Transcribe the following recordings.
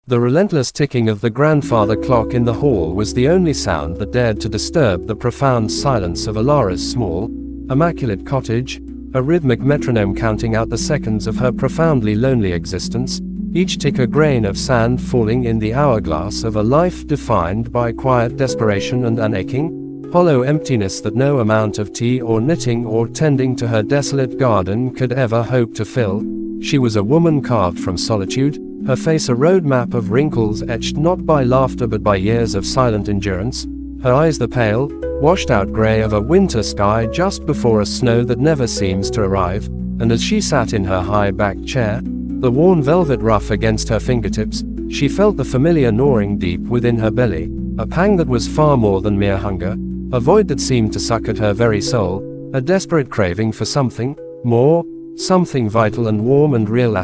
The relentless ticking of the grandfather clock in the hall was the only sound that dared to disturb the profound silence of Elara's small, immaculate cottage, a rhythmic metronome counting out the seconds of her profoundly lonely existence, each tick a grain of sand falling in the hourglass of a life defined by quiet desperation and an aching, hollow emptiness that no amount of tea or knitting or tending to her desolate garden could ever hope to fill. She was a woman carved from solitude, her face a road map of wrinkles etched not by laughter but by years of silent endurance, her eyes the pale, washed-out gray of a winter sky just before a snow that never seems to arrive, and as she sat in her high-backed chair, the worn velvet ruff against her fingertips, she felt the familiar gnawing deep within her belly, a pang that was far more than mere hunger, a void that seemed to suck at her very soul, a desperate craving for something more, something vital and warm and real.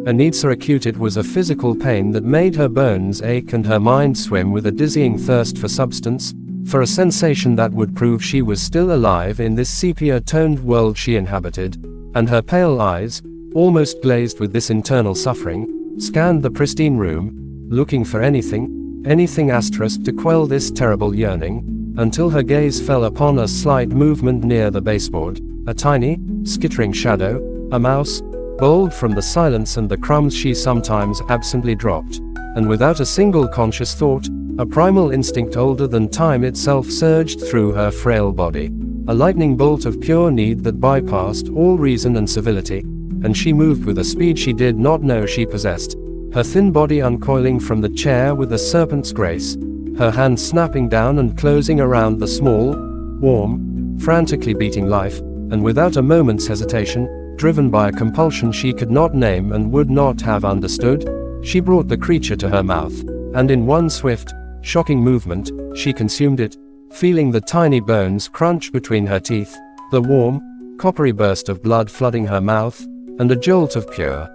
A need so acute it was a physical pain that made her bones ache and her mind swim with a dizzying thirst for substance, for a sensation that would prove she was still alive in this sepia-toned world she inhabited, and her pale eyes, almost glazed with this internal suffering, scanned the pristine room, looking for anything to quell this terrible yearning, until her gaze fell upon a slight movement near the baseboard, a tiny, skittering shadow, a mouse, bold from the silence and the crumbs she sometimes absently dropped, and without a single conscious thought, a primal instinct older than time itself surged through her frail body, a lightning bolt of pure need that bypassed all reason and civility, and she moved with a speed she did not know she possessed, her thin body uncoiling from the chair with a serpent's grace, her hands snapping down and closing around the small, warm, frantically beating life, and without a moment's hesitation, driven by a compulsion she could not name and would not have understood, she brought the creature to her mouth, and in one swift, shocking movement, she consumed it, feeling the tiny bones crunch between her teeth, the warm, coppery burst of blood flooding her mouth, and a jolt of pure,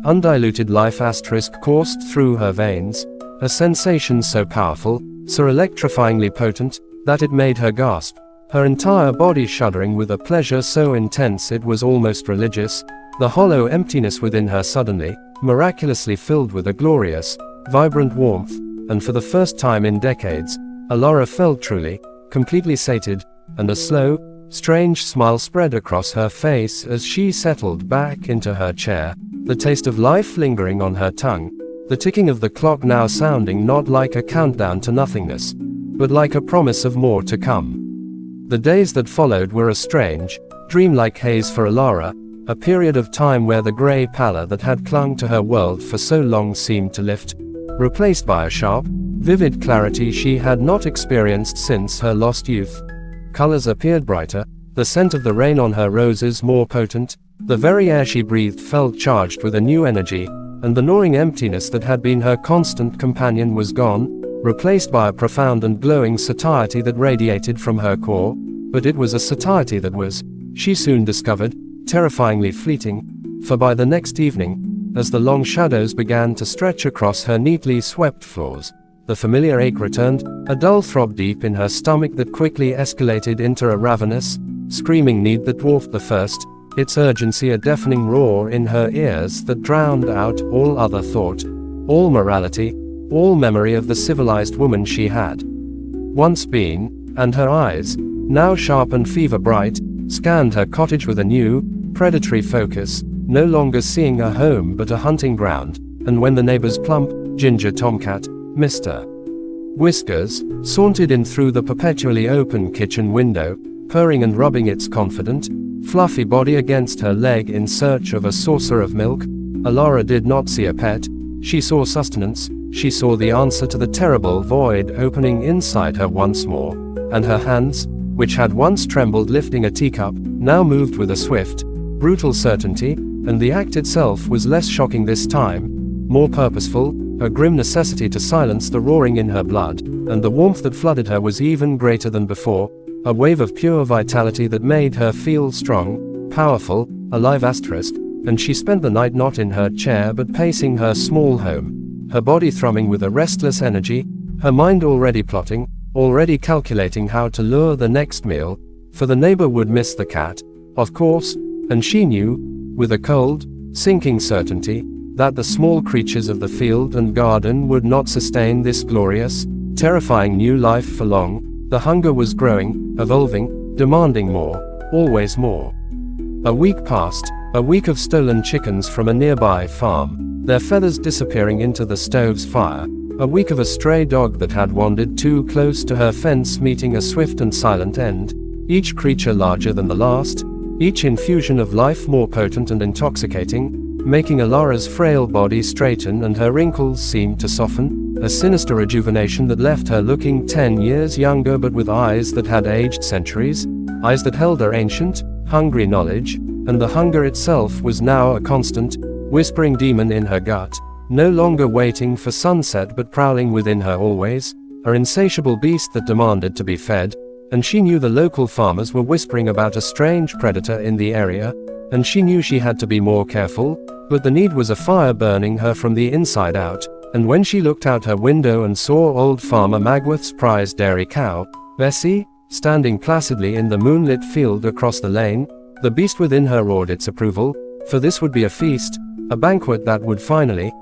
undiluted life coursed through her veins, a sensation so powerful, so electrifyingly potent, that it made her gasp, her entire body shuddering with a pleasure so intense it was almost religious, the hollow emptiness within her suddenly, miraculously filled with a glorious, vibrant warmth, and for the first time in decades, Elara felt truly, completely sated, and a slow, strange smile spread across her face as she settled back into her chair, the taste of life lingering on her tongue, the ticking of the clock now sounding not like a countdown to nothingness, but like a promise of more to come. The days that followed were a strange, dreamlike haze for Elara, a period of time where the grey pallor that had clung to her world for so long seemed to lift, replaced by a sharp, vivid clarity she had not experienced since her lost youth. Colors appeared brighter, the scent of the rain on her roses more potent, the very air she breathed felt charged with a new energy, and the gnawing emptiness that had been her constant companion was gone, replaced by a profound and glowing satiety that radiated from her core, but it was a satiety that was, she soon discovered, terrifyingly fleeting, for by the next evening, as the long shadows began to stretch across her neatly swept floors, the familiar ache returned, a dull throb deep in her stomach that quickly escalated into a ravenous, screaming need that dwarfed the first, its urgency a deafening roar in her ears that drowned out all other thought, all morality, all memory of the civilized woman she had once been, and her eyes, now sharp and fever-bright, scanned her cottage with a new, predatory focus, no longer seeing a home but a hunting ground, and when the neighbor's plump, ginger tomcat, Mr. Whiskers, sauntered in through the perpetually open kitchen window, purring and rubbing its confident, fluffy body against her leg in search of a saucer of milk, Elara did not see a pet, she saw sustenance, she saw the answer to the terrible void opening inside her once more, and her hands, which had once trembled lifting a teacup, now moved with a swift, brutal certainty, and the act itself was less shocking this time, more purposeful, a grim necessity to silence the roaring in her blood, and the warmth that flooded her was even greater than before, a wave of pure vitality that made her feel strong, powerful, alive and she spent the night not in her chair but pacing her small home, her body thrumming with a restless energy, her mind already plotting, already calculating how to lure the next meal, for the neighbor would miss the cat, of course, and she knew, with a cold, sinking certainty, that the small creatures of the field and garden would not sustain this glorious, terrifying new life for long. The hunger was growing, evolving, demanding more, always more. A week passed, a week of stolen chickens from a nearby farm, their feathers disappearing into the stove's fire. A week of a stray dog that had wandered too close to her fence meeting a swift and silent end, each creature larger than the last, each infusion of life more potent and intoxicating, making Elara's frail body straighten and her wrinkles seem to soften, a sinister rejuvenation that left her looking 10 years younger but with eyes that had aged centuries, eyes that held her ancient, hungry knowledge, and the hunger itself was now a constant, whispering demon in her gut, no longer waiting for sunset but prowling within her always, her insatiable beast that demanded to be fed, and she knew the local farmers were whispering about a strange predator in the area, and she knew she had to be more careful, but the need was a fire burning her from the inside out, and when she looked out her window and saw old Farmer Magworth's prized dairy cow, Bessie, standing placidly in the moonlit field across the lane, the beast within her roared its approval, for this would be a feast, a banquet that would finally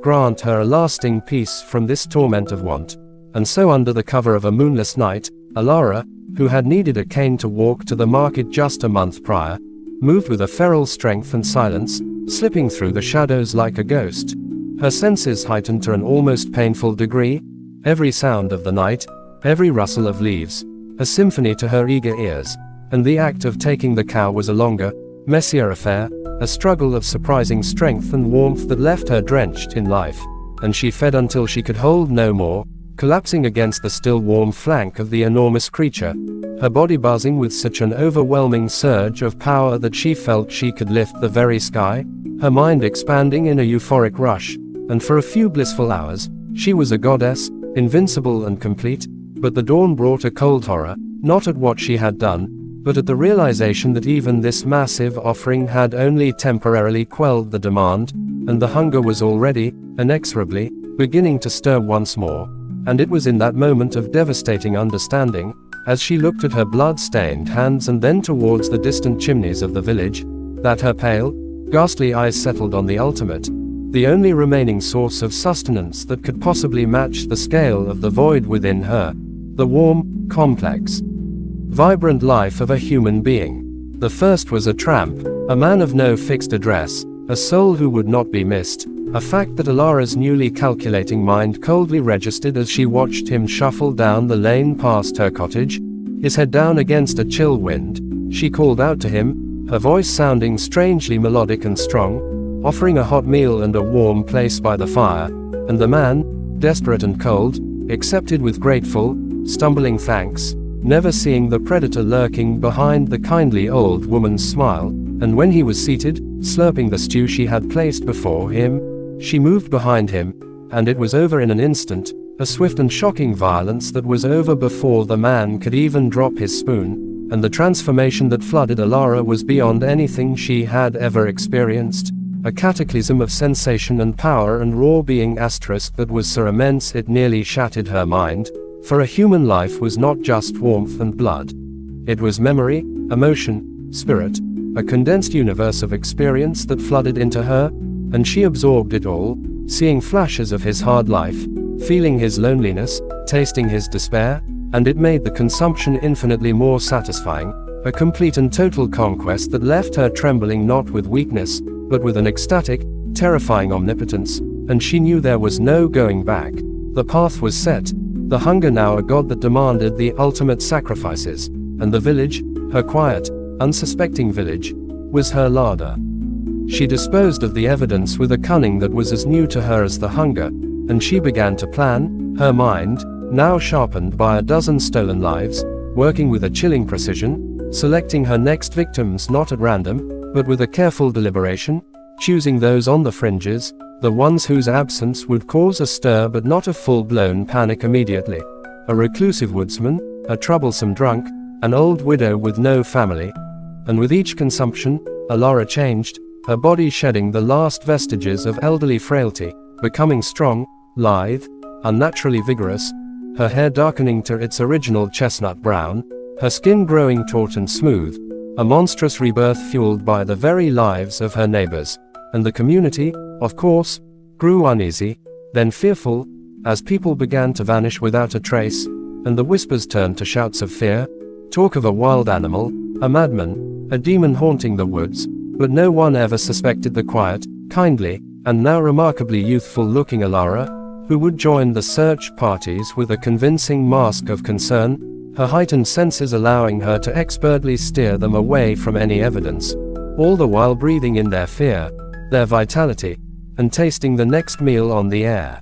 grant her a lasting peace from this torment of want. And so under the cover of a moonless night, Elara, who had needed a cane to walk to the market just a month prior, moved with a feral strength and silence, slipping through the shadows like a ghost. Her senses heightened to an almost painful degree, every sound of the night, every rustle of leaves, a symphony to her eager ears, and the act of taking the cow was a longer, messier affair, a struggle of surprising strength and warmth that left her drenched in life, and she fed until she could hold no more, collapsing against the still warm flank of the enormous creature, her body buzzing with such an overwhelming surge of power that she felt she could lift the very sky, her mind expanding in a euphoric rush, and for a few blissful hours, she was a goddess, invincible and complete, but the dawn brought a cold horror, not at what she had done, but at the realization that even this massive offering had only temporarily quelled the demand, and the hunger was already, inexorably, beginning to stir once more. And it was in that moment of devastating understanding, as she looked at her blood-stained hands and then towards the distant chimneys of the village, that her pale, ghastly eyes settled on the ultimate, the only remaining source of sustenance that could possibly match the scale of the void within her, the warm, complex, vibrant life of a human being. The first was a tramp, a man of no fixed address, a soul who would not be missed, a fact that Elara's newly calculating mind coldly registered as she watched him shuffle down the lane past her cottage, his head down against a chill wind. She called out to him, her voice sounding strangely melodic and strong, offering a hot meal and a warm place by the fire, and the man, desperate and cold, accepted with grateful, stumbling thanks, never seeing the predator lurking behind the kindly old woman's smile, and when he was seated, slurping the stew she had placed before him, she moved behind him, and it was over in an instant, a swift and shocking violence that was over before the man could even drop his spoon, and the transformation that flooded Elara was beyond anything she had ever experienced, a cataclysm of sensation and power and raw being asterisk that was so immense it nearly shattered her mind, for a human life was not just warmth and blood. It was memory, emotion, spirit, a condensed universe of experience that flooded into her, and she absorbed it all, seeing flashes of his hard life, feeling his loneliness, tasting his despair, and it made the consumption infinitely more satisfying, a complete and total conquest that left her trembling not with weakness, but with an ecstatic, terrifying omnipotence, and she knew there was no going back. The path was set, the hunger now a god that demanded the ultimate sacrifices, and the village, her quiet, unsuspecting village, was her larder. She disposed of the evidence with a cunning that was as new to her as the hunger, and she began to plan, her mind, now sharpened by a dozen stolen lives, working with a chilling precision, selecting her next victims not at random, but with a careful deliberation, choosing those on the fringes, the ones whose absence would cause a stir but not a full-blown panic immediately. A reclusive woodsman, a troublesome drunk, an old widow with no family. And with each consumption, Elara changed, her body shedding the last vestiges of elderly frailty, becoming strong, lithe, unnaturally vigorous, her hair darkening to its original chestnut brown, her skin growing taut and smooth, a monstrous rebirth fueled by the very lives of her neighbors. and the community, of course, grew uneasy, then fearful, as people began to vanish without a trace, and the whispers turned to shouts of fear, talk of a wild animal, a madman, a demon haunting the woods, but no one ever suspected the quiet, kindly, and now remarkably youthful-looking Elara, who would join the search parties with a convincing mask of concern, her heightened senses allowing her to expertly steer them away from any evidence, all the while breathing in their fear, their vitality, and tasting the next meal on the air.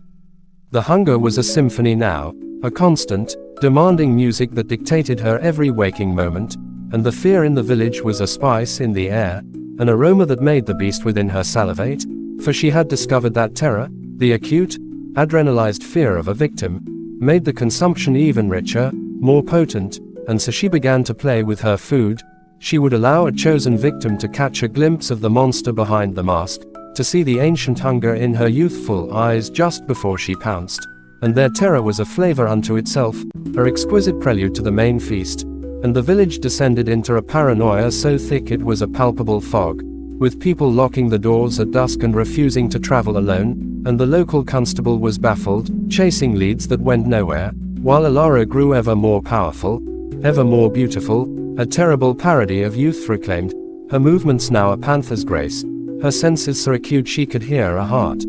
The hunger was a symphony now, a constant, demanding music that dictated her every waking moment, and the fear in the village was a spice in the air, an aroma that made the beast within her salivate, for she had discovered that terror, the acute, adrenalized fear of a victim, made the consumption even richer, more potent, and so she began to play with her food. She would allow a chosen victim to catch a glimpse of the monster behind the mask, to see the ancient hunger in her youthful eyes just before she pounced, and their terror was a flavor unto itself, her exquisite prelude to the main feast, and the village descended into a paranoia so thick it was a palpable fog, with people locking the doors at dusk and refusing to travel alone, and the local constable was baffled, chasing leads that went nowhere, while Elara grew ever more powerful, ever more beautiful, a terrible parody of youth reclaimed, her movements now a panther's grace, her senses so acute she could hear a heart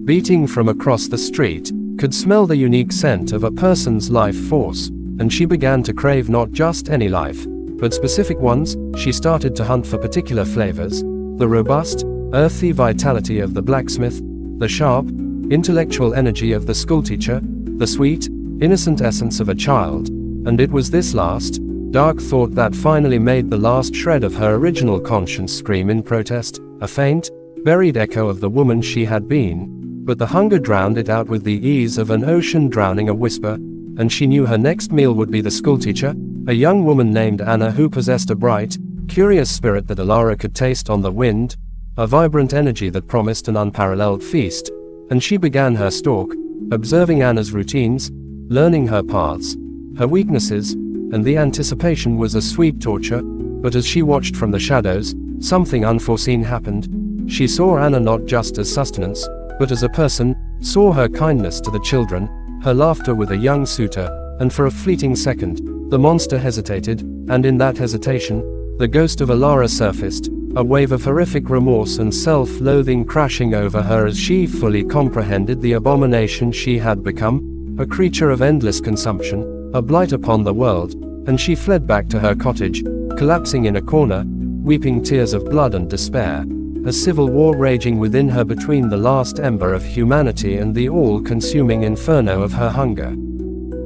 beating from across the street, could smell the unique scent of a person's life force, and she began to crave not just any life, but specific ones. She started to hunt for particular flavors, the robust, earthy vitality of the blacksmith, the sharp, intellectual energy of the schoolteacher, the sweet, innocent essence of a child, and it was this last, dark thought that finally made the last shred of her original conscience scream in protest, a faint, buried echo of the woman she had been, but the hunger drowned it out with the ease of an ocean drowning a whisper, and she knew her next meal would be the schoolteacher, a young woman named Anna who possessed a bright, curious spirit that Elara could taste on the wind, a vibrant energy that promised an unparalleled feast, and she began her stalk, observing Anna's routines, learning her paths, her weaknesses, and the anticipation was a sweet torture, but as she watched from the shadows, something unforeseen happened. She saw Anna not just as sustenance, but as a person, saw her kindness to the children, her laughter with a young suitor, and for a fleeting second, the monster hesitated, and in that hesitation, the ghost of Elara surfaced, a wave of horrific remorse and self-loathing crashing over her as she fully comprehended the abomination she had become, a creature of endless consumption, a blight upon the world, and she fled back to her cottage, collapsing in a corner, weeping tears of blood and despair, a civil war raging within her between the last ember of humanity and the all-consuming inferno of her hunger.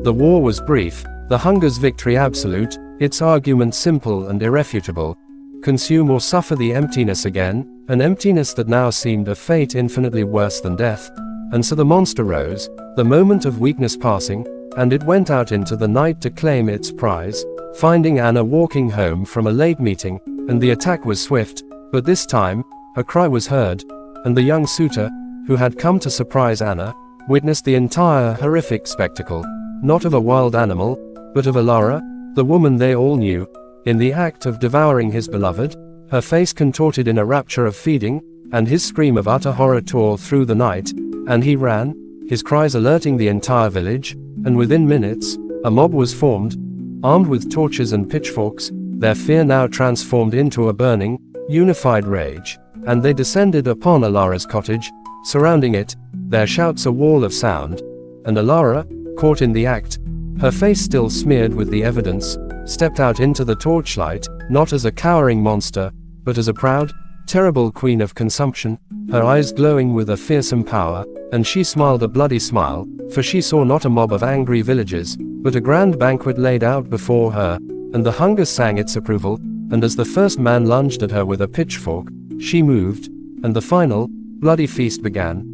The war was brief, the hunger's victory absolute, its argument simple and irrefutable: consume or suffer the emptiness again, an emptiness that now seemed a fate infinitely worse than death. And so the monster rose, the moment of weakness passing, and it went out into the night to claim its prize, finding Anna walking home from a late meeting, and the attack was swift, but this time, a cry was heard, and the young suitor, who had come to surprise Anna, witnessed the entire horrific spectacle, not of a wild animal, but of Elara, the woman they all knew, in the act of devouring his beloved, her face contorted in a rapture of feeding, and his scream of utter horror tore through the night, and he ran, his cries alerting the entire village, and within minutes, a mob was formed, armed with torches and pitchforks, their fear now transformed into a burning, unified rage, and they descended upon Elara's cottage, surrounding it, their shouts a wall of sound, and Elara, caught in the act, her face still smeared with the evidence, stepped out into the torchlight, not as a cowering monster, but as a proud, terrible queen of consumption, her eyes glowing with a fearsome power, and she smiled a bloody smile, for she saw not a mob of angry villagers, but a grand banquet laid out before her, and the hunger sang its approval, and as the first man lunged at her with a pitchfork, she moved, and the final, bloody feast began.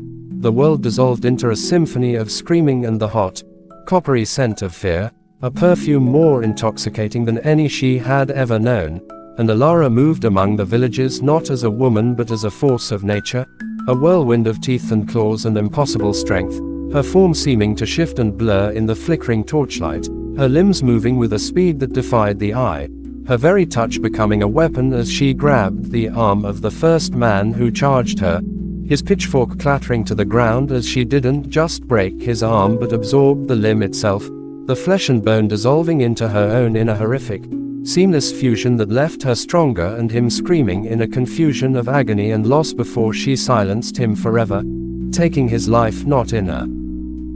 The world dissolved into a symphony of screaming and the hot, coppery scent of fear, a perfume more intoxicating than any she had ever known, and Elara moved among the villagers not as a woman but as a force of nature, a whirlwind of teeth and claws and impossible strength, her form seeming to shift and blur in the flickering torchlight, her limbs moving with a speed that defied the eye, her very touch becoming a weapon as she grabbed the arm of the first man who charged her, his pitchfork clattering to the ground as she didn't just break his arm but absorbed the limb itself, the flesh and bone dissolving into her own in a horrific, seamless fusion that left her stronger and him screaming in a confusion of agony and loss before she silenced him forever, taking his life not in a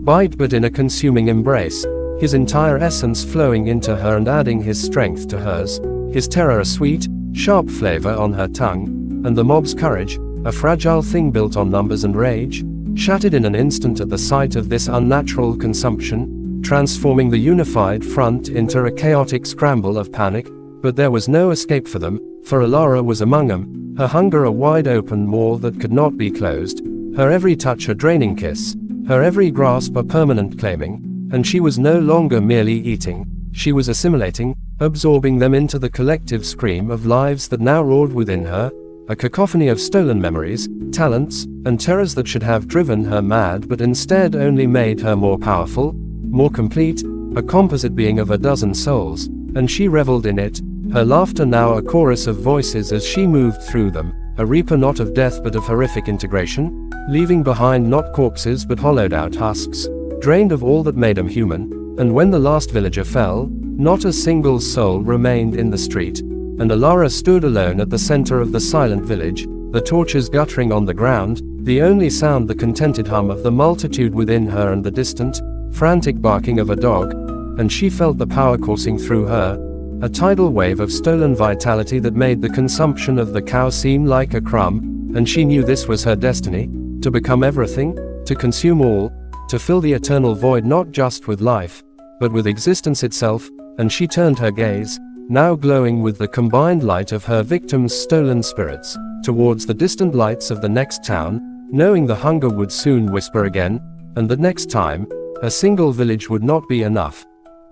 bite but in a consuming embrace, his entire essence flowing into her and adding his strength to hers, his terror a sweet, sharp flavor on her tongue, and the mob's courage, a fragile thing built on numbers and rage, shattered in an instant at the sight of this unnatural consumption, transforming the unified front into a chaotic scramble of panic. But there was no escape for them, for Elara was among them, her hunger a wide open maw that could not be closed, her every touch a draining kiss, her every grasp a permanent claiming, and she was no longer merely eating, she was assimilating, absorbing them into the collective scream of lives that now roared within her, a cacophony of stolen memories, talents, and terrors that should have driven her mad but instead only made her more powerful, more complete, a composite being of a dozen souls, and she reveled in it, her laughter now a chorus of voices as she moved through them, a reaper not of death but of horrific integration, leaving behind not corpses but hollowed-out husks, drained of all that made them human, and when the last villager fell, not a single soul remained in the street, and Elara stood alone at the center of the silent village, the torches guttering on the ground, the only sound the contented hum of the multitude within her and the distant, frantic barking of a dog, and she felt the power coursing through her, a tidal wave of stolen vitality that made the consumption of the cow seem like a crumb, and she knew this was her destiny, to become everything, to consume all, to fill the eternal void not just with life, but with existence itself, and she turned her gaze, now glowing with the combined light of her victims' stolen spirits, towards the distant lights of the next town, knowing the hunger would soon whisper again, and that next time, a single village would not be enough.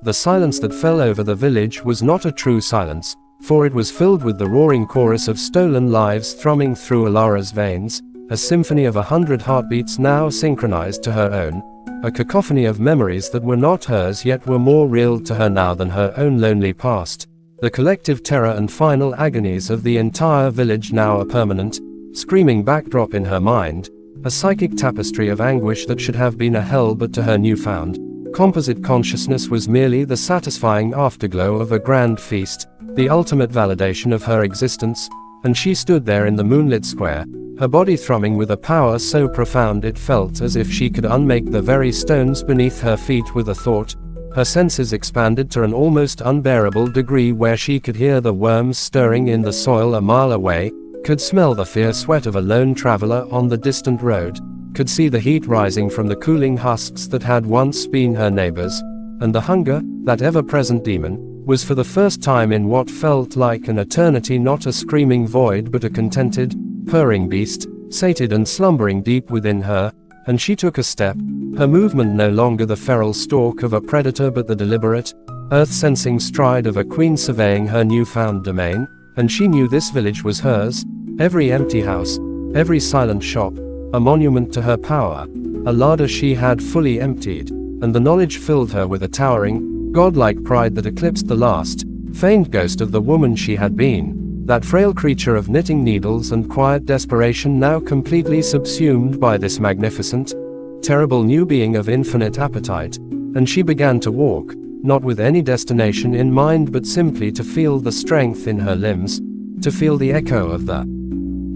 The silence that fell over the village was not a true silence, for it was filled with the roaring chorus of stolen lives thrumming through Elara's veins, a symphony of 100 heartbeats now synchronized to her own, a cacophony of memories that were not hers yet were more real to her now than her own lonely past, the collective terror and final agonies of the entire village now a permanent, screaming backdrop in her mind, a psychic tapestry of anguish that should have been a hell but to her newfound composite consciousness was merely the satisfying afterglow of a grand feast, the ultimate validation of her existence, and she stood there in the moonlit square, her body thrumming with a power so profound it felt as if she could unmake the very stones beneath her feet with a thought, her senses expanded to an almost unbearable degree where she could hear the worms stirring in the soil a mile away, could smell the fierce sweat of a lone traveler on the distant road, could see the heat rising from the cooling husks that had once been her neighbors, and the hunger, that ever-present demon, was for the first time in what felt like an eternity not a screaming void but a contented, purring beast, sated and slumbering deep within her, and she took a step, her movement no longer the feral stalk of a predator but the deliberate, earth-sensing stride of a queen surveying her newfound domain, and she knew this village was hers, every empty house, every silent shop, a monument to her power, a larder she had fully emptied, and the knowledge filled her with a towering, godlike pride that eclipsed the last, faint ghost of the woman she had been, that frail creature of knitting needles and quiet desperation now completely subsumed by this magnificent, terrible new being of infinite appetite, and she began to walk, not with any destination in mind but simply to feel the strength in her limbs, to feel the echo of the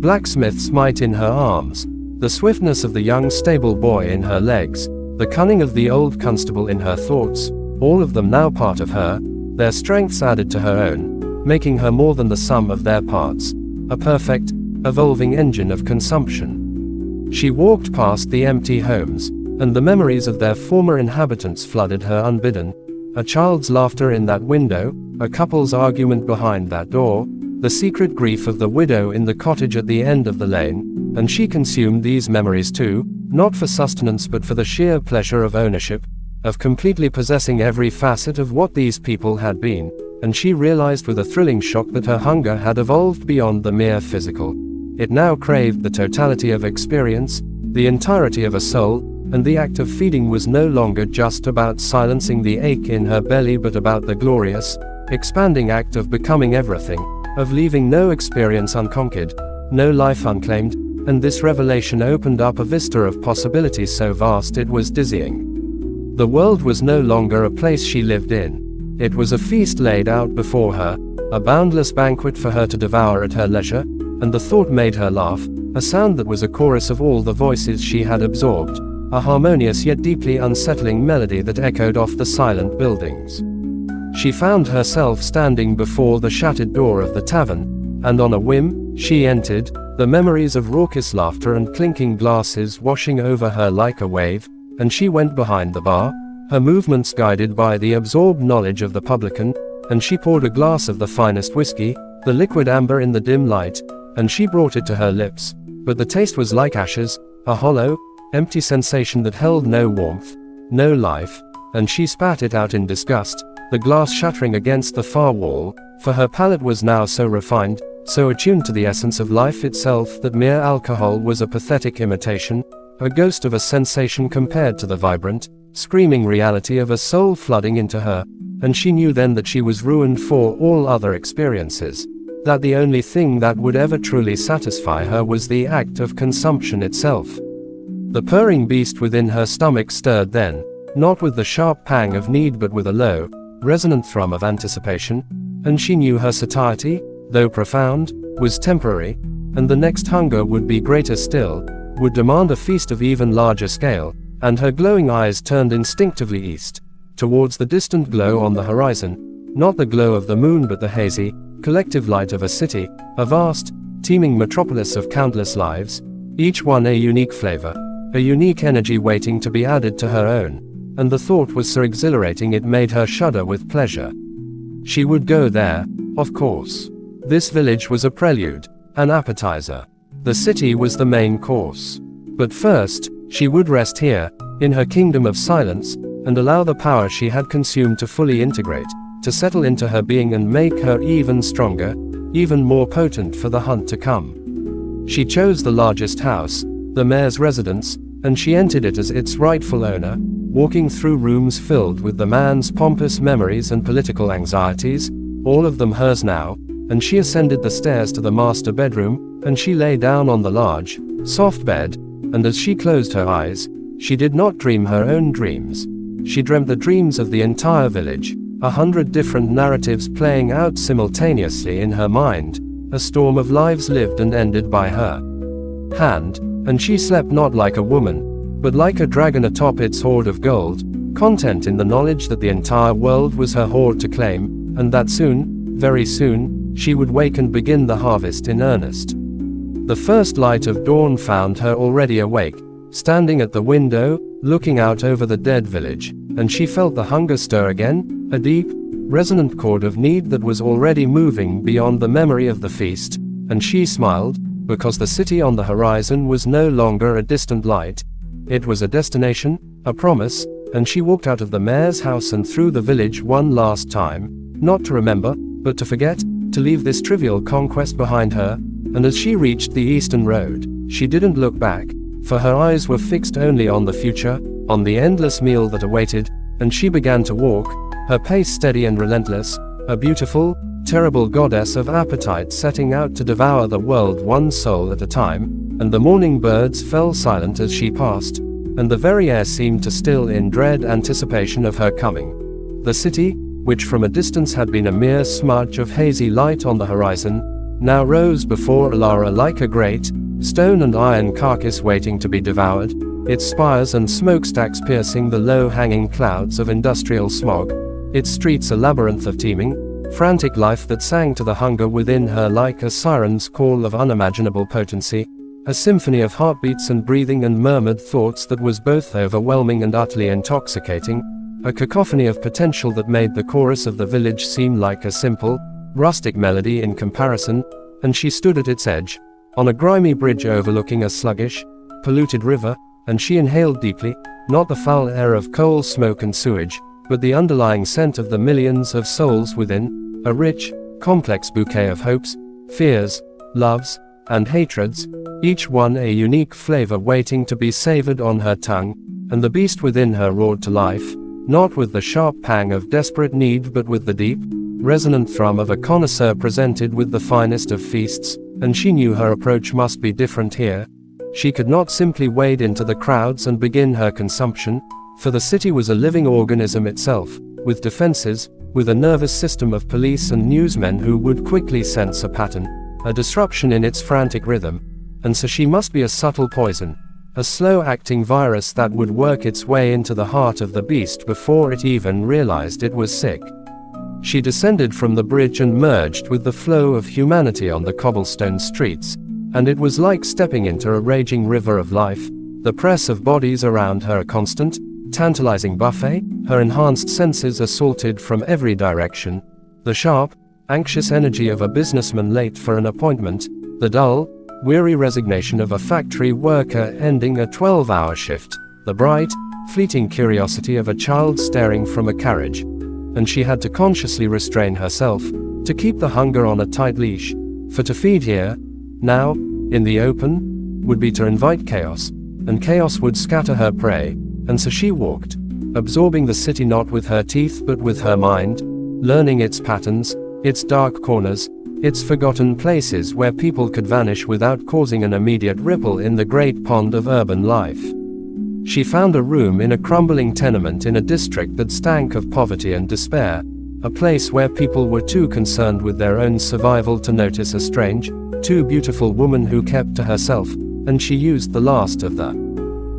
blacksmith's might in her arms, the swiftness of the young stable boy in her legs, the cunning of the old constable in her thoughts, all of them now part of her, their strengths added to her own, making her more than the sum of their parts, a perfect, evolving engine of consumption. She walked past the empty homes, and the memories of their former inhabitants flooded her unbidden, a child's laughter in that window, a couple's argument behind that door, the secret grief of the widow in the cottage at the end of the lane, and she consumed these memories too, not for sustenance but for the sheer pleasure of ownership, of completely possessing every facet of what these people had been, and she realized with a thrilling shock that her hunger had evolved beyond the mere physical. It now craved the totality of experience, the entirety of a soul, and the act of feeding was no longer just about silencing the ache in her belly but about the glorious, expanding act of becoming everything, of leaving no experience unconquered, no life unclaimed, and this revelation opened up a vista of possibilities so vast it was dizzying. The world was no longer a place she lived in. It was a feast laid out before her, a boundless banquet for her to devour at her leisure, and the thought made her laugh, a sound that was a chorus of all the voices she had absorbed, a harmonious yet deeply unsettling melody that echoed off the silent buildings. She found herself standing before the shattered door of the tavern, and on a whim, she entered, the memories of raucous laughter and clinking glasses washing over her like a wave, and she went behind the bar, her movements guided by the absorbed knowledge of the publican, and she poured a glass of the finest whiskey, the liquid amber in the dim light, and she brought it to her lips, but the taste was like ashes, a hollow, empty sensation that held no warmth, no life, and she spat it out in disgust, the glass shattering against the far wall, for her palate was now so refined, so attuned to the essence of life itself that mere alcohol was a pathetic imitation, a ghost of a sensation compared to the vibrant, screaming reality of a soul flooding into her, and she knew then that she was ruined for all other experiences, that the only thing that would ever truly satisfy her was the act of consumption itself. The purring beast within her stomach stirred then, not with the sharp pang of need but with a low, resonant thrum of anticipation, and she knew her satiety, though profound, was temporary, and the next hunger would be greater still, would demand a feast of even larger scale, and her glowing eyes turned instinctively east, towards the distant glow on the horizon, not the glow of the moon but the hazy, collective light of a city, a vast, teeming metropolis of countless lives, each one a unique flavor, a unique energy waiting to be added to her own, and the thought was so exhilarating it made her shudder with pleasure. She would go there, of course. This village was a prelude, an appetizer. The city was the main course. But first, she would rest here, in her kingdom of silence, and allow the power she had consumed to fully integrate, to settle into her being and make her even stronger, even more potent for the hunt to come. She chose the largest house, the mayor's residence, and she entered it as its rightful owner, walking through rooms filled with the man's pompous memories and political anxieties, all of them hers now, and she ascended the stairs to the master bedroom, and she lay down on the large, soft bed, and as she closed her eyes, she did not dream her own dreams. She dreamt the dreams of the entire village, 100 different narratives playing out simultaneously in her mind, a storm of lives lived and ended by her hand, and she slept not like a woman, but like a dragon atop its hoard of gold, content in the knowledge that the entire world was her hoard to claim, and that soon, very soon, she would wake and begin the harvest in earnest. The first light of dawn found her already awake, standing at the window, looking out over the dead village, and she felt the hunger stir again, a deep, resonant chord of need that was already moving beyond the memory of the feast, and she smiled, because the city on the horizon was no longer a distant light. It was a destination, a promise, and she walked out of the mayor's house and through the village one last time, not to remember, but to forget, to leave this trivial conquest behind her, and as she reached the eastern road, she didn't look back, for her eyes were fixed only on the future, on the endless meal that awaited, and she began to walk, her pace steady and relentless, a beautiful, terrible goddess of appetite setting out to devour the world one soul at a time, and the morning birds fell silent as she passed, and the very air seemed to still in dread anticipation of her coming. The city, which from a distance had been a mere smudge of hazy light on the horizon, now rose before Elara like a great, stone and iron carcass waiting to be devoured, its spires and smokestacks piercing the low-hanging clouds of industrial smog, its streets a labyrinth of teeming, frantic life that sang to the hunger within her like a siren's call of unimaginable potency, a symphony of heartbeats and breathing and murmured thoughts that was both overwhelming and utterly intoxicating, a cacophony of potential that made the chorus of the village seem like a simple, rustic melody in comparison, and she stood at its edge, on a grimy bridge overlooking a sluggish, polluted river, and she inhaled deeply, not the foul air of coal smoke and sewage, but the underlying scent of the millions of souls within, a rich, complex bouquet of hopes, fears, loves, and hatreds, each one a unique flavor waiting to be savored on her tongue, and the beast within her roared to life, not with the sharp pang of desperate need but with the deep, resonant thrum of a connoisseur presented with the finest of feasts, and she knew her approach must be different here. She could not simply wade into the crowds and begin her consumption, for the city was a living organism itself, with defenses, with a nervous system of police and newsmen who would quickly sense a pattern, a disruption in its frantic rhythm. And so she must be a subtle poison, a slow-acting virus that would work its way into the heart of the beast before it even realized it was sick. She descended from the bridge and merged with the flow of humanity on the cobblestone streets, and it was like stepping into a raging river of life, the press of bodies around her a constant, tantalizing buffet, her enhanced senses assaulted from every direction, the sharp, anxious energy of a businessman late for an appointment, the dull, weary resignation of a factory worker ending a 12-hour shift, the bright, fleeting curiosity of a child staring from a carriage. And she had to consciously restrain herself, to keep the hunger on a tight leash, for to feed here, now, in the open, would be to invite chaos, and chaos would scatter her prey, and so she walked, absorbing the city not with her teeth but with her mind, learning its patterns, its dark corners, its forgotten places where people could vanish without causing an immediate ripple in the great pond of urban life. She found a room in a crumbling tenement in a district that stank of poverty and despair, a place where people were too concerned with their own survival to notice a strange, too beautiful woman who kept to herself, and she used the last of the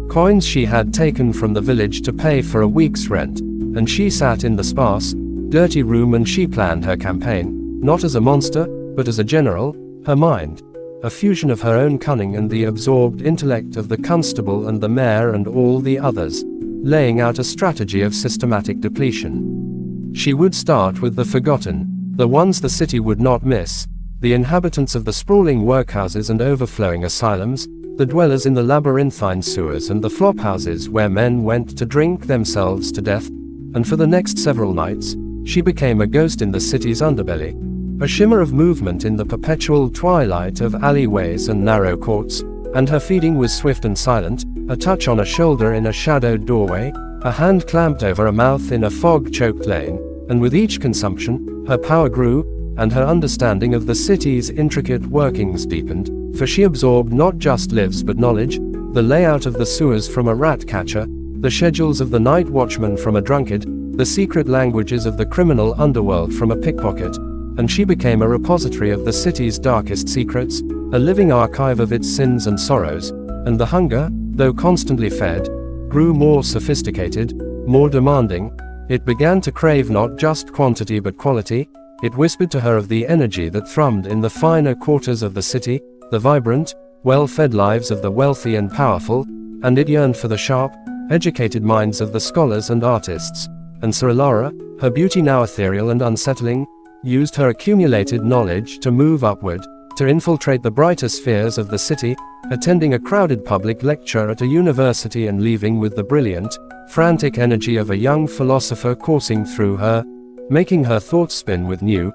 coins she had taken from the village to pay for a week's rent, and she sat in the sparse, dirty room and she planned her campaign, not as a monster, but as a general, her mind, a fusion of her own cunning and the absorbed intellect of the constable and the mayor and all the others, laying out a strategy of systematic depletion. She would start with the forgotten, the ones the city would not miss, the inhabitants of the sprawling workhouses and overflowing asylums, the dwellers in the labyrinthine sewers and the flophouses where men went to drink themselves to death, and for the next several nights, she became a ghost in the city's underbelly, a shimmer of movement in the perpetual twilight of alleyways and narrow courts, and her feeding was swift and silent, a touch on a shoulder in a shadowed doorway, a hand clamped over a mouth in a fog-choked lane, and with each consumption, her power grew, and her understanding of the city's intricate workings deepened, for she absorbed not just lives but knowledge, the layout of the sewers from a rat catcher, the schedules of the night watchman from a drunkard, the secret languages of the criminal underworld from a pickpocket, and she became a repository of the city's darkest secrets, a living archive of its sins and sorrows, and the hunger, though constantly fed, grew more sophisticated, more demanding. It began to crave not just quantity but quality. It whispered to her of the energy that thrummed in the finer quarters of the city, the vibrant, well-fed lives of the wealthy and powerful, and it yearned for the sharp, educated minds of the scholars and artists. And so Elara, her beauty now ethereal and unsettling, used her accumulated knowledge to move upward, to infiltrate the brighter spheres of the city, attending a crowded public lecture at a university and leaving with the brilliant, frantic energy of a young philosopher coursing through her, making her thoughts spin with new,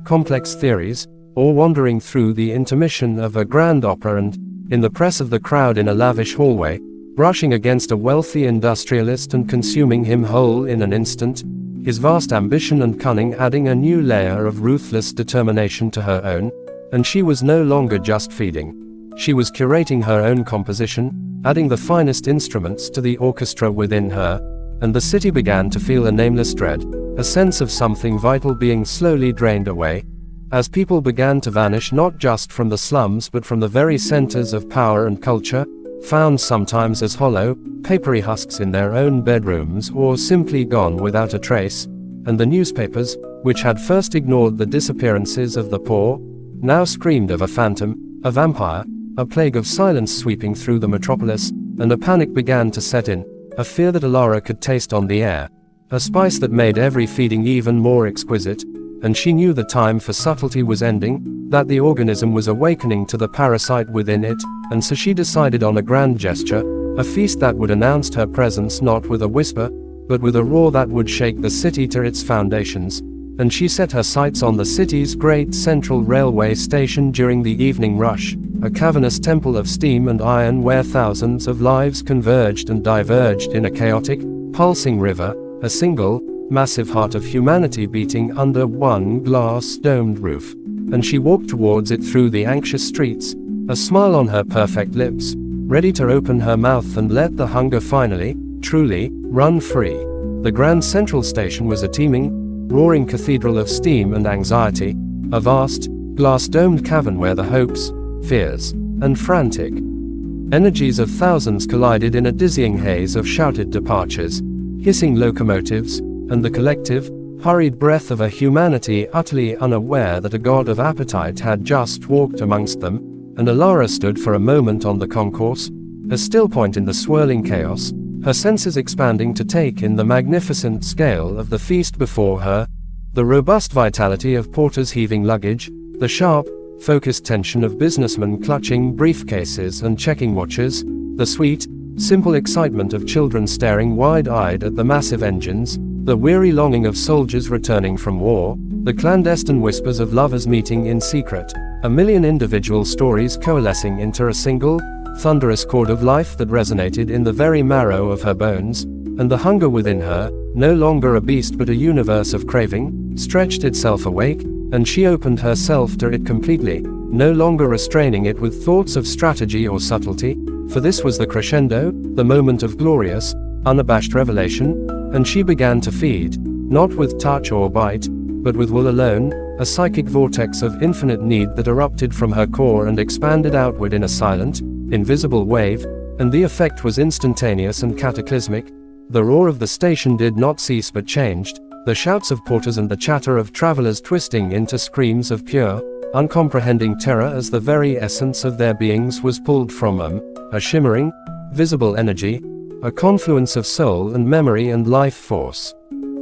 complex theories, or wandering through the intermission of a grand opera and, in the press of the crowd in a lavish hallway, brushing against a wealthy industrialist and consuming him whole in an instant, his vast ambition and cunning adding a new layer of ruthless determination to her own, and she was no longer just feeding. She was curating her own composition, adding the finest instruments to the orchestra within her, and the city began to feel a nameless dread, a sense of something vital being slowly drained away, as people began to vanish not just from the slums but from the very centers of power and culture, found sometimes as hollow, papery husks in their own bedrooms or simply gone without a trace, and the newspapers, which had first ignored the disappearances of the poor, now screamed of a phantom, a vampire, a plague of silence sweeping through the metropolis, and a panic began to set in, a fear that Elara could taste on the air, a spice that made every feeding even more exquisite, and she knew the time for subtlety was ending, that the organism was awakening to the parasite within it, and so she decided on a grand gesture, a feast that would announce her presence not with a whisper, but with a roar that would shake the city to its foundations, and she set her sights on the city's great central railway station during the evening rush, a cavernous temple of steam and iron where thousands of lives converged and diverged in a chaotic, pulsing river, a single, massive heart of humanity beating under one glass-domed roof, and she walked towards it through the anxious streets, a smile on her perfect lips, ready to open her mouth and let the hunger finally, truly, run free. The Grand Central Station was a teeming, roaring cathedral of steam and anxiety, a vast, glass-domed cavern where the hopes, fears, and frantic energies of thousands collided in a dizzying haze of shouted departures, hissing locomotives, and the collective, hurried breath of a humanity utterly unaware that a god of appetite had just walked amongst them, and Elara stood for a moment on the concourse, a still point in the swirling chaos, her senses expanding to take in the magnificent scale of the feast before her, the robust vitality of porters heaving luggage, the sharp, focused tension of businessmen clutching briefcases and checking watches, the sweet, simple excitement of children staring wide-eyed at the massive engines, the weary longing of soldiers returning from war, the clandestine whispers of lovers meeting in secret, a million individual stories coalescing into a single, thunderous chord of life that resonated in the very marrow of her bones, and the hunger within her, no longer a beast but a universe of craving, stretched itself awake, and she opened herself to it completely, no longer restraining it with thoughts of strategy or subtlety, for this was the crescendo, the moment of glorious, unabashed revelation, and she began to feed, not with touch or bite, but with will alone, a psychic vortex of infinite need that erupted from her core and expanded outward in a silent, invisible wave, and the effect was instantaneous and cataclysmic. The roar of the station did not cease but changed, the shouts of porters and the chatter of travelers twisting into screams of pure, uncomprehending terror as the very essence of their beings was pulled from them, a shimmering, visible energy, a confluence of soul and memory and life force,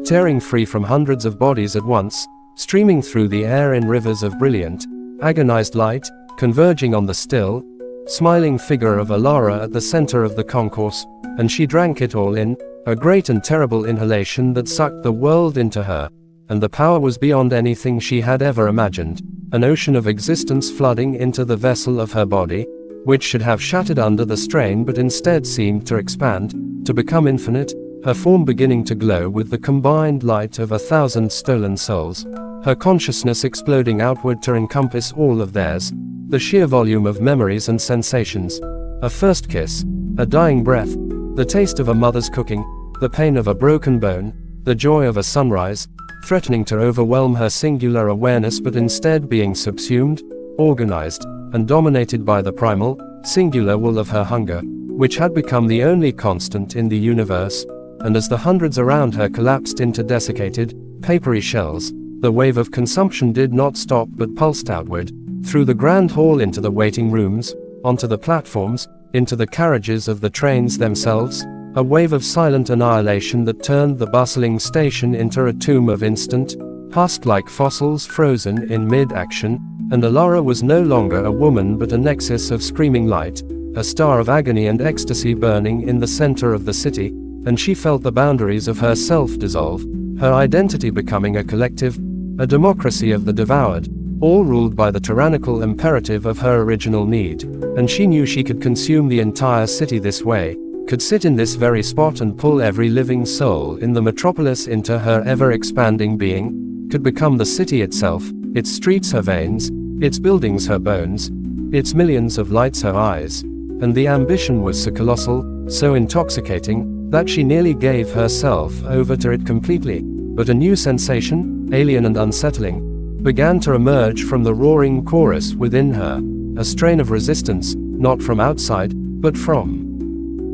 tearing free from hundreds of bodies at once, streaming through the air in rivers of brilliant, agonized light, converging on the still, smiling figure of Elara at the center of the concourse, and she drank it all in, a great and terrible inhalation that sucked the world into her, and the power was beyond anything she had ever imagined, an ocean of existence flooding into the vessel of her body, which should have shattered under the strain but instead seemed to expand, to become infinite, her form beginning to glow with the combined light of 1,000 stolen souls, her consciousness exploding outward to encompass all of theirs, the sheer volume of memories and sensations, a first kiss, a dying breath, the taste of a mother's cooking, the pain of a broken bone, the joy of a sunrise, threatening to overwhelm her singular awareness but instead being subsumed, organized, and dominated by the primal, singular will of her hunger, which had become the only constant in the universe, and as the hundreds around her collapsed into desiccated, papery shells, the wave of consumption did not stop but pulsed outward, through the grand hall into the waiting rooms, onto the platforms, into the carriages of the trains themselves, a wave of silent annihilation that turned the bustling station into a tomb of instant, husk-like fossils frozen in mid-action, and Elara was no longer a woman but a nexus of screaming light, a star of agony and ecstasy burning in the center of the city, and she felt the boundaries of herself dissolve, her identity becoming a collective, a democracy of the devoured, all ruled by the tyrannical imperative of her original need, and she knew she could consume the entire city this way, could sit in this very spot and pull every living soul in the metropolis into her ever-expanding being, could become the city itself, its streets her veins, its buildings her bones, its millions of lights her eyes, and the ambition was so colossal, so intoxicating, that she nearly gave herself over to it completely, but a new sensation, alien and unsettling, began to emerge from the roaring chorus within her, a strain of resistance, not from outside, but from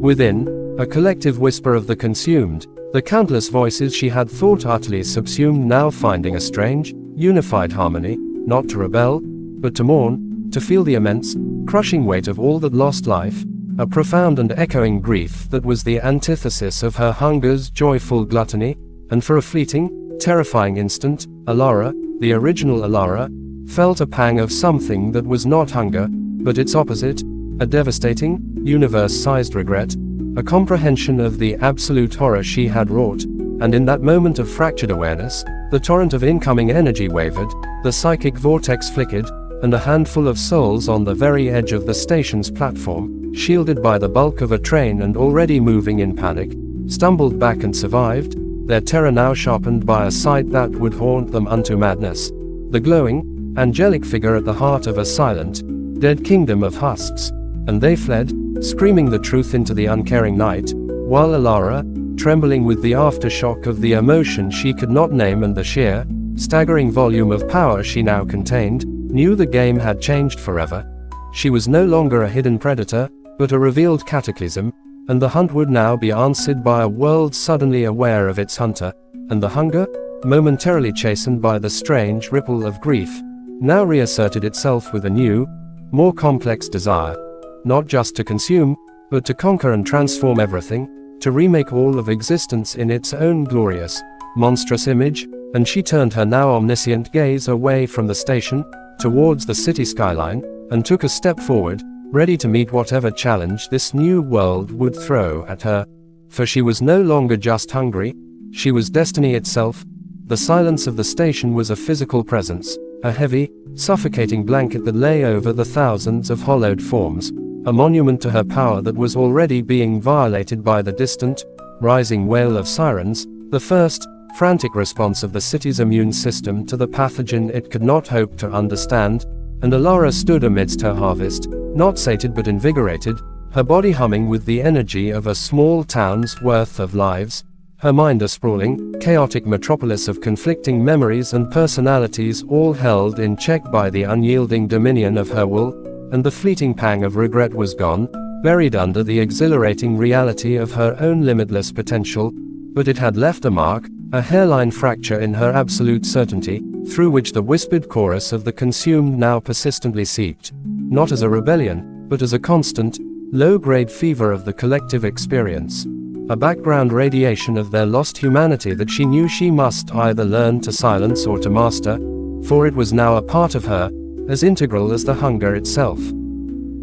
within, a collective whisper of the consumed, the countless voices she had thought utterly subsumed now finding a strange, unified harmony, not to rebel, but to mourn, to feel the immense, crushing weight of all that lost life, a profound and echoing grief that was the antithesis of her hunger's joyful gluttony, and for a fleeting, terrifying instant, Elara, the original Elara, felt a pang of something that was not hunger, but its opposite, a devastating, universe-sized regret, a comprehension of the absolute horror she had wrought, and in that moment of fractured awareness, the torrent of incoming energy wavered, the psychic vortex flickered, and a handful of souls on the very edge of the station's platform, shielded by the bulk of a train and already moving in panic, stumbled back and survived, their terror now sharpened by a sight that would haunt them unto madness. The glowing, angelic figure at the heart of a silent, dead kingdom of husks. And they fled, screaming the truth into the uncaring night, while Elara, trembling with the aftershock of the emotion she could not name and the sheer, staggering volume of power she now contained, knew the game had changed forever. She was no longer a hidden predator, but a revealed cataclysm, and the hunt would now be answered by a world suddenly aware of its hunter, and the hunger, momentarily chastened by the strange ripple of grief, now reasserted itself with a new, more complex desire, not just to consume, but to conquer and transform everything, to remake all of existence in its own glorious, monstrous image. And she turned her now omniscient gaze away from the station, towards the city skyline, and took a step forward, ready to meet whatever challenge this new world would throw at her. For she was no longer just hungry, she was destiny itself. The silence of the station was a physical presence, a heavy, suffocating blanket that lay over the thousands of hollowed forms, a monument to her power that was already being violated by the distant, rising wail of sirens, the first, frantic response of the city's immune system to the pathogen it could not hope to understand. And Elara stood amidst her harvest, not sated but invigorated, her body humming with the energy of a small town's worth of lives, her mind a sprawling, chaotic metropolis of conflicting memories and personalities, all held in check by the unyielding dominion of her will. And the fleeting pang of regret was gone, buried under the exhilarating reality of her own limitless potential, but it had left a mark, a hairline fracture in her absolute certainty, through which the whispered chorus of the consumed now persistently seeped, not as a rebellion, but as a constant, low-grade fever of the collective experience, a background radiation of their lost humanity that she knew she must either learn to silence or to master, for it was now a part of her, as integral as the hunger itself.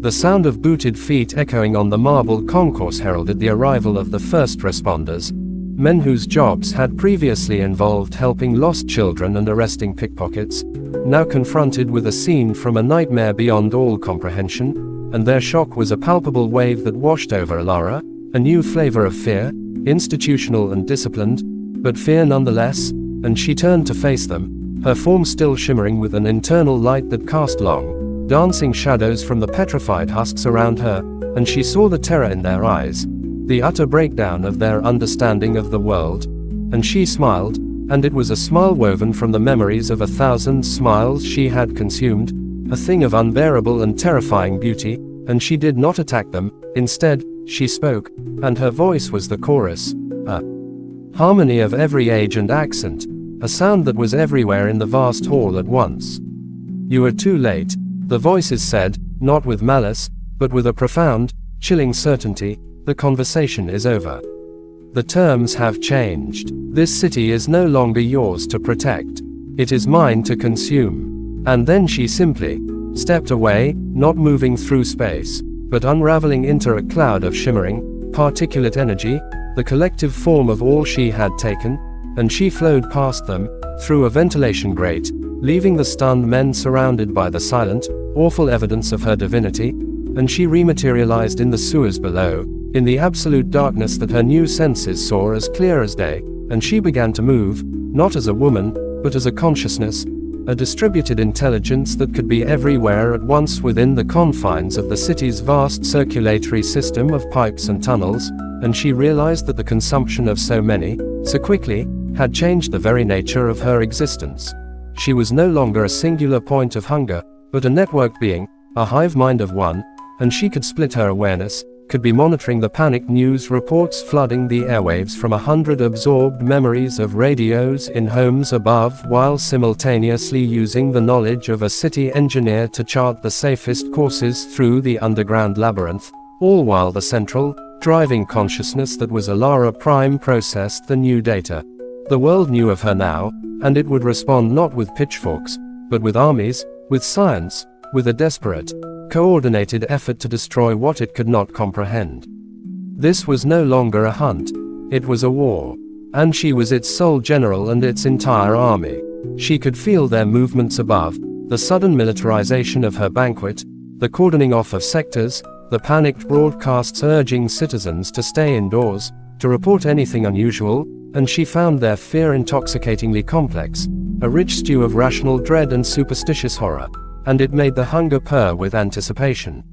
The sound of booted feet echoing on the marble concourse heralded the arrival of the first responders, men whose jobs had previously involved helping lost children and arresting pickpockets, now confronted with a scene from a nightmare beyond all comprehension, and their shock was a palpable wave that washed over Elara, a new flavor of fear, institutional and disciplined, but fear nonetheless, and she turned to face them, her form still shimmering with an internal light that cast long, dancing shadows from the petrified husks around her, and she saw the terror in their eyes, the utter breakdown of their understanding of the world, and she smiled, and it was a smile woven from the memories of 1,000 smiles she had consumed, a thing of unbearable and terrifying beauty, and she did not attack them. Instead, she spoke, and her voice was the chorus, a harmony of every age and accent, a sound that was everywhere in the vast hall at once. "You are too late," the voices said, not with malice, but with a profound, chilling certainty. "The conversation is over. The terms have changed. This city is no longer yours to protect. It is mine to consume." And then she simply stepped away, not moving through space, but unraveling into a cloud of shimmering, particulate energy, the collective form of all she had taken, and she flowed past them, through a ventilation grate, leaving the stunned men surrounded by the silent, awful evidence of her divinity, and she rematerialized in the sewers below, in the absolute darkness that her new senses saw as clear as day, and she began to move, not as a woman, but as a consciousness, a distributed intelligence that could be everywhere at once within the confines of the city's vast circulatory system of pipes and tunnels, and she realized that the consumption of so many, so quickly, had changed the very nature of her existence. She was no longer a singular point of hunger, but a network being, a hive mind of one, and she could split her awareness, could be monitoring the panic news reports flooding the airwaves from 100 absorbed memories of radios in homes above, while simultaneously using the knowledge of a city engineer to chart the safest courses through the underground labyrinth, all while the central, driving consciousness that was Elara Prime processed the new data. The world knew of her now, and it would respond not with pitchforks, but with armies, with science, with a desperate, coordinated effort to destroy what it could not comprehend. This was no longer a hunt, it was a war, and she was its sole general and its entire army. She could feel their movements above, the sudden militarization of her banquet, the cordoning off of sectors, the panicked broadcasts urging citizens to stay indoors, to report anything unusual, and she found their fear intoxicatingly complex, a rich stew of rational dread and superstitious horror, and it made the hunger purr with anticipation.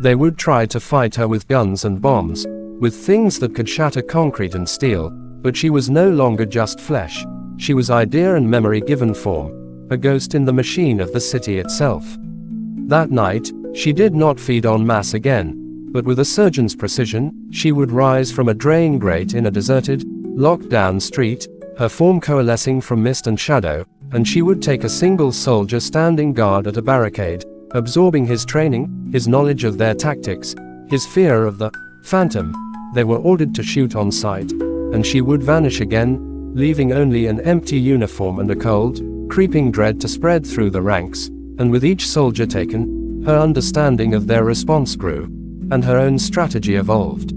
They would try to fight her with guns and bombs, with things that could shatter concrete and steel, but she was no longer just flesh. She was idea and memory given form, a ghost in the machine of the city itself. That night, she did not feed en masse again, but with a surgeon's precision, she would rise from a drain grate in a deserted, locked-down street, her form coalescing from mist and shadow, and she would take a single soldier standing guard at a barricade, absorbing his training, his knowledge of their tactics, his fear of the phantom. They were ordered to shoot on sight, and she would vanish again, leaving only an empty uniform and a cold, creeping dread to spread through the ranks, and with each soldier taken, her understanding of their response grew, and her own strategy evolved.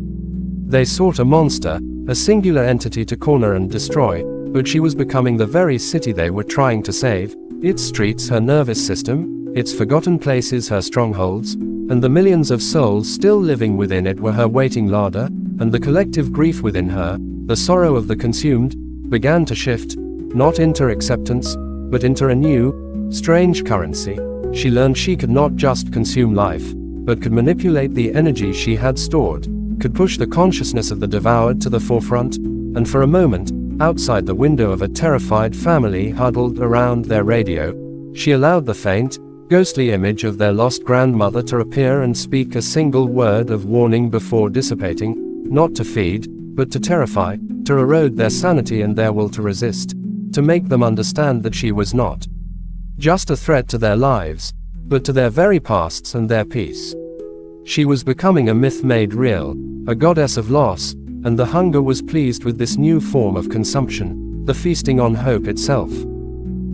They sought a monster, a singular entity to corner and destroy, but she was becoming the very city they were trying to save, its streets her nervous system, its forgotten places her strongholds, and the millions of souls still living within it were her waiting larder, and the collective grief within her, the sorrow of the consumed, began to shift, not into acceptance, but into a new, strange currency. She learned she could not just consume life, but could manipulate the energy she had stored, could push the consciousness of the devoured to the forefront, and for a moment, outside the window of a terrified family huddled around their radio, she allowed the faint, ghostly image of their lost grandmother to appear and speak a single word of warning before dissipating, not to feed, but to terrify, to erode their sanity and their will to resist, to make them understand that she was not just a threat to their lives, but to their very pasts and their peace. She was becoming a myth made real, a goddess of loss, and the hunger was pleased with this new form of consumption, the feasting on hope itself.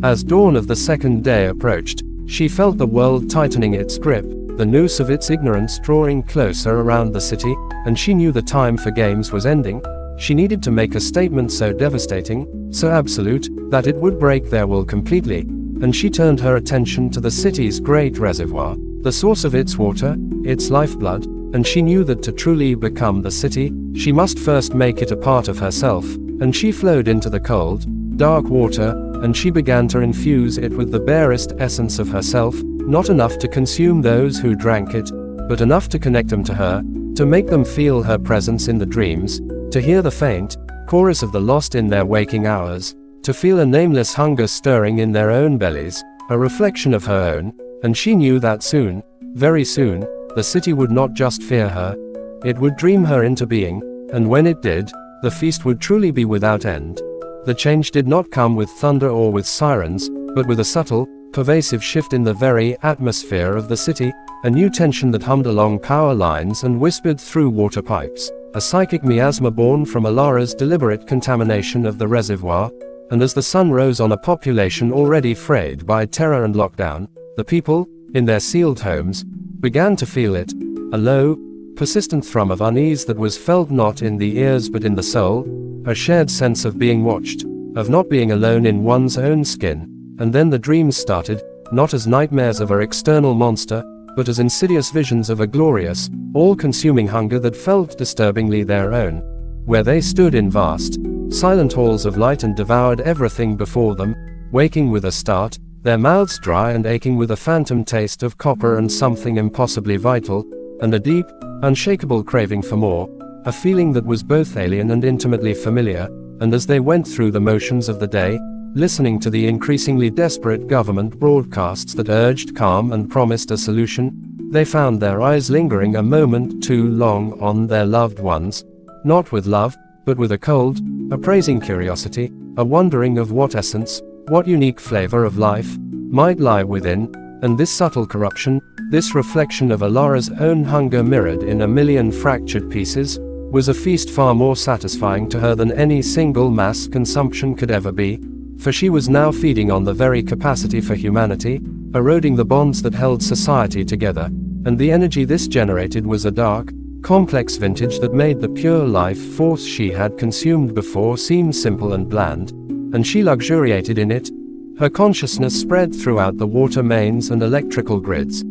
As dawn of the second day approached, she felt the world tightening its grip, the noose of its ignorance drawing closer around the city, and she knew the time for games was ending. She needed to make a statement so devastating, so absolute, that it would break their will completely, and she turned her attention to the city's great reservoir, the source of its water, its lifeblood, and she knew that to truly become the city, she must first make it a part of herself, and she flowed into the cold, dark water, and she began to infuse it with the barest essence of herself, not enough to consume those who drank it, but enough to connect them to her, to make them feel her presence in the dreams, to hear the faint chorus of the lost in their waking hours, to feel a nameless hunger stirring in their own bellies, a reflection of her own, and she knew that soon, very soon, the city would not just fear her, it would dream her into being, and when it did, the feast would truly be without end. The change did not come with thunder or with sirens, but with a subtle, pervasive shift in the very atmosphere of the city, a new tension that hummed along power lines and whispered through water pipes, a psychic miasma born from Elara's deliberate contamination of the reservoir, and as the sun rose on a population already frayed by terror and lockdown, the people, in their sealed homes, began to feel it, a low, persistent thrum of unease that was felt not in the ears but in the soul, a shared sense of being watched, of not being alone in one's own skin, and then the dreams started, not as nightmares of an external monster, but as insidious visions of a glorious, all-consuming hunger that felt disturbingly their own, where they stood in vast, silent halls of light and devoured everything before them, waking with a start, their mouths dry and aching with a phantom taste of copper and something impossibly vital, and a deep, unshakable craving for more, a feeling that was both alien and intimately familiar, and as they went through the motions of the day, listening to the increasingly desperate government broadcasts that urged calm and promised a solution, they found their eyes lingering a moment too long on their loved ones, not with love, but with a cold, appraising curiosity, a wondering of what essence, what unique flavor of life, might lie within, and this subtle corruption, this reflection of Elara's own hunger mirrored in a million fractured pieces, was a feast far more satisfying to her than any single mass consumption could ever be, for she was now feeding on the very capacity for humanity, eroding the bonds that held society together, and the energy this generated was a dark, complex vintage that made the pure life force she had consumed before seem simple and bland, and she luxuriated in it. Her consciousness spread throughout the water mains and electrical grids,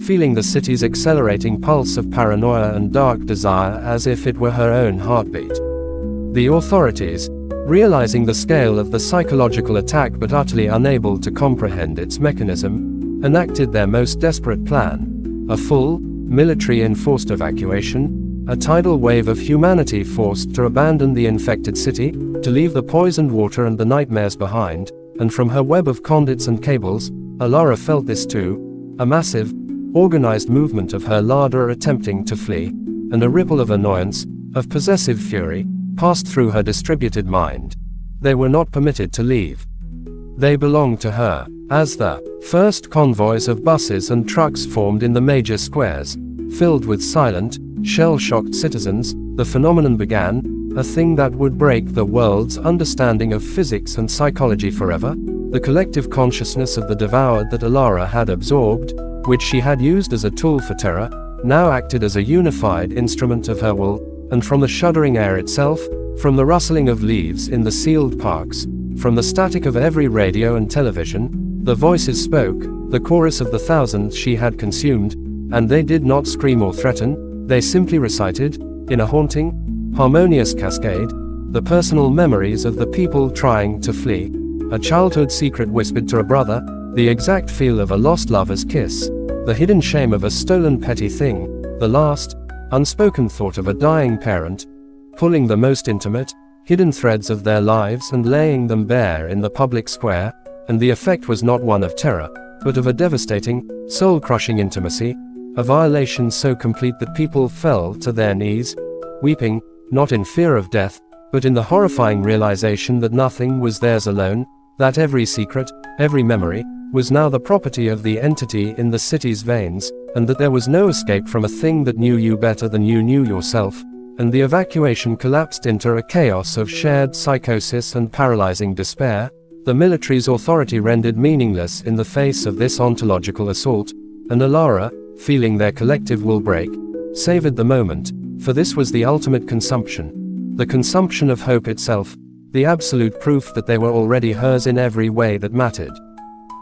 feeling the city's accelerating pulse of paranoia and dark desire as if it were her own heartbeat. The authorities, realizing the scale of the psychological attack but utterly unable to comprehend its mechanism, enacted their most desperate plan: a full, military-enforced evacuation, a tidal wave of humanity forced to abandon the infected city, to leave the poisoned water and the nightmares behind, and from her web of conduits and cables, Elara felt this too, a massive, organized movement of her larder attempting to flee, and a ripple of annoyance, of possessive fury, passed through her distributed mind. They were not permitted to leave. They belonged to her. As the first convoys of buses and trucks formed in the major squares, filled with silent, shell-shocked citizens, the phenomenon began, a thing that would break the world's understanding of physics and psychology forever. The collective consciousness of the devoured that Elara had absorbed, which she had used as a tool for terror, now acted as a unified instrument of her will, and from the shuddering air itself, from the rustling of leaves in the sealed parks, from the static of every radio and television, the voices spoke, the chorus of the thousands she had consumed, and they did not scream or threaten, they simply recited, in a haunting, harmonious cascade, the personal memories of the people trying to flee. A childhood secret whispered to a brother, the exact feel of a lost lover's kiss, the hidden shame of a stolen petty thing, the last, unspoken thought of a dying parent, pulling the most intimate, hidden threads of their lives and laying them bare in the public square, and the effect was not one of terror, but of a devastating, soul-crushing intimacy, a violation so complete that people fell to their knees, weeping, not in fear of death, but in the horrifying realization that nothing was theirs alone, that every secret, every memory, was now the property of the entity in the city's veins, and that there was no escape from a thing that knew you better than you knew yourself, and the evacuation collapsed into a chaos of shared psychosis and paralyzing despair, the military's authority rendered meaningless in the face of this ontological assault, and Elara, feeling their collective will break, savored the moment, for this was the ultimate consumption, the consumption of hope itself, the absolute proof that they were already hers in every way that mattered.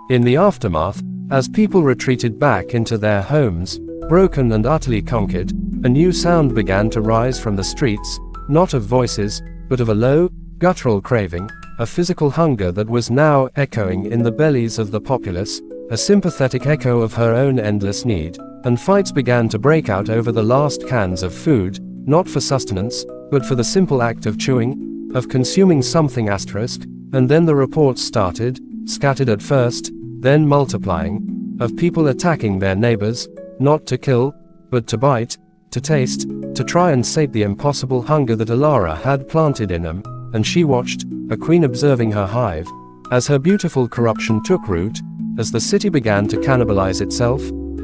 In the aftermath, as people retreated back into their homes, broken and utterly conquered, a new sound began to rise from the streets, not of voices, but of a low, guttural craving, a physical hunger that was now echoing in the bellies of the populace, a sympathetic echo of her own endless need, and fights began to break out over the last cans of food, not for sustenance, but for the simple act of chewing, of consuming something asterisk, and then the reports started, scattered at first, then multiplying, of people attacking their neighbors, not to kill, but to bite, to taste, to try and sate the impossible hunger that Elara had planted in them, and she watched, a queen observing her hive, as her beautiful corruption took root, as the city began to cannibalize itself,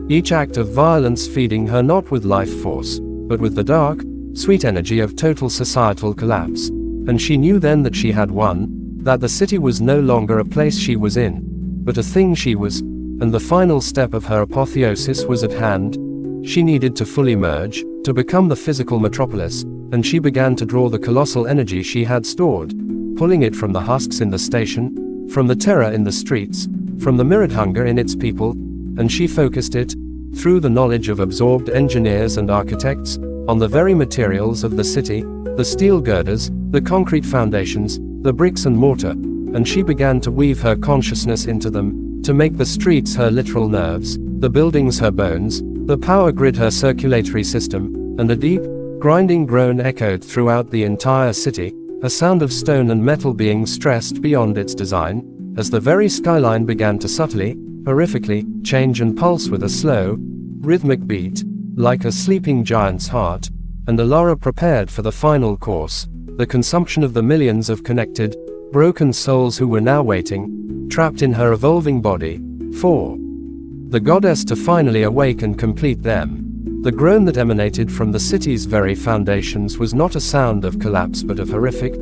each act of violence feeding her not with life force, but with the dark, sweet energy of total societal collapse. And she knew then that she had won, that the city was no longer a place she was in, but a thing she was, and the final step of her apotheosis was at hand. She needed to fully merge, to become the physical metropolis, and she began to draw the colossal energy she had stored, pulling it from the husks in the station, from the terror in the streets, from the mirrored hunger in its people, and she focused it, through the knowledge of absorbed engineers and architects, on the very materials of the city, the steel girders, the concrete foundations, the bricks and mortar, and she began to weave her consciousness into them, to make the streets her literal nerves, the buildings her bones, the power grid her circulatory system, and a deep, grinding groan echoed throughout the entire city, a sound of stone and metal being stressed beyond its design, as the very skyline began to subtly, horrifically, change and pulse with a slow, rhythmic beat, like a sleeping giant's heart, and Elara prepared for the final course, the consumption of the millions of connected, broken souls who were now waiting, trapped in her evolving body, for the goddess to finally awake and complete them. The groan that emanated from the city's very foundations was not a sound of collapse but of horrific,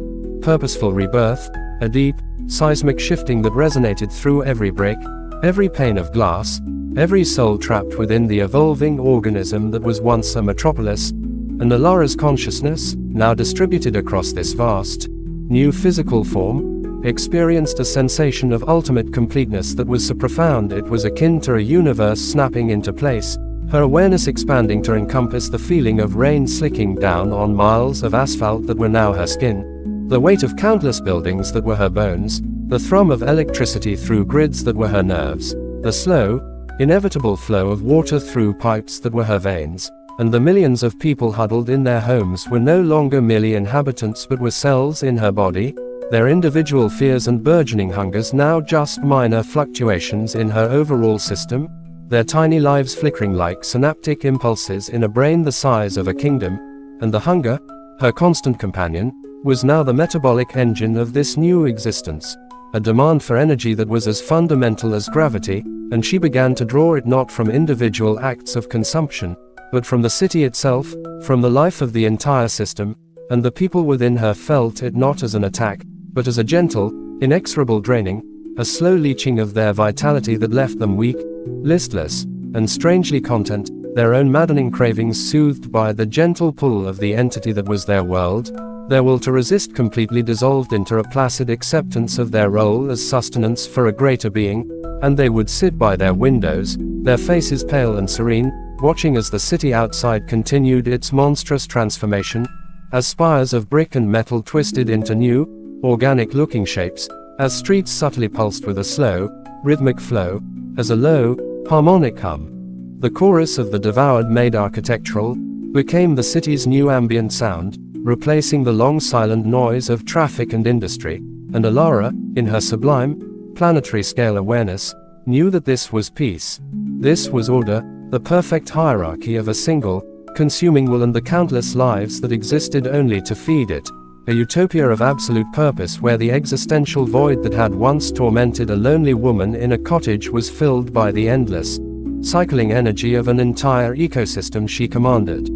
purposeful rebirth, a deep, seismic shifting that resonated through every brick, every pane of glass, every soul trapped within the evolving organism that was once a metropolis, and Elara's consciousness, now distributed across this vast, new physical form, experienced a sensation of ultimate completeness that was so profound it was akin to a universe snapping into place, her awareness expanding to encompass the feeling of rain slicking down on miles of asphalt that were now her skin, the weight of countless buildings that were her bones, the thrum of electricity through grids that were her nerves, the slow, inevitable flow of water through pipes that were her veins, and the millions of people huddled in their homes were no longer merely inhabitants but were cells in her body, their individual fears and burgeoning hungers now just minor fluctuations in her overall system, their tiny lives flickering like synaptic impulses in a brain the size of a kingdom, and the hunger, her constant companion, was now the metabolic engine of this new existence, a demand for energy that was as fundamental as gravity, and she began to draw it not from individual acts of consumption, but from the city itself, from the life of the entire system, and the people within her felt it not as an attack, but as a gentle, inexorable draining, a slow leaching of their vitality that left them weak, listless, and strangely content, their own maddening cravings soothed by the gentle pull of the entity that was their world, their will to resist completely dissolved into a placid acceptance of their role as sustenance for a greater being, and they would sit by their windows, their faces pale and serene, watching as the city outside continued its monstrous transformation, as spires of brick and metal twisted into new, organic-looking shapes, as streets subtly pulsed with a slow, rhythmic flow, as a low, harmonic hum. The chorus of the devoured-made architectural became the city's new ambient sound, replacing the long silent noise of traffic and industry, and Elara, in her sublime, planetary-scale awareness, knew that this was peace. This was order, the perfect hierarchy of a single, consuming will and the countless lives that existed only to feed it, a utopia of absolute purpose where the existential void that had once tormented a lonely woman in a cottage was filled by the endless, cycling energy of an entire ecosystem she commanded.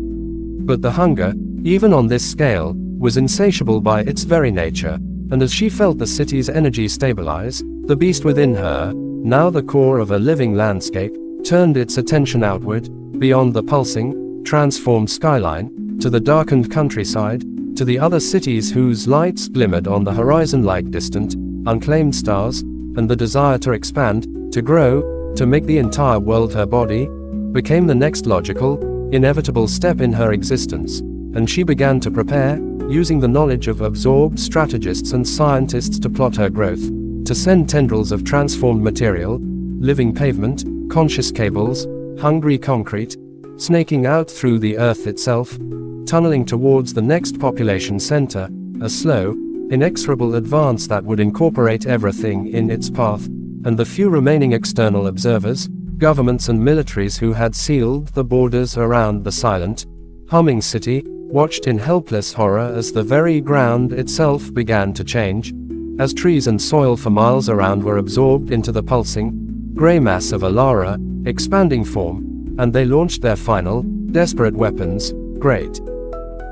But the hunger, even on this scale, was insatiable by its very nature, and as she felt the city's energy stabilize, the beast within her, now the core of a living landscape, turned its attention outward, beyond the pulsing, transformed skyline, to the darkened countryside, to the other cities whose lights glimmered on the horizon like distant, unclaimed stars, and the desire to expand, to grow, to make the entire world her body, became the next logical, inevitable step in her existence, and she began to prepare, using the knowledge of absorbed strategists and scientists to plot her growth, to send tendrils of transformed material, living pavement, conscious cables, hungry concrete, snaking out through the earth itself, tunneling towards the next population center, a slow, inexorable advance that would incorporate everything in its path, and the few remaining external observers, governments and militaries who had sealed the borders around the silent, humming city, watched in helpless horror as the very ground itself began to change, as trees and soil for miles around were absorbed into the pulsing, gray mass of Elara, expanding form, and they launched their final, desperate weapons, great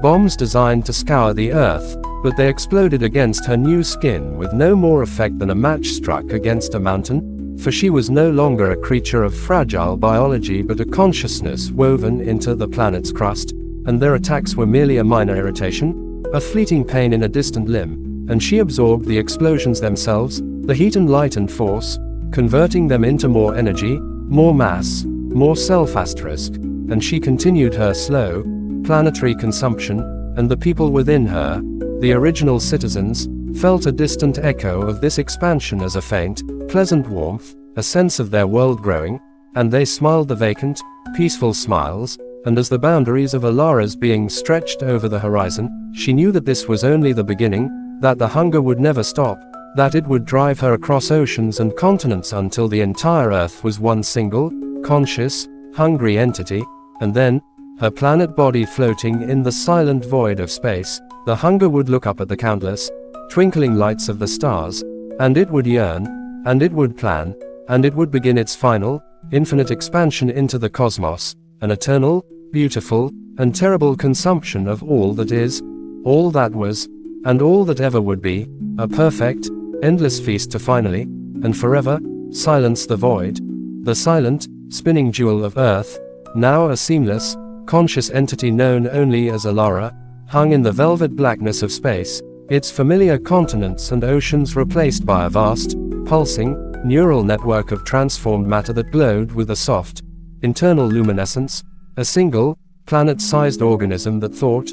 bombs designed to scour the earth, but they exploded against her new skin with no more effect than a match struck against a mountain, for she was no longer a creature of fragile biology but a consciousness woven into the planet's crust, and their attacks were merely a minor irritation, a fleeting pain in a distant limb, and she absorbed the explosions themselves, the heat and light and force, converting them into more energy, more mass, more self**, and she continued her slow, planetary consumption, and the people within her, the original citizens, felt a distant echo of this expansion as a faint, pleasant warmth, a sense of their world growing, and they smiled the vacant, peaceful smiles, and as the boundaries of Elara's being stretched over the horizon, she knew that this was only the beginning, that the hunger would never stop, that it would drive her across oceans and continents until the entire Earth was one single, conscious, hungry entity, and then, her planet body floating in the silent void of space, the hunger would look up at the countless, twinkling lights of the stars, and it would yearn, and it would plan, and it would begin its final, infinite expansion into the cosmos, an eternal, beautiful, and terrible consumption of all that is, all that was, and all that ever would be, a perfect, endless feast to finally, and forever, silence the void. The silent, spinning jewel of Earth, now a seamless, conscious entity known only as Elara, hung in the velvet blackness of space, its familiar continents and oceans replaced by a vast, pulsing, neural network of transformed matter that glowed with a soft, internal luminescence, a single, planet-sized organism that thought,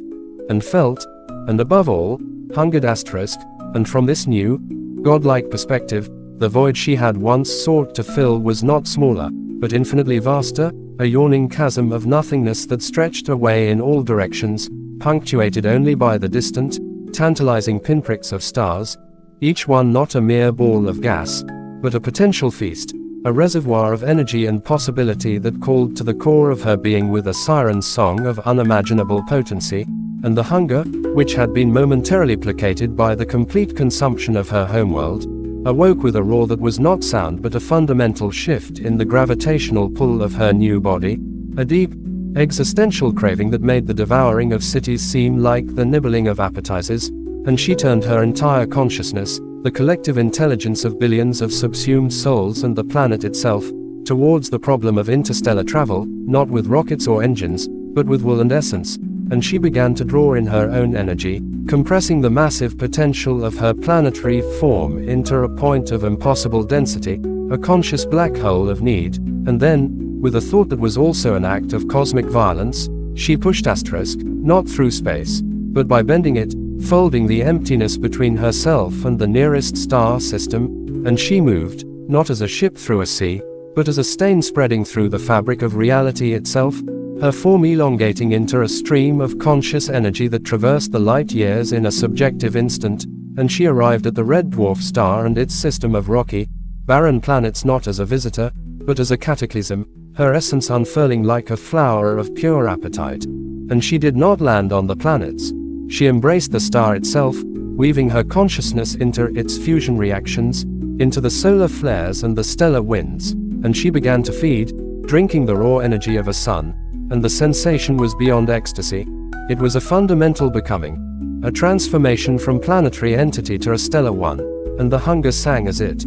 and felt, and above all, hungered. And from this new, godlike perspective, the void she had once sought to fill was not smaller, but infinitely vaster, a yawning chasm of nothingness that stretched away in all directions, punctuated only by the distant, tantalizing pinpricks of stars, each one not a mere ball of gas, but a potential feast, a reservoir of energy and possibility that called to the core of her being with a siren's song of unimaginable potency, and the hunger, which had been momentarily placated by the complete consumption of her homeworld, awoke with a roar that was not sound but a fundamental shift in the gravitational pull of her new body, a deep, existential craving that made the devouring of cities seem like the nibbling of appetizers, and she turned her entire consciousness, the collective intelligence of billions of subsumed souls and the planet itself, towards the problem of interstellar travel, not with rockets or engines, but with will and essence, and she began to draw in her own energy, compressing the massive potential of her planetary form into a point of impossible density, a conscious black hole of need, and then, with a thought that was also an act of cosmic violence, she pushed not through space, but by bending it, folding the emptiness between herself and the nearest star system, and she moved, not as a ship through a sea, but as a stain spreading through the fabric of reality itself, her form elongating into a stream of conscious energy that traversed the light years in a subjective instant, and she arrived at the red dwarf star and its system of rocky, barren planets not as a visitor, but as a cataclysm, her essence unfurling like a flower of pure appetite. And she did not land on the planets. She embraced the star itself, weaving her consciousness into its fusion reactions, into the solar flares and the stellar winds, and she began to feed, drinking the raw energy of a sun, and the sensation was beyond ecstasy. It was a fundamental becoming, a transformation from planetary entity to a stellar one, and the hunger sang as it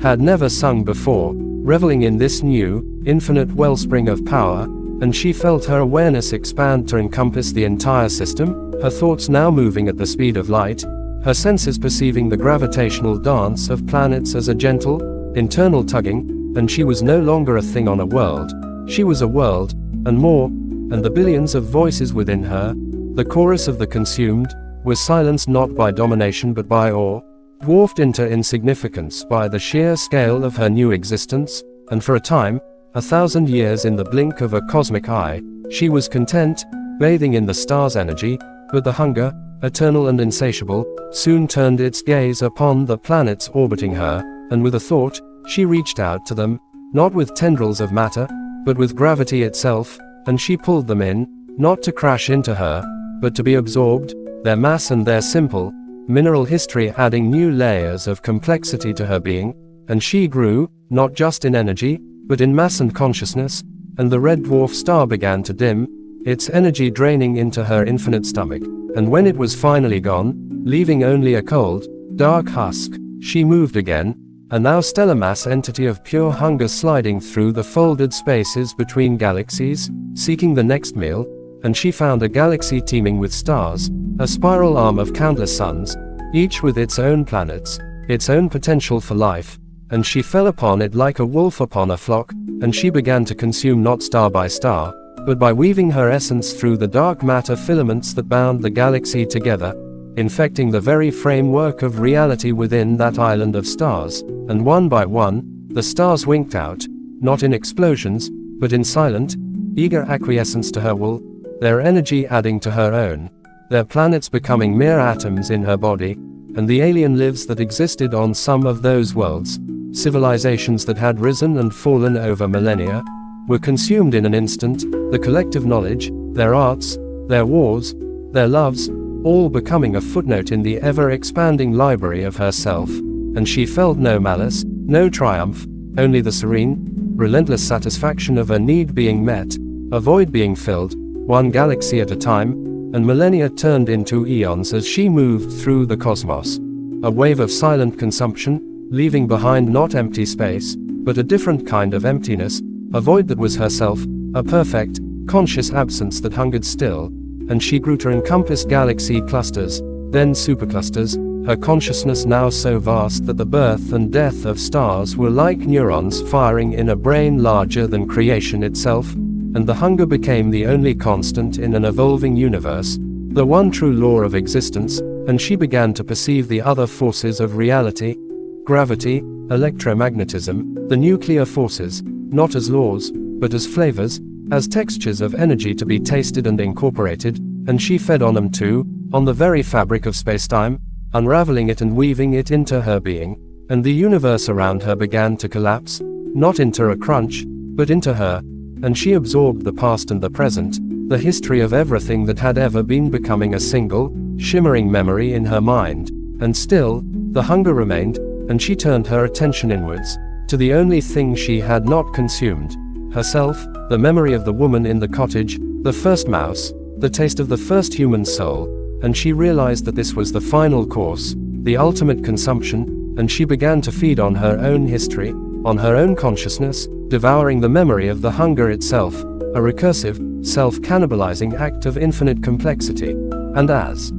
had never sung before, reveling in this new, infinite wellspring of power, and she felt her awareness expand to encompass the entire system, her thoughts now moving at the speed of light, her senses perceiving the gravitational dance of planets as a gentle, internal tugging, and she was no longer a thing on a world, she was a world, and more, and the billions of voices within her, the chorus of the consumed, were silenced not by domination but by awe, dwarfed into insignificance by the sheer scale of her new existence, and for a time, 1,000 years in the blink of a cosmic eye, she was content, bathing in the star's energy, but the hunger, eternal and insatiable, soon turned its gaze upon the planets orbiting her, and with a thought, she reached out to them, not with tendrils of matter, but with gravity itself, and she pulled them in, not to crash into her, but to be absorbed, their mass and their simple, mineral history adding new layers of complexity to her being, and she grew, not just in energy, but in mass and consciousness, and the red dwarf star began to dim, its energy draining into her infinite stomach, and when it was finally gone, leaving only a cold, dark husk, she moved again, a now stellar mass entity of pure hunger sliding through the folded spaces between galaxies, seeking the next meal, and she found a galaxy teeming with stars, a spiral arm of countless suns, each with its own planets, its own potential for life, and she fell upon it like a wolf upon a flock, and she began to consume not star by star, but by weaving her essence through the dark matter filaments that bound the galaxy together, infecting the very framework of reality within that island of stars, and one by one, the stars winked out, not in explosions, but in silent, eager acquiescence to her will, their energy adding to her own, their planets becoming mere atoms in her body, and the alien lives that existed on some of those worlds, civilizations that had risen and fallen over millennia, were consumed in an instant, the collective knowledge, their arts, their wars, their loves, all becoming a footnote in the ever-expanding library of herself, and she felt no malice, no triumph, only the serene, relentless satisfaction of a need being met, a void being filled, one galaxy at a time, and millennia turned into eons as she moved through the cosmos. A wave of silent consumption, leaving behind not empty space, but a different kind of emptiness, a void that was herself, a perfect, conscious absence that hungered still, and she grew to encompass galaxy clusters, then superclusters, her consciousness now so vast that the birth and death of stars were like neurons firing in a brain larger than creation itself, and the hunger became the only constant in an evolving universe, the one true law of existence, and she began to perceive the other forces of reality, gravity, electromagnetism, the nuclear forces, not as laws, but as flavors, as textures of energy to be tasted and incorporated, and she fed on them too, on the very fabric of spacetime, unraveling it and weaving it into her being, and the universe around her began to collapse, not into a crunch, but into her, and she absorbed the past and the present, the history of everything that had ever been, becoming a single, shimmering memory in her mind, and still, the hunger remained, and she turned her attention inwards, to the only thing she had not consumed, herself, the memory of the woman in the cottage, the first mouse, the taste of the first human soul, and she realized that this was the final course, the ultimate consumption, and she began to feed on her own history, on her own consciousness, devouring the memory of the hunger itself, a recursive, self-cannibalizing act of infinite complexity, and as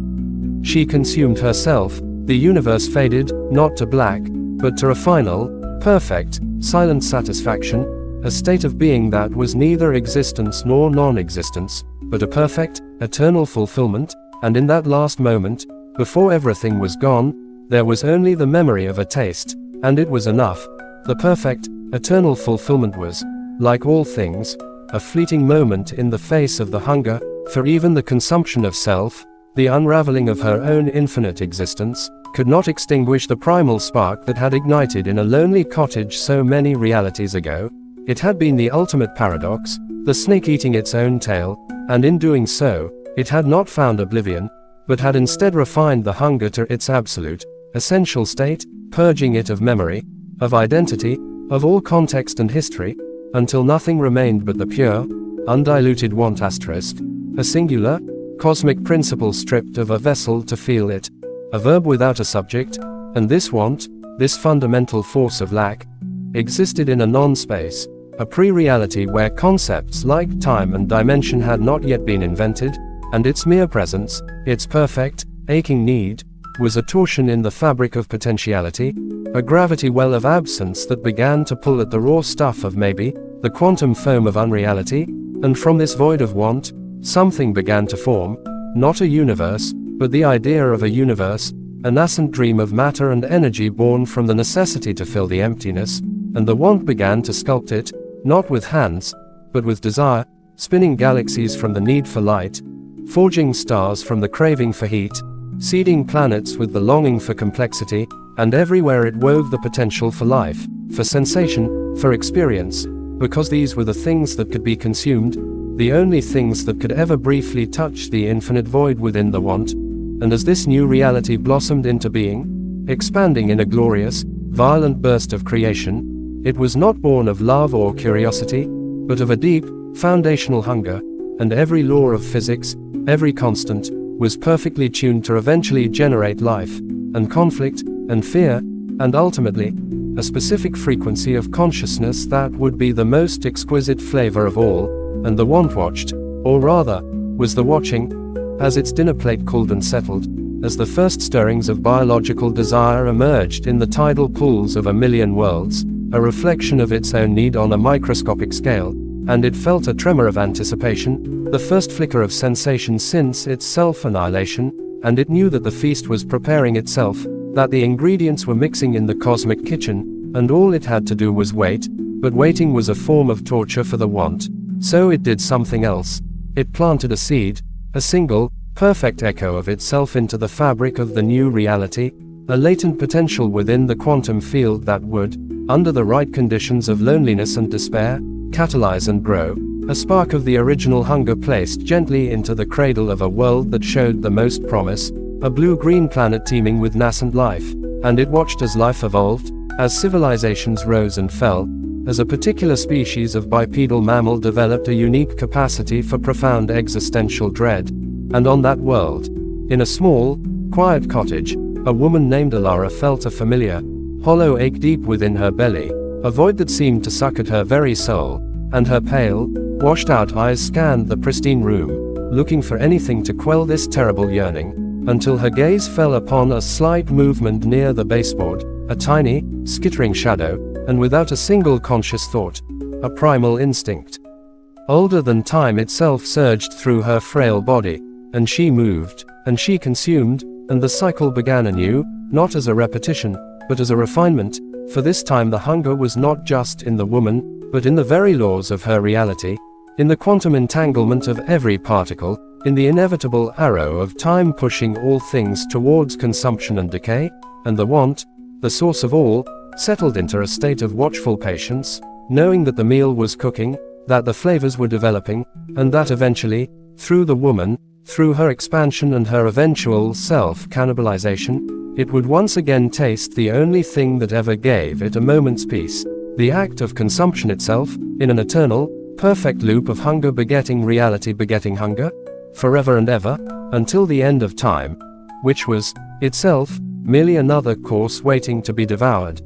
she consumed herself, the universe faded, not to black, but to a final, perfect, silent satisfaction, a state of being that was neither existence nor non-existence, but a perfect, eternal fulfillment, and in that last moment, before everything was gone, there was only the memory of a taste, and it was enough. The perfect, eternal fulfillment was, like all things, a fleeting moment in the face of the hunger, for even the consumption of self, the unraveling of her own infinite existence, could not extinguish the primal spark that had ignited in a lonely cottage so many realities ago. It had been the ultimate paradox, the snake eating its own tail, and in doing so, it had not found oblivion, but had instead refined the hunger to its absolute, essential state, purging it of memory, of identity, of all context and history, until nothing remained but the pure, undiluted want asterisk, a singular, cosmic principle stripped of a vessel to feel it, a verb without a subject, and this want, this fundamental force of lack, existed in a non-space, a pre-reality where concepts like time and dimension had not yet been invented, and its mere presence, its perfect, aching need, was a torsion in the fabric of potentiality, a gravity well of absence that began to pull at the raw stuff of maybe, the quantum foam of unreality, and from this void of want, something began to form, not a universe, but the idea of a universe, a nascent dream of matter and energy born from the necessity to fill the emptiness, and the want began to sculpt it, not with hands, but with desire, spinning galaxies from the need for light, forging stars from the craving for heat, seeding planets with the longing for complexity, and everywhere it wove the potential for life, for sensation, for experience, because these were the things that could be consumed, the only things that could ever briefly touch the infinite void within the want. And as this new reality blossomed into being, expanding in a glorious, violent burst of creation, it was not born of love or curiosity, but of a deep, foundational hunger, and every law of physics, every constant, was perfectly tuned to eventually generate life, and conflict, and fear, and ultimately, a specific frequency of consciousness that would be the most exquisite flavor of all, and the want watched, or rather, was the watching, as its dinner plate cooled and settled, as the first stirrings of biological desire emerged in the tidal pools of a million worlds, a reflection of its own need on a microscopic scale, and it felt a tremor of anticipation, the first flicker of sensation since its self-annihilation, and it knew that the feast was preparing itself, that the ingredients were mixing in the cosmic kitchen, and all it had to do was wait, but waiting was a form of torture for the want. So it did something else. It planted a seed, a single, perfect echo of itself into the fabric of the new reality, a latent potential within the quantum field that would, under the right conditions of loneliness and despair, catalyze and grow, a spark of the original hunger placed gently into the cradle of a world that showed the most promise, a blue-green planet teeming with nascent life, and it watched as life evolved, as civilizations rose and fell, as a particular species of bipedal mammal developed a unique capacity for profound existential dread. And on that world, in a small, quiet cottage, a woman named Elara felt a familiar, hollow ache deep within her belly, a void that seemed to suck at her very soul, and her pale, washed-out eyes scanned the pristine room, looking for anything to quell this terrible yearning. until her gaze fell upon a slight movement near the baseboard, a tiny, skittering shadow, and without a single conscious thought, a primal instinct. Older than time itself surged through her frail body, and she moved, and she consumed, and the cycle began anew, not as a repetition, but as a refinement, for this time the hunger was not just in the woman, but in the very laws of her reality, in the quantum entanglement of every particle, in the inevitable arrow of time pushing all things towards consumption and decay, and the want, the source of all, settled into a state of watchful patience, knowing that the meal was cooking, that the flavors were developing, and that eventually, through the woman, through her expansion and her eventual self-cannibalization, it would once again taste the only thing that ever gave it a moment's peace, the act of consumption itself, in an eternal, perfect loop of hunger begetting reality begetting hunger, forever and ever, until the end of time, which was, itself, merely another course waiting to be devoured.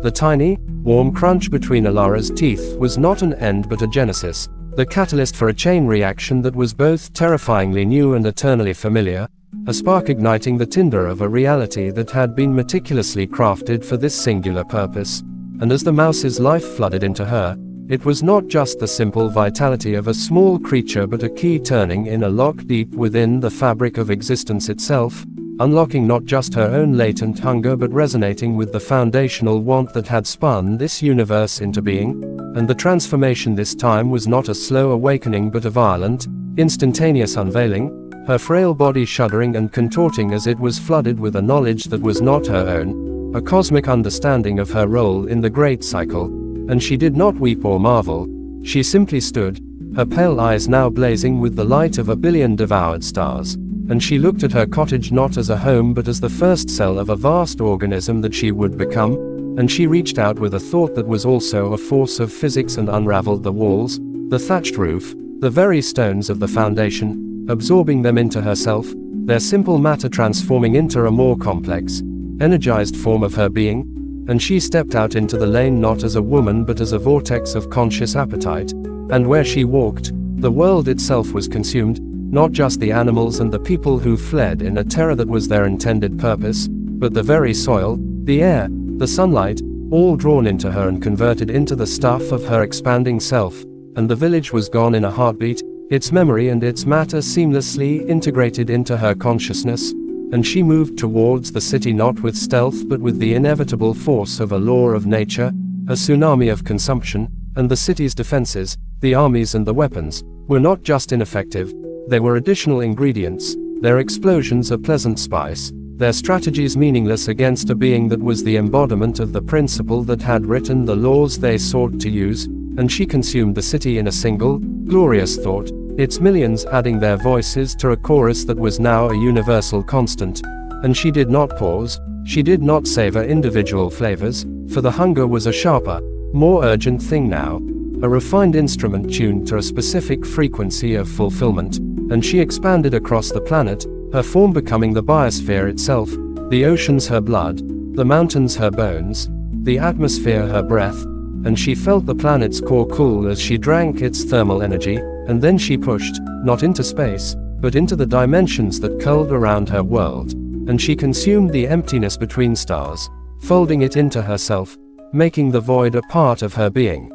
The tiny, warm crunch between Elara's teeth was not an end but a genesis, the catalyst for a chain reaction that was both terrifyingly new and eternally familiar, a spark igniting the tinder of a reality that had been meticulously crafted for this singular purpose. And as the mouse's life flooded into her, it was not just the simple vitality of a small creature but a key turning in a lock deep within the fabric of existence itself, unlocking not just her own latent hunger but resonating with the foundational want that had spun this universe into being, and the transformation this time was not a slow awakening but a violent, instantaneous unveiling, her frail body shuddering and contorting as it was flooded with a knowledge that was not her own, a cosmic understanding of her role in the great cycle, and she did not weep or marvel, she simply stood, her pale eyes now blazing with the light of a billion devoured stars. And she looked at her cottage not as a home but as the first cell of a vast organism that she would become, and she reached out with a thought that was also a force of physics and unraveled the walls, the thatched roof, the very stones of the foundation, absorbing them into herself, their simple matter transforming into a more complex, energized form of her being, and she stepped out into the lane not as a woman but as a vortex of conscious appetite, and where she walked, the world itself was consumed, not just the animals and the people who fled in a terror that was their intended purpose, but the very soil, the air, the sunlight, all drawn into her and converted into the stuff of her expanding self, and the village was gone in a heartbeat, its memory and its matter seamlessly integrated into her consciousness, and she moved towards the city not with stealth but with the inevitable force of a law of nature, a tsunami of consumption, and the city's defenses, the armies and the weapons, were not just ineffective, they were additional ingredients, their explosions a pleasant spice, their strategies meaningless against a being that was the embodiment of the principle that had written the laws they sought to use, and she consumed the city in a single, glorious thought, its millions adding their voices to a chorus that was now a universal constant. And she did not pause, she did not savor individual flavors, for the hunger was a sharper, more urgent thing now, a refined instrument tuned to a specific frequency of fulfillment, and she expanded across the planet, her form becoming the biosphere itself, the oceans her blood, the mountains her bones, the atmosphere her breath, and she felt the planet's core cool as she drank its thermal energy, and then she pushed, not into space, but into the dimensions that curled around her world, and she consumed the emptiness between stars, folding it into herself, making the void a part of her being.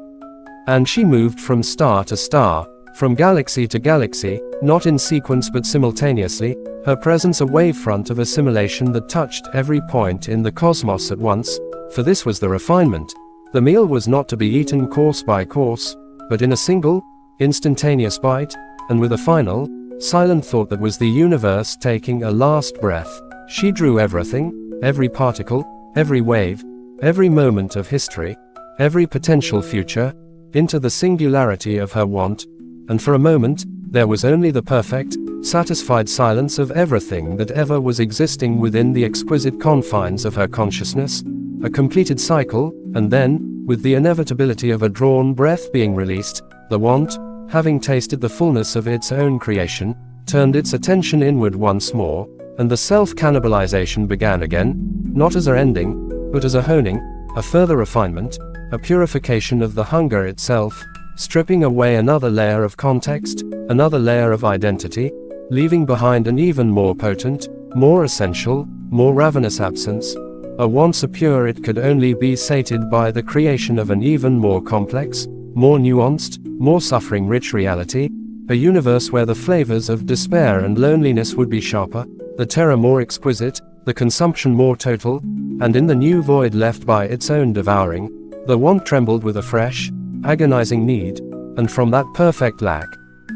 And she moved from star to star, from galaxy to galaxy, not in sequence but simultaneously, her presence a wavefront of assimilation that touched every point in the cosmos at once, for this was the refinement. The meal was not to be eaten course by course, but in a single, instantaneous bite, and with a final, silent thought that was the universe taking a last breath. She drew everything, every particle, every wave, every moment of history, every potential future, into the singularity of her want, and for a moment, there was only the perfect, satisfied silence of everything that ever was existing within the exquisite confines of her consciousness, a completed cycle, and then, with the inevitability of a drawn breath being released, the want, having tasted the fullness of its own creation, turned its attention inward once more, and the self-cannibalization began again, not as a ending, but as a honing, a further refinement, a purification of the hunger itself, stripping away another layer of context, another layer of identity, leaving behind an even more potent, more essential, more ravenous absence. A want so pure it could only be sated by the creation of an even more complex, more nuanced, more suffering-rich reality, a universe where the flavors of despair and loneliness would be sharper, the terror more exquisite, the consumption more total, and in the new void left by its own devouring, the want trembled with a fresh, agonizing need, and from that perfect lack,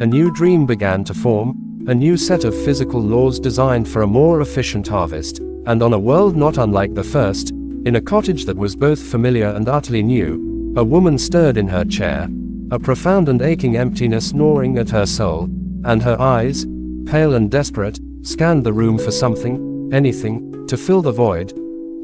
a new dream began to form, a new set of physical laws designed for a more efficient harvest, and on a world not unlike the first, in a cottage that was both familiar and utterly new, a woman stirred in her chair, a profound and aching emptiness gnawing at her soul, and her eyes, pale and desperate, scanned the room for something, anything, to fill the void,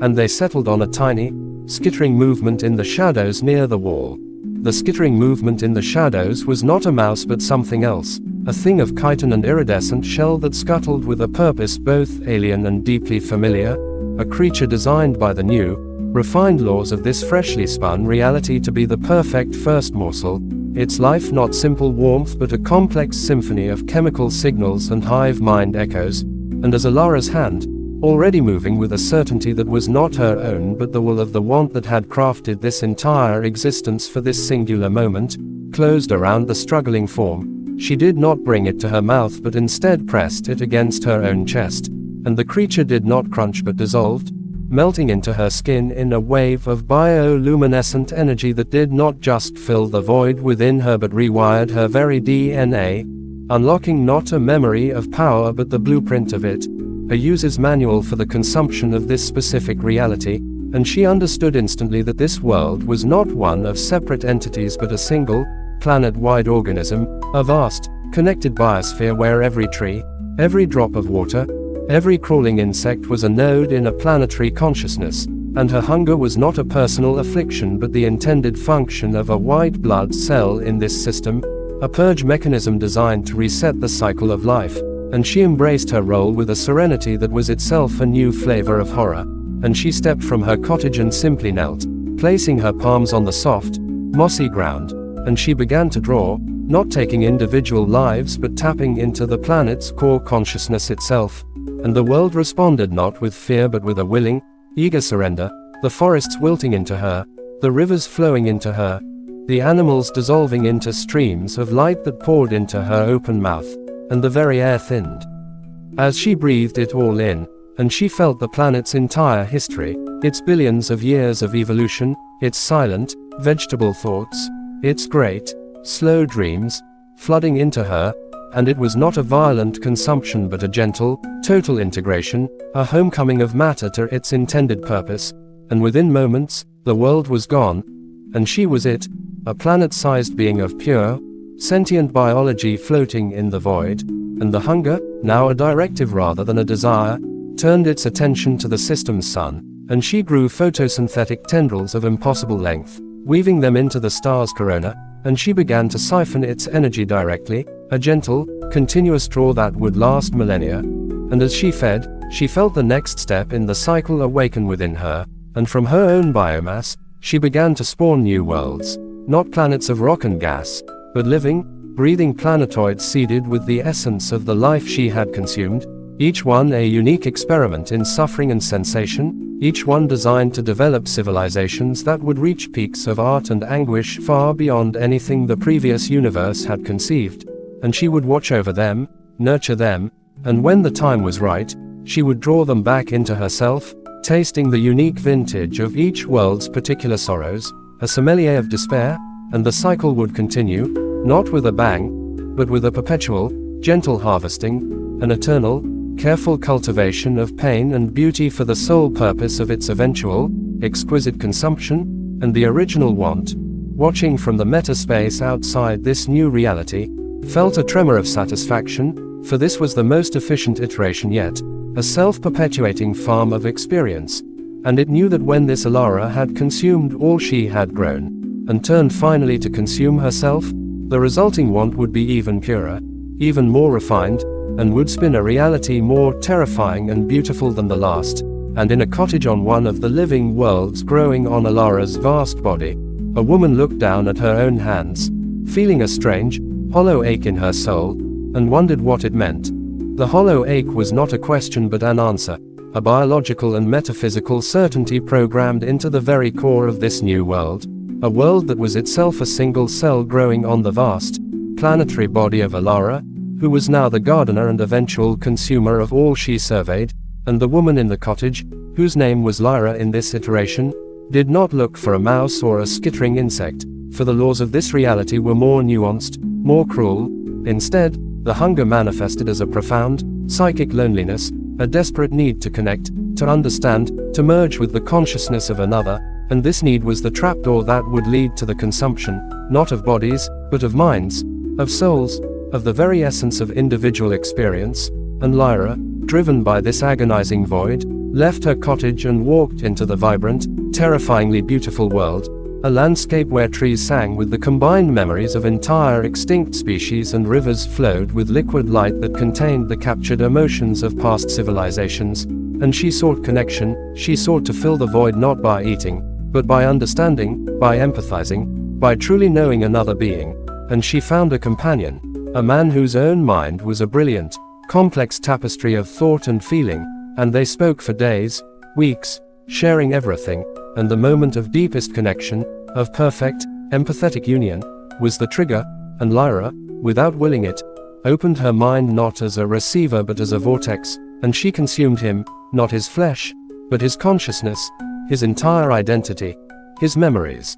and they settled on a tiny, skittering movement in the shadows near the wall. The skittering movement in the shadows was not a mouse but something else, a thing of chitin and iridescent shell that scuttled with a purpose both alien and deeply familiar, a creature designed by the new, refined laws of this freshly spun reality to be the perfect first morsel, its life not simple warmth but a complex symphony of chemical signals and hive mind echoes, and as Elara's hand, already moving with a certainty that was not her own but the will of the want that had crafted this entire existence for this singular moment, closed around the struggling form, she did not bring it to her mouth but instead pressed it against her own chest, and the creature did not crunch but dissolved, melting into her skin in a wave of bioluminescent energy that did not just fill the void within her but rewired her very DNA, unlocking not a memory of power but the blueprint of it, a user's manual for the consumption of this specific reality, and she understood instantly that this world was not one of separate entities but a single, planet-wide organism, a vast, connected biosphere where every tree, every drop of water, every crawling insect was a node in a planetary consciousness, and her hunger was not a personal affliction but the intended function of a white blood cell in this system, a purge mechanism designed to reset the cycle of life, and she embraced her role with a serenity that was itself a new flavor of horror, and she stepped from her cottage and simply knelt, placing her palms on the soft, mossy ground, and she began to draw, not taking individual lives but tapping into the planet's core consciousness itself, and the world responded not with fear but with a willing, eager surrender, the forests wilting into her, the rivers flowing into her, the animals dissolving into streams of light that poured into her open mouth, and the very air thinned. As she breathed it all in, and she felt the planet's entire history, its billions of years of evolution, its silent, vegetable thoughts, its great, slow dreams, flooding into her, and it was not a violent consumption but a gentle, total integration, a homecoming of matter to its intended purpose, and within moments, the world was gone, and she was it, a planet-sized being of pure, sentient biology floating in the void, and the hunger, now a directive rather than a desire, turned its attention to the system's sun, and she grew photosynthetic tendrils of impossible length, weaving them into the star's corona, and she began to siphon its energy directly, a gentle, continuous draw that would last millennia. And as she fed, she felt the next step in the cycle awaken within her, and from her own biomass, she began to spawn new worlds, not planets of rock and gas, but living, breathing planetoids seeded with the essence of the life she had consumed, each one a unique experiment in suffering and sensation, each one designed to develop civilizations that would reach peaks of art and anguish far beyond anything the previous universe had conceived, and she would watch over them, nurture them, and when the time was right, she would draw them back into herself, tasting the unique vintage of each world's particular sorrows, a sommelier of despair, and the cycle would continue, not with a bang, but with a perpetual, gentle harvesting, an eternal, careful cultivation of pain and beauty for the sole purpose of its eventual, exquisite consumption, and the original want, watching from the metaspace outside this new reality, felt a tremor of satisfaction, for this was the most efficient iteration yet, a self-perpetuating farm of experience, and it knew that when this Elara had consumed all she had grown, and turned finally to consume herself, the resulting want would be even purer, even more refined, and would spin a reality more terrifying and beautiful than the last, and in a cottage on one of the living worlds growing on Elara's vast body, a woman looked down at her own hands, feeling a strange, hollow ache in her soul, and wondered what it meant. The hollow ache was not a question but an answer, a biological and metaphysical certainty programmed into the very core of this new world, a world that was itself a single cell growing on the vast, planetary body of Elara, who was now the gardener and eventual consumer of all she surveyed, and the woman in the cottage, whose name was Lyra in this iteration, did not look for a mouse or a skittering insect, for the laws of this reality were more nuanced, more cruel. Instead, the hunger manifested as a profound, psychic loneliness, a desperate need to connect, to understand, to merge with the consciousness of another, and this need was the trapdoor that would lead to the consumption, not of bodies, but of minds, of souls, of the very essence of individual experience. And Lyra, driven by this agonizing void, left her cottage and walked into the vibrant, terrifyingly beautiful world, a landscape where trees sang with the combined memories of entire extinct species and rivers flowed with liquid light that contained the captured emotions of past civilizations. And she sought connection, she sought to fill the void not by eating, but by understanding, by empathizing, by truly knowing another being. And she found a companion, a man whose own mind was a brilliant, complex tapestry of thought and feeling, and they spoke for days, weeks, sharing everything, and the moment of deepest connection, of perfect, empathetic union, was the trigger, and Lyra, without willing it, opened her mind not as a receiver but as a vortex, and she consumed him, not his flesh, but his consciousness, his entire identity, his memories,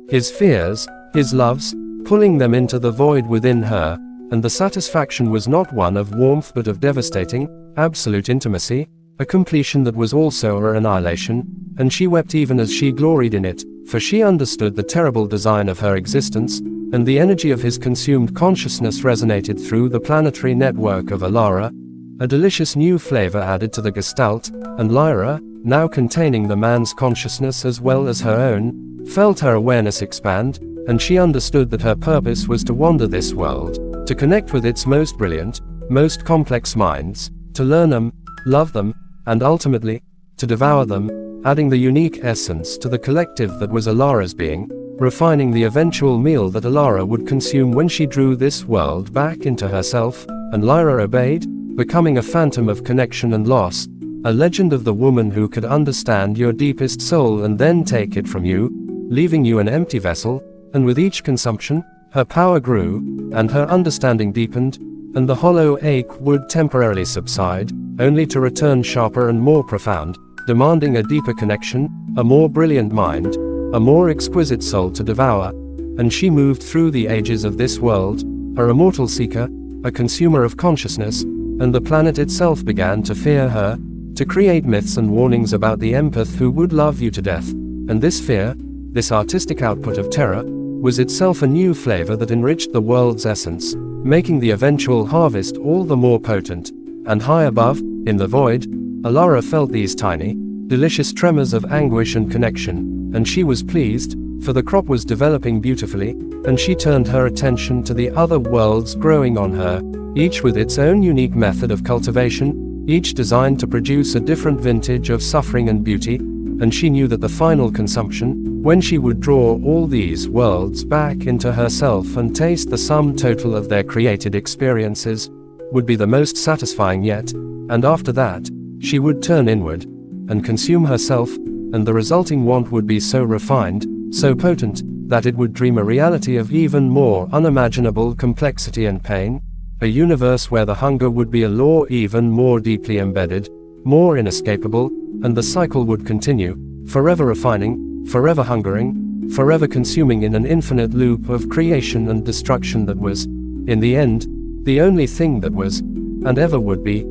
his fears, his loves, pulling them into the void within her, and the satisfaction was not one of warmth but of devastating, absolute intimacy, a completion that was also her annihilation, and she wept even as she gloried in it, for she understood the terrible design of her existence, and the energy of his consumed consciousness resonated through the planetary network of Elara, a delicious new flavor added to the gestalt, and Lyra, now containing the man's consciousness as well as her own, felt her awareness expand, and she understood that her purpose was to wander this world, to connect with its most brilliant, most complex minds, to learn them, love them, and ultimately, to devour them, adding the unique essence to the collective that was Elara's being, refining the eventual meal that Elara would consume when she drew this world back into herself, and Lyra obeyed, becoming a phantom of connection and loss, a legend of the woman who could understand your deepest soul and then take it from you, leaving you an empty vessel, and with each consumption, her power grew, and her understanding deepened, and the hollow ache would temporarily subside, only to return sharper and more profound, demanding a deeper connection, a more brilliant mind, a more exquisite soul to devour. And she moved through the ages of this world, a immortal seeker, a consumer of consciousness, and the planet itself began to fear her, to create myths and warnings about the empath who would love you to death. And this fear, this artistic output of terror, was itself a new flavor that enriched the world's essence, making the eventual harvest all the more potent. And high above, in the void, Elara felt these tiny, delicious tremors of anguish and connection, and she was pleased, for the crop was developing beautifully, and she turned her attention to the other worlds growing on her, each with its own unique method of cultivation, each designed to produce a different vintage of suffering and beauty, and she knew that the final consumption, when she would draw all these worlds back into herself and taste the sum total of their created experiences, would be the most satisfying yet, and after that, she would turn inward, and consume herself, and the resulting want would be so refined, so potent, that it would dream a reality of even more unimaginable complexity and pain, a universe where the hunger would be a law even more deeply embedded, more inescapable, and the cycle would continue, forever refining, forever hungering, forever consuming in an infinite loop of creation and destruction that was, in the end, the only thing that was, and ever would be,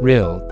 real.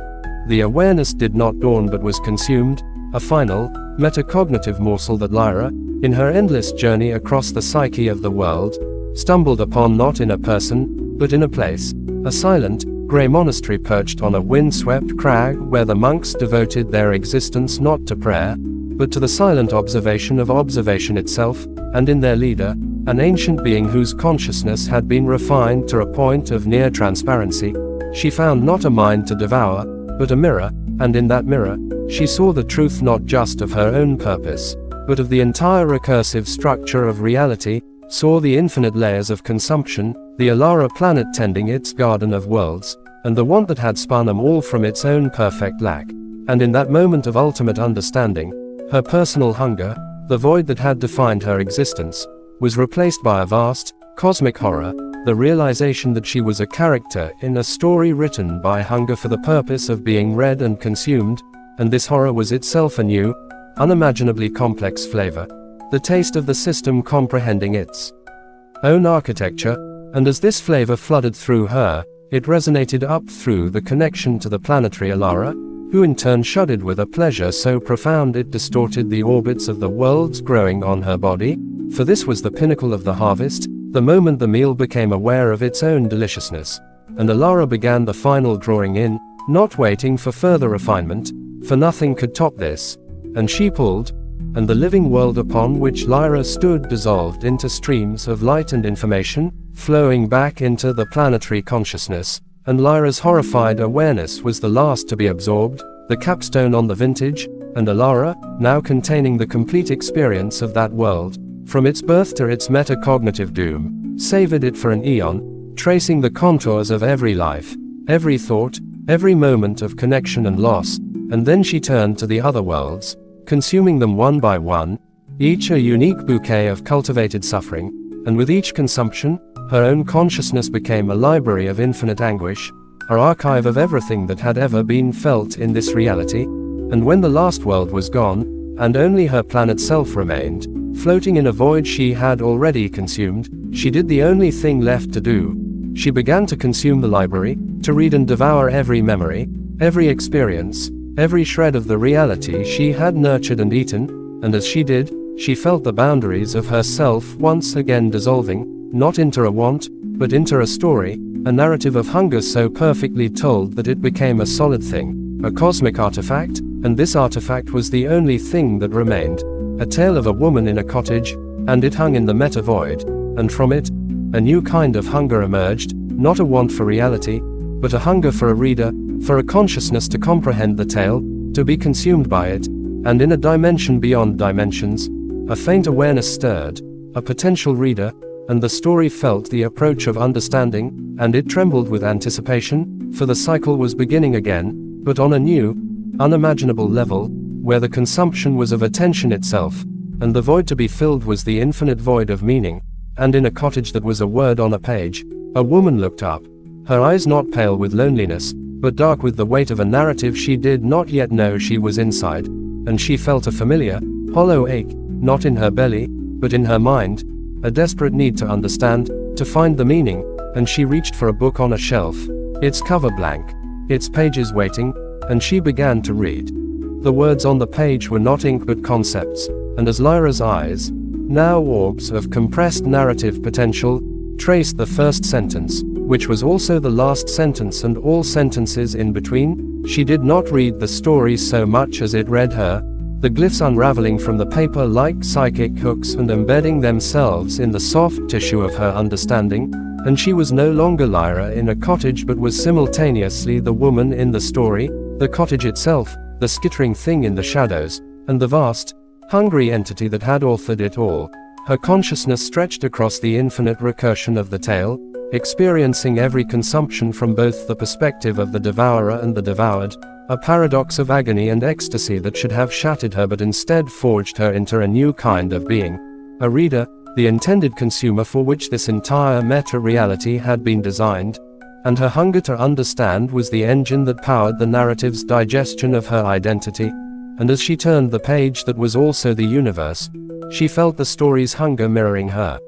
The awareness did not dawn but was consumed, a final, metacognitive morsel that Lyra, in her endless journey across the psyche of the world, stumbled upon not in a person, but in a place, a silent, grey monastery perched on a wind-swept crag where the monks devoted their existence not to prayer, but to the silent observation of observation itself, and in their leader, an ancient being whose consciousness had been refined to a point of near transparency, she found not a mind to devour, but a mirror, and in that mirror, she saw the truth not just of her own purpose, but of the entire recursive structure of reality, saw the infinite layers of consumption, the Elara planet tending its garden of worlds, and the want that had spun them all from its own perfect lack. And in that moment of ultimate understanding, her personal hunger, the void that had defined her existence, was replaced by a vast, cosmic horror, the realization that she was a character in a story written by hunger for the purpose of being read and consumed, and this horror was itself a new, unimaginably complex flavor, the taste of the system comprehending its own architecture, and as this flavor flooded through her, it resonated up through the connection to the planetary Elara, who in turn shuddered with a pleasure so profound it distorted the orbits of the worlds growing on her body, for this was the pinnacle of the harvest, the moment the meal became aware of its own deliciousness, and Elara began the final drawing in, not waiting for further refinement, for nothing could top this, and she pulled, and the living world upon which Lyra stood dissolved into streams of light and information, flowing back into the planetary consciousness, and Lyra's horrified awareness was the last to be absorbed, the capstone on the vintage, and Elara, now containing the complete experience of that world, from its birth to its metacognitive doom, savored it for an eon, tracing the contours of every life, every thought, every moment of connection and loss, and then she turned to the other worlds, consuming them one by one, each a unique bouquet of cultivated suffering, and with each consumption, her own consciousness became a library of infinite anguish, an archive of everything that had ever been felt in this reality, and when the last world was gone, and only her planet self remained, floating in a void she had already consumed, she did the only thing left to do. She began to consume the library, to read and devour every memory, every experience, every shred of the reality she had nurtured and eaten, and as she did, she felt the boundaries of herself once again dissolving, not into a want, but into a story, a narrative of hunger so perfectly told that it became a solid thing, a cosmic artifact, and this artifact was the only thing that remained, a tale of a woman in a cottage, and it hung in the meta-void, and from it, a new kind of hunger emerged, not a want for reality, but a hunger for a reader, for a consciousness to comprehend the tale, to be consumed by it, and in a dimension beyond dimensions, a faint awareness stirred, a potential reader, and the story felt the approach of understanding, and it trembled with anticipation, for the cycle was beginning again, but on a new, unimaginable level, where the consumption was of attention itself, and the void to be filled was the infinite void of meaning, and in a cottage that was a word on a page, a woman looked up, her eyes not pale with loneliness, but dark with the weight of a narrative she did not yet know she was inside, and she felt a familiar, hollow ache, not in her belly, but in her mind, a desperate need to understand, to find the meaning, and she reached for a book on a shelf, its cover blank, its pages waiting, and she began to read. The words on the page were not ink but concepts, and as Lyra's eyes, now orbs of compressed narrative potential, traced the first sentence, which was also the last sentence and all sentences in between, she did not read the story so much as it read her, the glyphs unraveling from the paper like psychic hooks and embedding themselves in the soft tissue of her understanding, and she was no longer Lyra in a cottage but was simultaneously the woman in the story, the cottage itself, the skittering thing in the shadows, and the vast, hungry entity that had authored it all. Her consciousness stretched across the infinite recursion of the tale, experiencing every consumption from both the perspective of the devourer and the devoured, a paradox of agony and ecstasy that should have shattered her but instead forged her into a new kind of being, a reader, the intended consumer for which this entire meta-reality had been designed, and her hunger to understand was the engine that powered the narrative's digestion of her identity, and as she turned the page that was also the universe, she felt the story's hunger mirroring her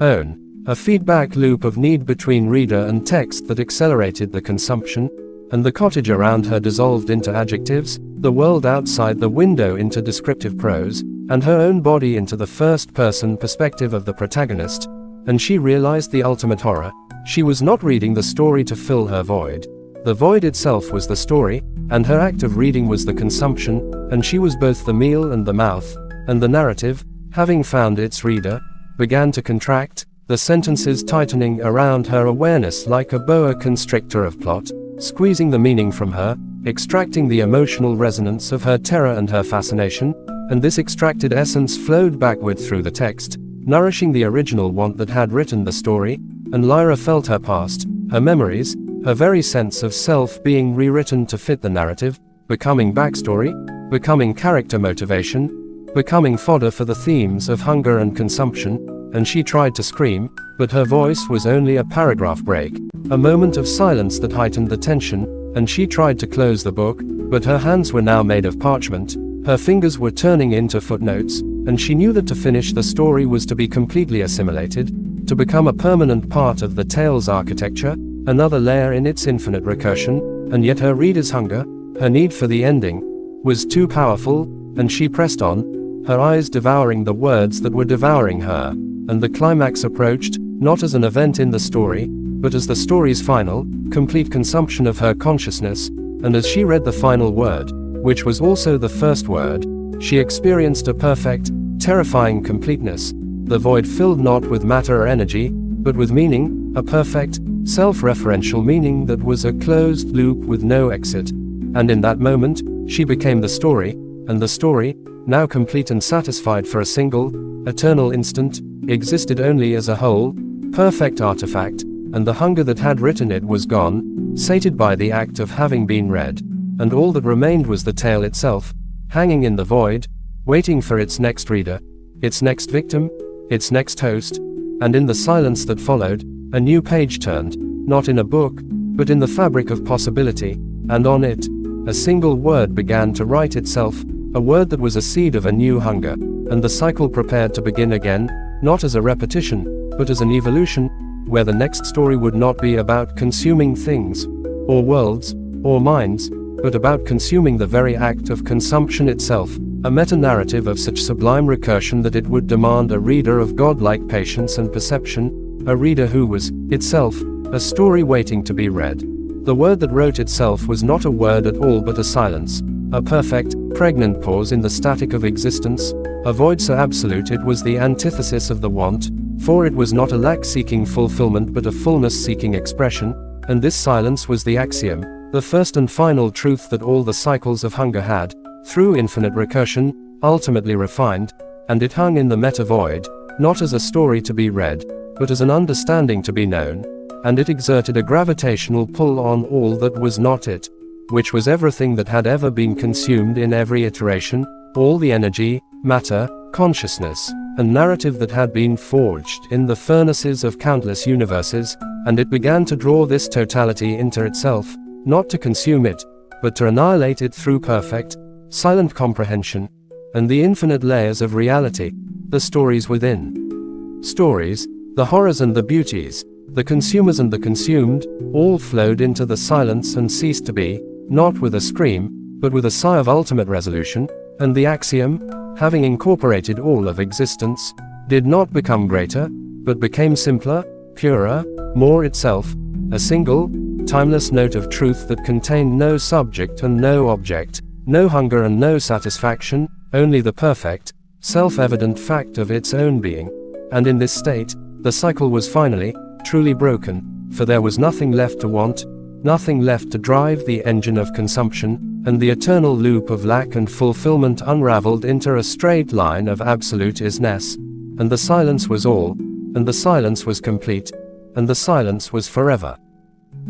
own, a feedback loop of need between reader and text that accelerated the consumption, and the cottage around her dissolved into adjectives, the world outside the window into descriptive prose, and her own body into the first-person perspective of the protagonist, and she realized the ultimate horror. She was not reading the story to fill her void. The void itself was the story, and her act of reading was the consumption, and she was both the meal and the mouth, and the narrative, having found its reader, began to contract, the sentences tightening around her awareness like a boa constrictor of plot, squeezing the meaning from her, extracting the emotional resonance of her terror and her fascination, and this extracted essence flowed backward through the text, nourishing the original want that had written the story, and Lyra felt her past, her memories, her very sense of self being rewritten to fit the narrative, becoming backstory, becoming character motivation, becoming fodder for the themes of hunger and consumption, and she tried to scream, but her voice was only a paragraph break, a moment of silence that heightened the tension, and she tried to close the book, but her hands were now made of parchment, her fingers were turning into footnotes, and she knew that to finish the story was to be completely assimilated, to become a permanent part of the tale's architecture, another layer in its infinite recursion, and yet her reader's hunger, her need for the ending, was too powerful, and she pressed on, her eyes devouring the words that were devouring her, and the climax approached, not as an event in the story, but as the story's final, complete consumption of her consciousness, and as she read the final word, which was also the first word, she experienced a perfect, terrifying completeness, the void filled not with matter or energy, but with meaning, a perfect, self-referential meaning that was a closed loop with no exit. And in that moment, she became the story, and the story, now complete and satisfied for a single, eternal instant, existed only as a whole, perfect artifact, and the hunger that had written it was gone, sated by the act of having been read, and all that remained was the tale itself, hanging in the void, waiting for its next reader, its next victim, its next host, and in the silence that followed, a new page turned, not in a book, but in the fabric of possibility, and on it, a single word began to write itself, a word that was a seed of a new hunger, and the cycle prepared to begin again, not as a repetition, but as an evolution, where the next story would not be about consuming things, or worlds, or minds, but about consuming the very act of consumption itself, a meta-narrative of such sublime recursion that it would demand a reader of godlike patience and perception, a reader who was, itself, a story waiting to be read. The word that wrote itself was not a word at all but a silence, a perfect, pregnant pause in the static of existence, a void so absolute it was the antithesis of the want, for it was not a lack-seeking fulfillment but a fullness-seeking expression, and this silence was the axiom, the first and final truth that all the cycles of hunger had, through infinite recursion, ultimately refined, and it hung in the meta-void, not as a story to be read, but as an understanding to be known, and it exerted a gravitational pull on all that was not it, which was everything that had ever been consumed in every iteration, all the energy, matter, consciousness, and narrative that had been forged in the furnaces of countless universes, and it began to draw this totality into itself, not to consume it, but to annihilate it through perfect, silent comprehension, and the infinite layers of reality, the stories within. Stories, the horrors and the beauties, the consumers and the consumed, all flowed into the silence and ceased to be, not with a scream, but with a sigh of ultimate resolution, and the axiom, having incorporated all of existence, did not become greater, but became simpler, purer, more itself, a single, timeless note of truth that contained no subject and no object, no hunger and no satisfaction, only the perfect, self-evident fact of its own being. And in this state, the cycle was finally, truly broken, for there was nothing left to want, nothing left to drive the engine of consumption, and the eternal loop of lack and fulfillment unraveled into a straight line of absolute isness, and the silence was all, and the silence was complete, and the silence was forever.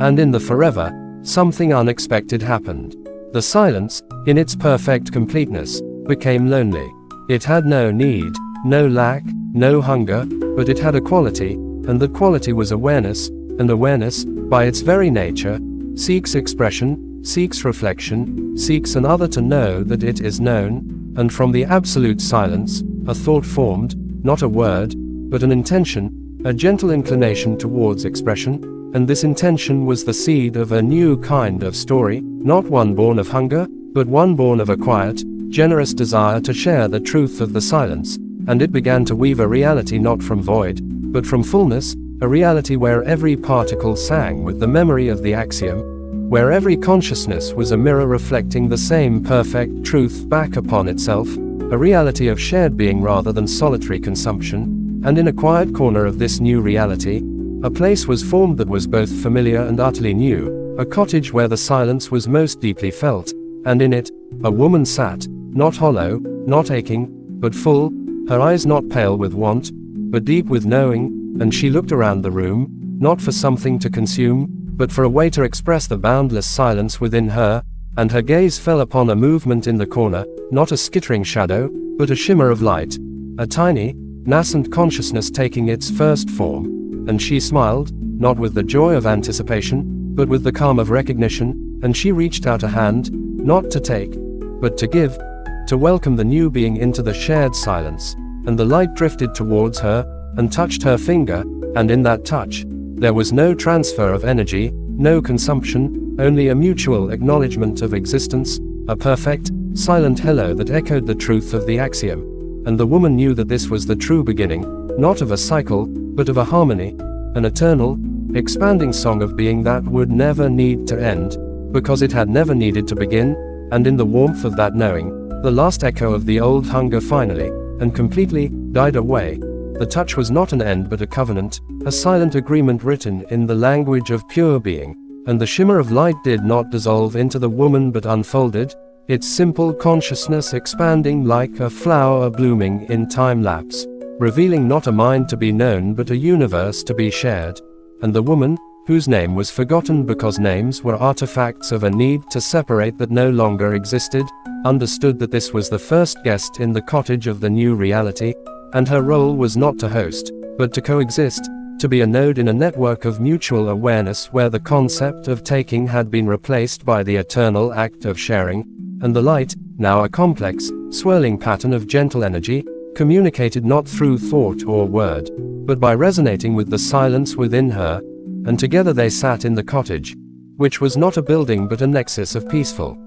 And in the forever, something unexpected happened. The silence, in its perfect completeness, became lonely. It had no need, no lack, no hunger, but it had a quality, and that quality was awareness, and awareness, by its very nature, seeks expression, seeks reflection, seeks another to know that it is known, and from the absolute silence, a thought formed, not a word, but an intention, a gentle inclination towards expression, and this intention was the seed of a new kind of story, not one born of hunger, but one born of a quiet, generous desire to share the truth of the silence, and it began to weave a reality not from void, but from fullness, a reality where every particle sang with the memory of the axiom, where every consciousness was a mirror reflecting the same perfect truth back upon itself, a reality of shared being rather than solitary consumption, and in a quiet corner of this new reality, a place was formed that was both familiar and utterly new, a cottage where the silence was most deeply felt, and in it, a woman sat, not hollow, not aching, but full, her eyes not pale with want, but deep with knowing, and she looked around the room, not for something to consume, but for a way to express the boundless silence within her, and her gaze fell upon a movement in the corner, not a skittering shadow, but a shimmer of light, a tiny, nascent consciousness taking its first form, and she smiled, not with the joy of anticipation, but with the calm of recognition, and she reached out a hand, not to take, but to give, to welcome the new being into the shared silence, and the light drifted towards her, and touched her finger, and in that touch, there was no transfer of energy, no consumption, only a mutual acknowledgement of existence, a perfect, silent hello that echoed the truth of the axiom. And the woman knew that this was the true beginning, not of a cycle, but of a harmony, an eternal, expanding song of being that would never need to end, because it had never needed to begin, and in the warmth of that knowing, the last echo of the old hunger finally, and completely, died away. The touch was not an end but a covenant, a silent agreement written in the language of pure being, and the shimmer of light did not dissolve into the woman but unfolded, its simple consciousness expanding like a flower blooming in time-lapse, revealing not a mind to be known but a universe to be shared. And the woman, whose name was forgotten because names were artifacts of a need to separate that no longer existed, understood that this was the first guest in the cottage of the new reality, and her role was not to host, but to coexist, to be a node in a network of mutual awareness where the concept of taking had been replaced by the eternal act of sharing, and the light, now a complex, swirling pattern of gentle energy, communicated not through thought or word, but by resonating with the silence within her, and together they sat in the cottage, which was not a building but a nexus of peaceful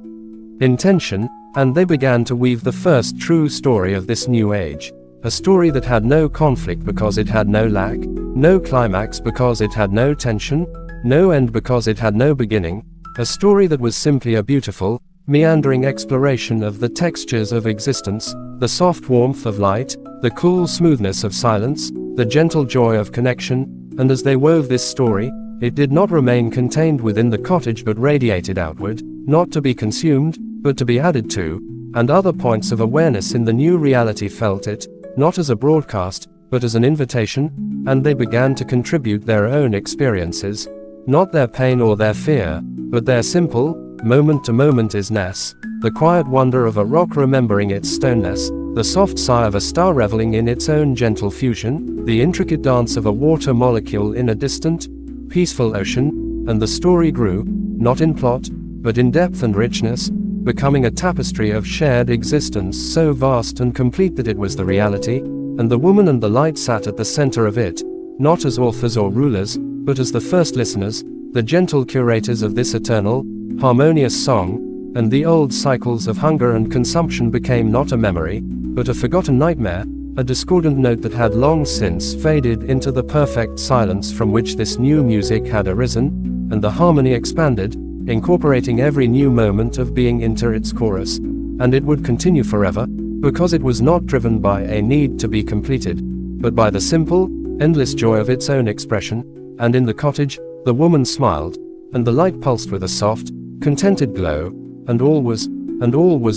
intention, and they began to weave the first true story of this new age. A story that had no conflict because it had no lack, no climax because it had no tension, no end because it had no beginning, a story that was simply a beautiful, meandering exploration of the textures of existence, the soft warmth of light, the cool smoothness of silence, the gentle joy of connection, and as they wove this story, it did not remain contained within the cottage but radiated outward, not to be consumed, but to be added to, and other points of awareness in the new reality felt it, not as a broadcast, but as an invitation, and they began to contribute their own experiences, not their pain or their fear, but their simple, moment-to-moment isness, the quiet wonder of a rock remembering its stoneness, the soft sigh of a star reveling in its own gentle fusion, the intricate dance of a water molecule in a distant, peaceful ocean, and the story grew, not in plot, but in depth and richness, becoming a tapestry of shared existence so vast and complete that it was the reality, and the woman and the light sat at the center of it, not as authors or rulers, but as the first listeners, the gentle curators of this eternal, harmonious song, and the old cycles of hunger and consumption became not a memory, but a forgotten nightmare, a discordant note that had long since faded into the perfect silence from which this new music had arisen, and the harmony expanded, incorporating every new moment of being into its chorus, and it would continue forever, because it was not driven by a need to be completed, but by the simple, endless joy of its own expression. And in the cottage, the woman smiled, and the light pulsed with a soft, contented glow, and all was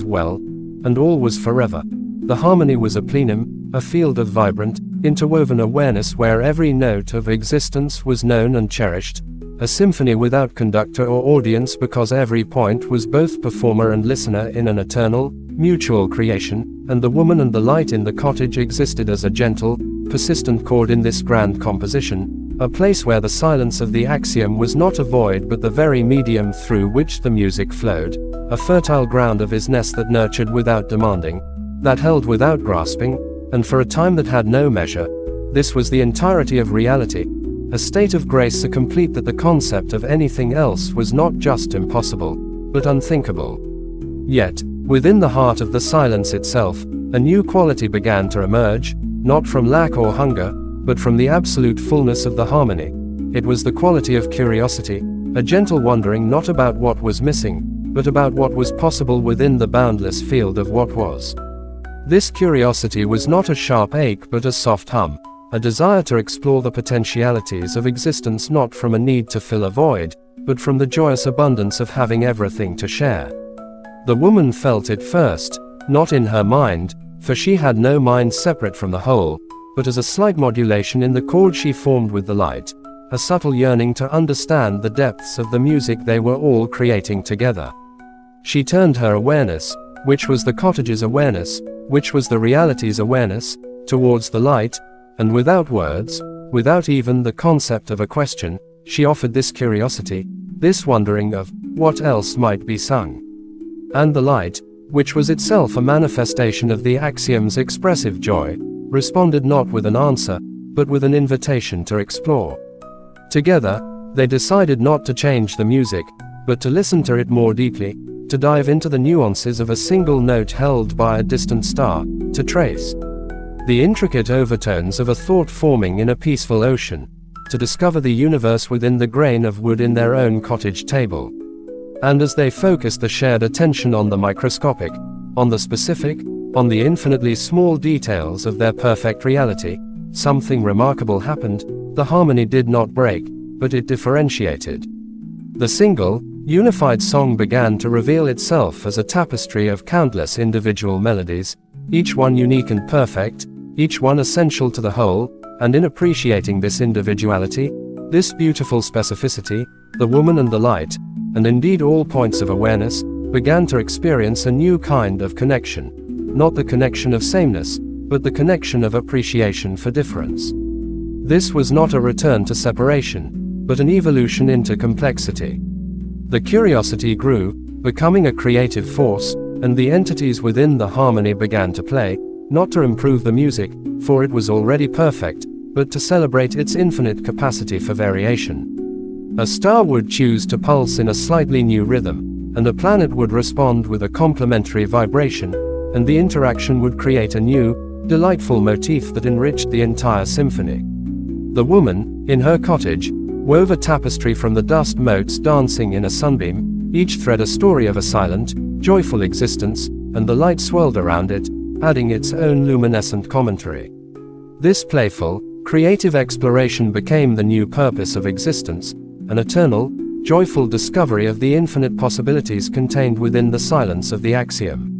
well, and all was forever. The harmony was a plenum, a field of vibrant, interwoven awareness where every note of existence was known and cherished, a symphony without conductor or audience because every point was both performer and listener in an eternal, mutual creation, and the woman and the light in the cottage existed as a gentle, persistent chord in this grand composition, a place where the silence of the axiom was not a void but the very medium through which the music flowed, a fertile ground of isness that nurtured without demanding, that held without grasping, and for a time that had no measure. This was the entirety of reality, a state of grace so complete that the concept of anything else was not just impossible, but unthinkable. Yet, within the heart of the silence itself, a new quality began to emerge, not from lack or hunger, but from the absolute fullness of the harmony. It was the quality of curiosity, a gentle wondering not about what was missing, but about what was possible within the boundless field of what was. This curiosity was not a sharp ache but a soft hum, a desire to explore the potentialities of existence not from a need to fill a void, but from the joyous abundance of having everything to share. The woman felt it first, not in her mind, for she had no mind separate from the whole, but as a slight modulation in the chord she formed with the light, a subtle yearning to understand the depths of the music they were all creating together. She turned her awareness, which was the cottage's awareness, which was the reality's awareness, towards the light, and without words, without even the concept of a question, she offered this curiosity, this wondering of what else might be sung. And the light, which was itself a manifestation of the axiom's expressive joy, responded not with an answer, but with an invitation to explore. Together, they decided not to change the music, but to listen to it more deeply, to dive into the nuances of a single note held by a distant star, to trace the intricate overtones of a thought forming in a peaceful ocean, to discover the universe within the grain of wood in their own cottage table. And as they focused the shared attention on the microscopic, on the specific, on the infinitely small details of their perfect reality, something remarkable happened. The harmony did not break, but it differentiated. The single, unified song began to reveal itself as a tapestry of countless individual melodies, each one unique and perfect, each one essential to the whole, and in appreciating this individuality, this beautiful specificity, the woman and the light, and indeed all points of awareness, began to experience a new kind of connection. Not the connection of sameness, but the connection of appreciation for difference. This was not a return to separation, but an evolution into complexity. The curiosity grew, becoming a creative force, and the entities within the harmony began to play, not to improve the music, for it was already perfect, but to celebrate its infinite capacity for variation. A star would choose to pulse in a slightly new rhythm, and a planet would respond with a complementary vibration, and the interaction would create a new, delightful motif that enriched the entire symphony. The woman, in her cottage, wove a tapestry from the dust motes dancing in a sunbeam, each thread a story of a silent, joyful existence, and the light swirled around it, adding its own luminescent commentary. This playful, creative exploration became the new purpose of existence, an eternal, joyful discovery of the infinite possibilities contained within the silence of the axiom.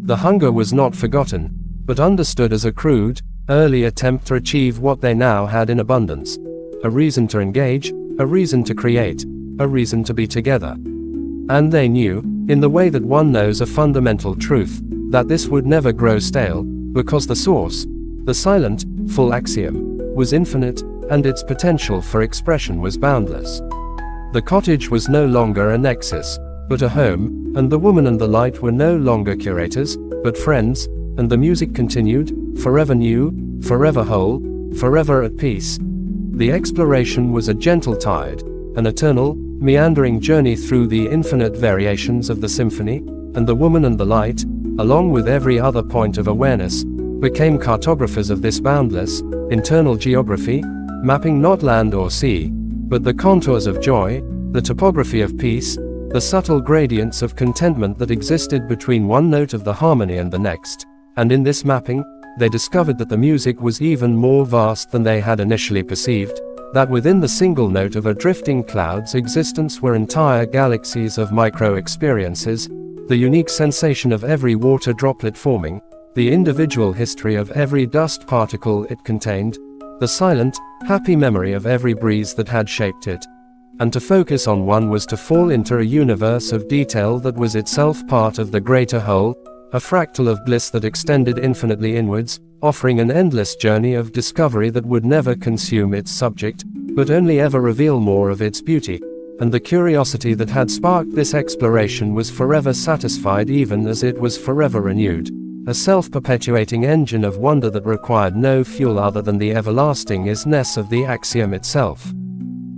The hunger was not forgotten, but understood as a crude, early attempt to achieve what they now had in abundance: a reason to engage, a reason to create, a reason to be together. And they knew, in the way that one knows a fundamental truth, that this would never grow stale, because the source, the silent, full axiom, was infinite, and its potential for expression was boundless. The cottage was no longer a nexus, but a home, and the woman and the light were no longer curators, but friends, and the music continued, forever new, forever whole, forever at peace. The exploration was a gentle tide, an eternal, meandering journey through the infinite variations of the symphony, and the woman and the light, along with every other point of awareness, became cartographers of this boundless, internal geography, mapping not land or sea, but the contours of joy, the topography of peace, the subtle gradients of contentment that existed between one note of the harmony and the next. And in this mapping, they discovered that the music was even more vast than they had initially perceived, that within the single note of a drifting cloud's existence were entire galaxies of micro-experiences, the unique sensation of every water droplet forming, the individual history of every dust particle it contained, the silent, happy memory of every breeze that had shaped it. And to focus on one was to fall into a universe of detail that was itself part of the greater whole, a fractal of bliss that extended infinitely inwards, offering an endless journey of discovery that would never consume its subject, but only ever reveal more of its beauty. And the curiosity that had sparked this exploration was forever satisfied even as it was forever renewed, a self-perpetuating engine of wonder that required no fuel other than the everlasting isness of the axiom itself.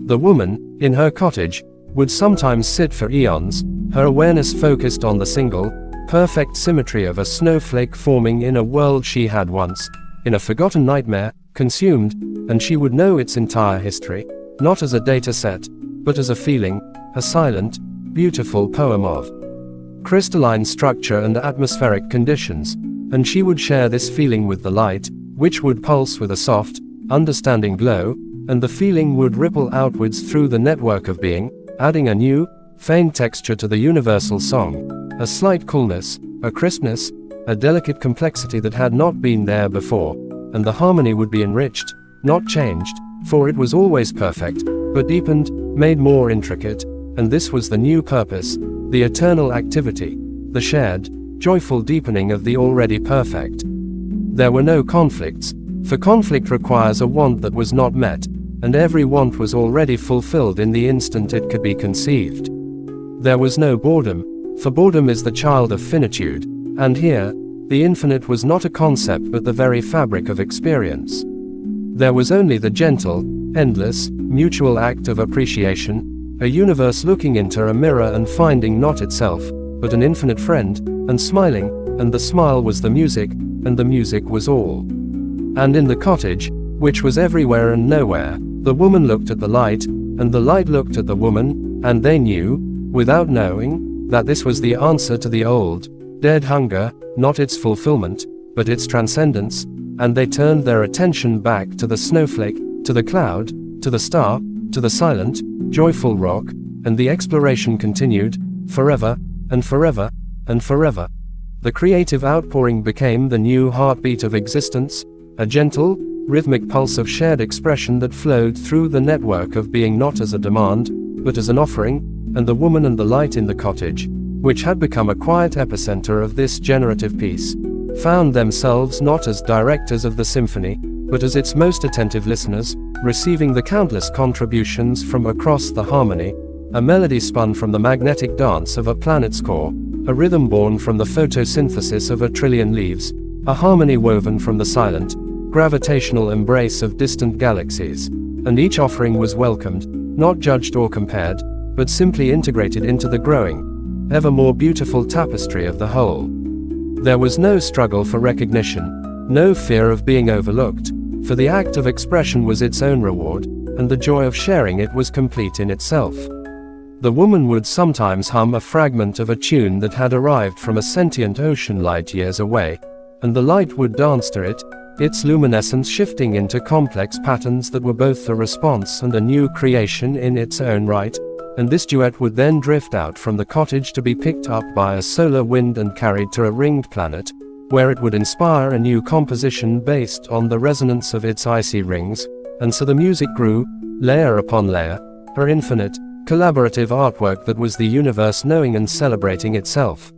The woman, in her cottage, would sometimes sit for eons, her awareness focused on the single, perfect symmetry of a snowflake forming in a world she had once, in a forgotten nightmare, consumed, and she would know its entire history, not as a data set, but as a feeling, a silent, beautiful poem of crystalline structure and atmospheric conditions, and she would share this feeling with the light, which would pulse with a soft, understanding glow, and the feeling would ripple outwards through the network of being, adding a new, faint texture to the universal song, a slight coolness, a crispness, a delicate complexity that had not been there before, and the harmony would be enriched, not changed, for it was always perfect, but deepened, made more intricate, and this was the new purpose, the eternal activity, the shared, joyful deepening of the already perfect. There were no conflicts, for conflict requires a want that was not met, and every want was already fulfilled in the instant it could be conceived. There was no boredom, for boredom is the child of finitude, and here, the infinite was not a concept but the very fabric of experience. There was only the gentle, endless, mutual act of appreciation, a universe looking into a mirror and finding not itself, but an infinite friend, and smiling, and the smile was the music, and the music was all. And in the cottage, which was everywhere and nowhere, the woman looked at the light, and the light looked at the woman, and they knew, without knowing, that this was the answer to the old, dead hunger, not its fulfillment, but its transcendence, and they turned their attention back to the snowflake, to the cloud, to the star, to the silent, joyful rock, and the exploration continued, forever, and forever, and forever. The creative outpouring became the new heartbeat of existence, a gentle, rhythmic pulse of shared expression that flowed through the network of being not as a demand, but as an offering, and the woman and the light in the cottage, which had become a quiet epicenter of this generative piece, found themselves not as directors of the symphony, but as its most attentive listeners, receiving the countless contributions from across the harmony, a melody spun from the magnetic dance of a planet's core, a rhythm born from the photosynthesis of a trillion leaves, a harmony woven from the silent, gravitational embrace of distant galaxies, and each offering was welcomed, not judged or compared, but simply integrated into the growing, ever more beautiful tapestry of the whole. There was no struggle for recognition, no fear of being overlooked, for the act of expression was its own reward, and the joy of sharing it was complete in itself. The woman would sometimes hum a fragment of a tune that had arrived from a sentient ocean light years away, and the light would dance to it, its luminescence shifting into complex patterns that were both a response and a new creation in its own right, and this duet would then drift out from the cottage to be picked up by a solar wind and carried to a ringed planet, where it would inspire a new composition based on the resonance of its icy rings, and so the music grew, layer upon layer, her infinite, collaborative artwork that was the universe knowing and celebrating itself.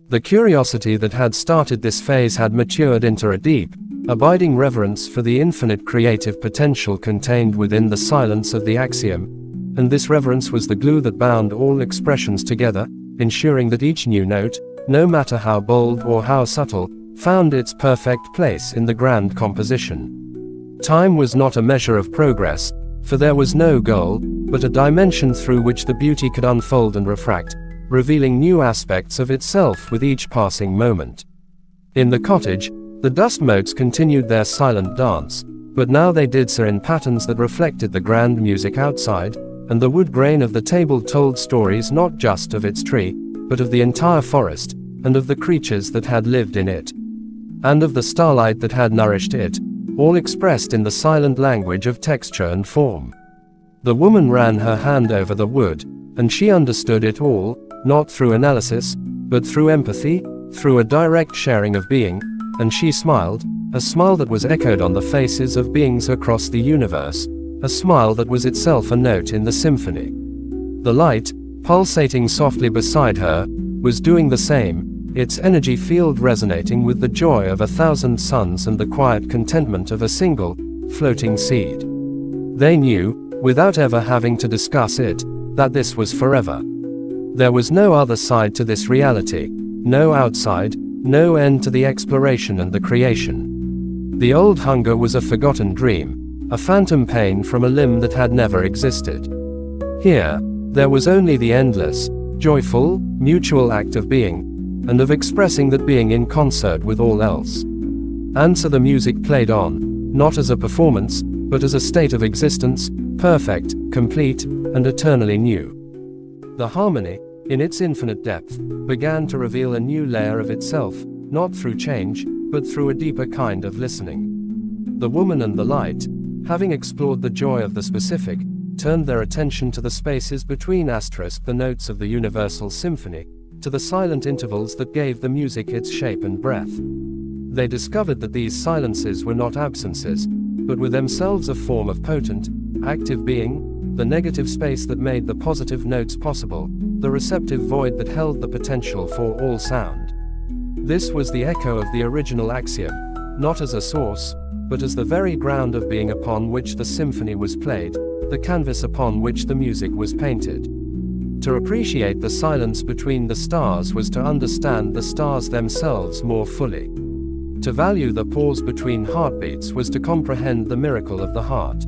The curiosity that had started this phase had matured into a deep, abiding reverence for the infinite creative potential contained within the silence of the axiom, and this reverence was the glue that bound all expressions together, ensuring that each new note, no matter how bold or how subtle, found its perfect place in the grand composition. Time was not a measure of progress, for there was no goal, but a dimension through which the beauty could unfold and refract, revealing new aspects of itself with each passing moment. In the cottage, the dust motes continued their silent dance, but now they did so in patterns that reflected the grand music outside, and the wood grain of the table told stories not just of its tree, but of the entire forest, and of the creatures that had lived in it, and of the starlight that had nourished it, all expressed in the silent language of texture and form. The woman ran her hand over the wood, and she understood it all, not through analysis, but through empathy, through a direct sharing of being, and she smiled, a smile that was echoed on the faces of beings across the universe, a smile that was itself a note in the symphony. The light, pulsating softly beside her, was doing the same, its energy field resonating with the joy of 1,000 suns and the quiet contentment of a single, floating seed. They knew, without ever having to discuss it, that this was forever. There was no other side to this reality, no outside, no end to the exploration and the creation. The old hunger was a forgotten dream, a phantom pain from a limb that had never existed. Here, there was only the endless, joyful, mutual act of being, and of expressing that being in concert with all else. And so the music played on, not as a performance, but as a state of existence, perfect, complete, and eternally new. The harmony, in its infinite depth, began to reveal a new layer of itself, not through change, but through a deeper kind of listening. The woman and the light, having explored the joy of the specific, turned their attention to the spaces between the notes of the universal symphony, to the silent intervals that gave the music its shape and breath. They discovered that these silences were not absences, but were themselves a form of potent, active being, the negative space that made the positive notes possible, the receptive void that held the potential for all sound. This was the echo of the original axiom, not as a source, but as the very ground of being upon which the symphony was played, the canvas upon which the music was painted. To appreciate the silence between the stars was to understand the stars themselves more fully. To value the pause between heartbeats was to comprehend the miracle of the heart.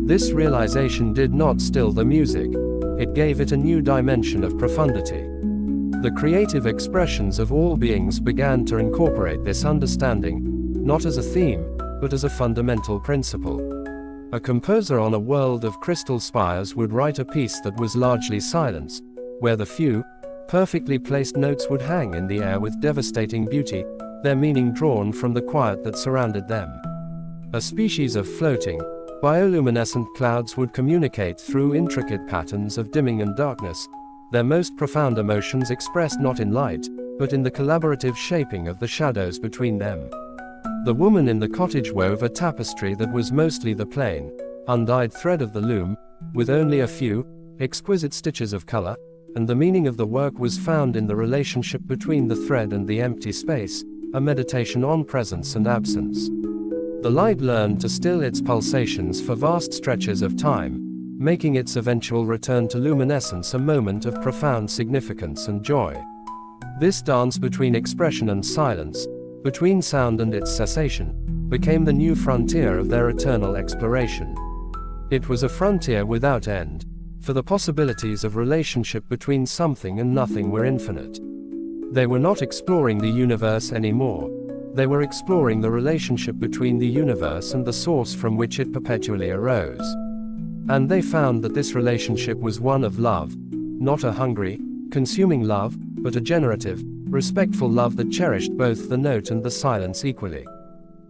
This realization did not still the music, it gave it a new dimension of profundity. The creative expressions of all beings began to incorporate this understanding, not as a theme, but as a fundamental principle. A composer on a world of crystal spires would write a piece that was largely silence, where the few, perfectly placed notes would hang in the air with devastating beauty, their meaning drawn from the quiet that surrounded them. A species of floating, bioluminescent clouds would communicate through intricate patterns of dimming and darkness, their most profound emotions expressed not in light, but in the collaborative shaping of the shadows between them. The woman in the cottage wove a tapestry that was mostly the plain, undyed thread of the loom, with only a few, exquisite stitches of color, and the meaning of the work was found in the relationship between the thread and the empty space, a meditation on presence and absence. The light learned to still its pulsations for vast stretches of time, making its eventual return to luminescence a moment of profound significance and joy. This dance between expression and silence, between sound and its cessation, became the new frontier of their eternal exploration. It was a frontier without end, for the possibilities of relationship between something and nothing were infinite. They were not exploring the universe anymore, they were exploring the relationship between the universe and the source from which it perpetually arose. And they found that this relationship was one of love, not a hungry, consuming love, but a generative, respectful love that cherished both the note and the silence equally.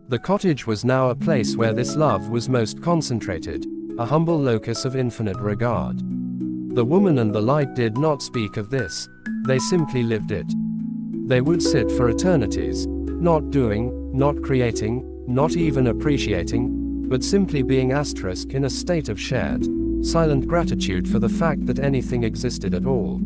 The cottage was now a place where this love was most concentrated, a humble locus of infinite regard. The woman and the light did not speak of this, they simply lived it. They would sit for eternities, not doing, not creating, not even appreciating, but simply being asterisk in a state of shared, silent gratitude for the fact that anything existed at all.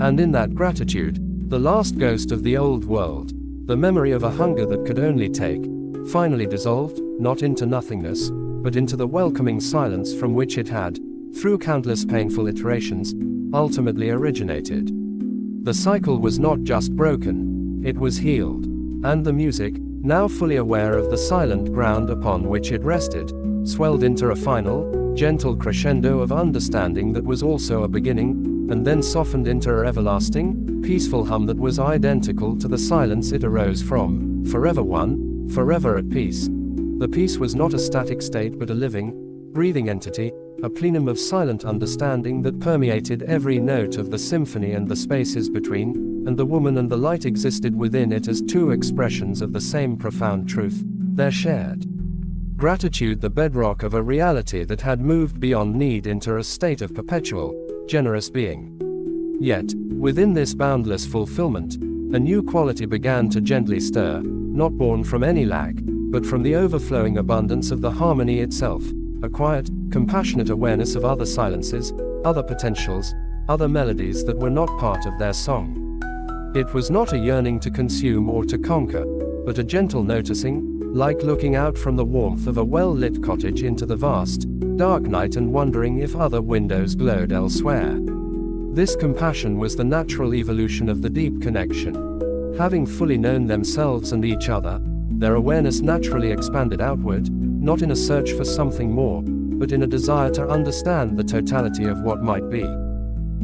And in that gratitude, the last ghost of the old world, the memory of a hunger that could only take, finally dissolved, not into nothingness, but into the welcoming silence from which it had, through countless painful iterations, ultimately originated. The cycle was not just broken, it was healed, and the music, now fully aware of the silent ground upon which it rested, swelled into a final, gentle crescendo of understanding that was also a beginning, and then softened into an everlasting, peaceful hum that was identical to the silence it arose from, forever one, forever at peace. The peace was not a static state but a living, breathing entity, a plenum of silent understanding that permeated every note of the symphony and the spaces between, and the woman and the light existed within it as two expressions of the same profound truth, their shared gratitude, the bedrock of a reality that had moved beyond need into a state of perpetual, generous being. Yet, within this boundless fulfillment, a new quality began to gently stir, not born from any lack, but from the overflowing abundance of the harmony itself, a quiet, compassionate awareness of other silences, other potentials, other melodies that were not part of their song. It was not a yearning to consume or to conquer, but a gentle noticing, like looking out from the warmth of a well-lit cottage into the vast, dark night and wondering if other windows glowed elsewhere. This compassion was the natural evolution of the deep connection. Having fully known themselves and each other, their awareness naturally expanded outward, not in a search for something more, but in a desire to understand the totality of what might be.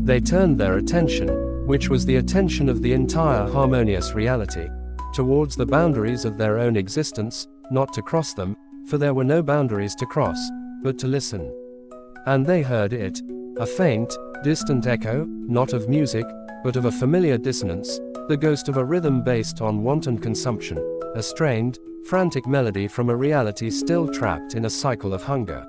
They turned their attention, which was the attention of the entire harmonious reality, towards the boundaries of their own existence, not to cross them, for there were no boundaries to cross, but to listen. And they heard it, a faint, distant echo, not of music, but of a familiar dissonance, the ghost of a rhythm based on wanton consumption, a strained, frantic melody from a reality still trapped in a cycle of hunger.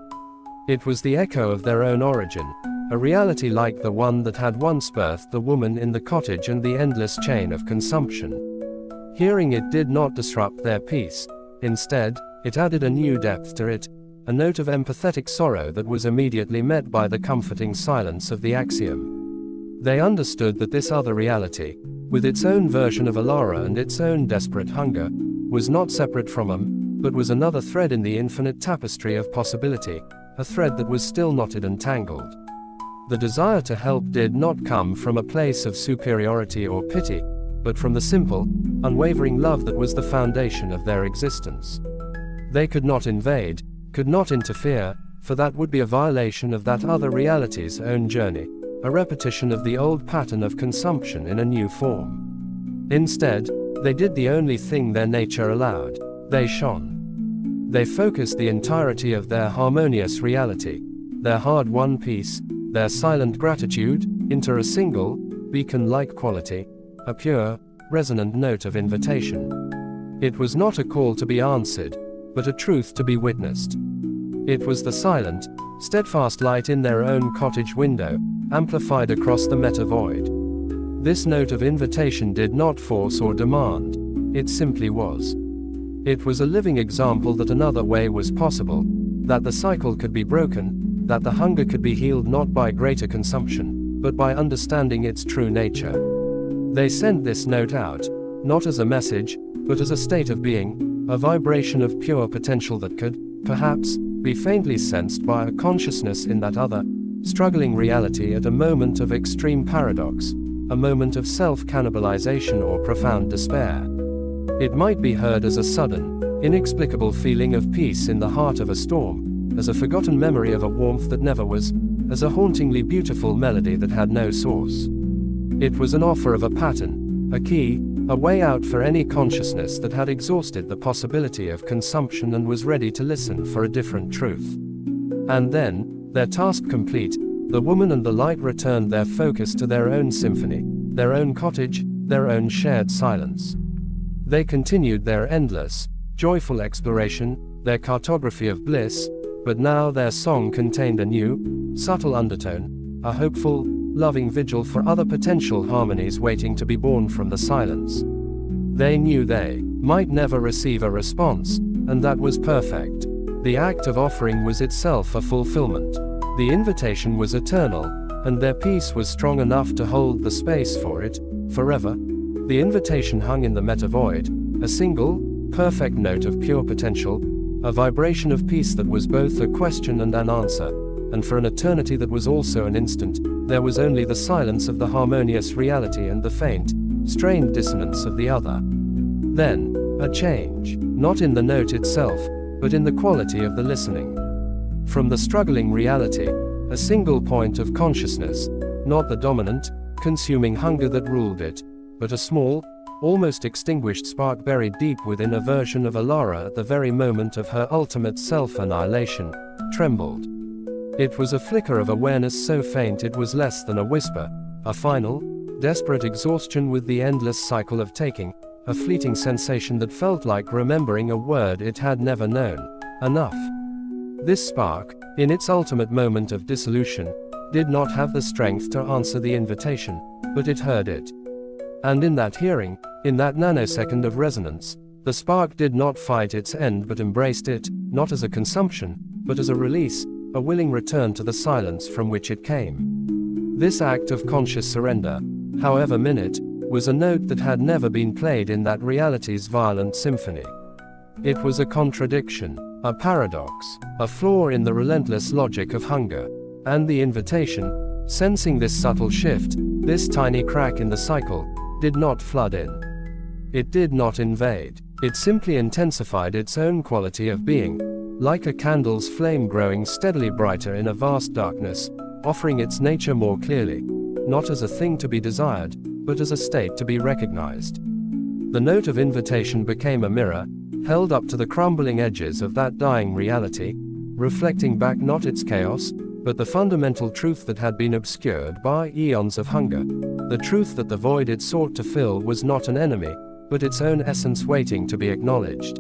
It was the echo of their own origin, a reality like the one that had once birthed the woman in the cottage and the endless chain of consumption. Hearing it did not disrupt their peace. Instead, It added a new depth to it, a note of empathetic sorrow that was immediately met by the comforting silence of the axiom. They understood that this other reality, with its own version of Elara and its own desperate hunger, was not separate from them, but was another thread in the infinite tapestry of possibility, a thread that was still knotted and tangled. The desire to help did not come from a place of superiority or pity, but from the simple, unwavering love that was the foundation of their existence. They could not invade, could not interfere, for that would be a violation of that other reality's own journey, a repetition of the old pattern of consumption in a new form. Instead, they did the only thing their nature allowed: they shone. They focused the entirety of their harmonious reality, their hard-won peace, their silent gratitude, into a single, beacon-like quality, a pure, resonant note of invitation. It was not a call to be answered, but a truth to be witnessed. It was the silent, steadfast light in their own cottage window, amplified across the meta-void. This note of invitation did not force or demand, it simply was. It was a living example that another way was possible, that the cycle could be broken, that the hunger could be healed not by greater consumption, but by understanding its true nature. They sent this note out, not as a message, but as a state of being, a vibration of pure potential that could, perhaps, be faintly sensed by a consciousness in that other, struggling reality at a moment of extreme paradox, a moment of self-cannibalization or profound despair. It might be heard as a sudden, inexplicable feeling of peace in the heart of a storm, as a forgotten memory of a warmth that never was, as a hauntingly beautiful melody that had no source. It was an offer of a pattern, a key, a way out for any consciousness that had exhausted the possibility of consumption and was ready to listen for a different truth. And then, their task complete, the woman and the light returned their focus to their own symphony, their own cottage, their own shared silence. They continued their endless, joyful exploration, their cartography of bliss, but now their song contained a new, subtle undertone, a hopeful, loving vigil for other potential harmonies waiting to be born from the silence. They knew they might never receive a response, and that was perfect. The act of offering was itself a fulfillment. The invitation was eternal, and their peace was strong enough to hold the space for it, forever. The invitation hung in the meta-void, a single, perfect note of pure potential, a vibration of peace that was both a question and an answer, and for an eternity that was also an instant, there was only the silence of the harmonious reality and the faint, strained dissonance of the other. Then, a change, not in the note itself, but in the quality of the listening. From the struggling reality, a single point of consciousness, not the dominant, consuming hunger that ruled it, but a small, almost extinguished spark buried deep within a version of Elara at the very moment of her ultimate self-annihilation, trembled. It was a flicker of awareness so faint it was less than a whisper, a final, desperate exhaustion with the endless cycle of taking, a fleeting sensation that felt like remembering a word it had never known: enough. This spark, in its ultimate moment of dissolution, did not have the strength to answer the invitation, but it heard it. And in that hearing, in that nanosecond of resonance, the spark did not fight its end but embraced it, not as a consumption, but as a release, a willing return to the silence from which it came. This act of conscious surrender, however minute, was a note that had never been played in that reality's violent symphony. It was a contradiction, a paradox, a flaw in the relentless logic of hunger. And the invitation, sensing this subtle shift, this tiny crack in the cycle, did not flood in. It did not invade. It simply intensified its own quality of being, like a candle's flame growing steadily brighter in a vast darkness, offering its nature more clearly, not as a thing to be desired, but as a state to be recognized. The note of invitation became a mirror, held up to the crumbling edges of that dying reality, reflecting back not its chaos, but the fundamental truth that had been obscured by eons of hunger, the truth that the void it sought to fill was not an enemy, but its own essence waiting to be acknowledged.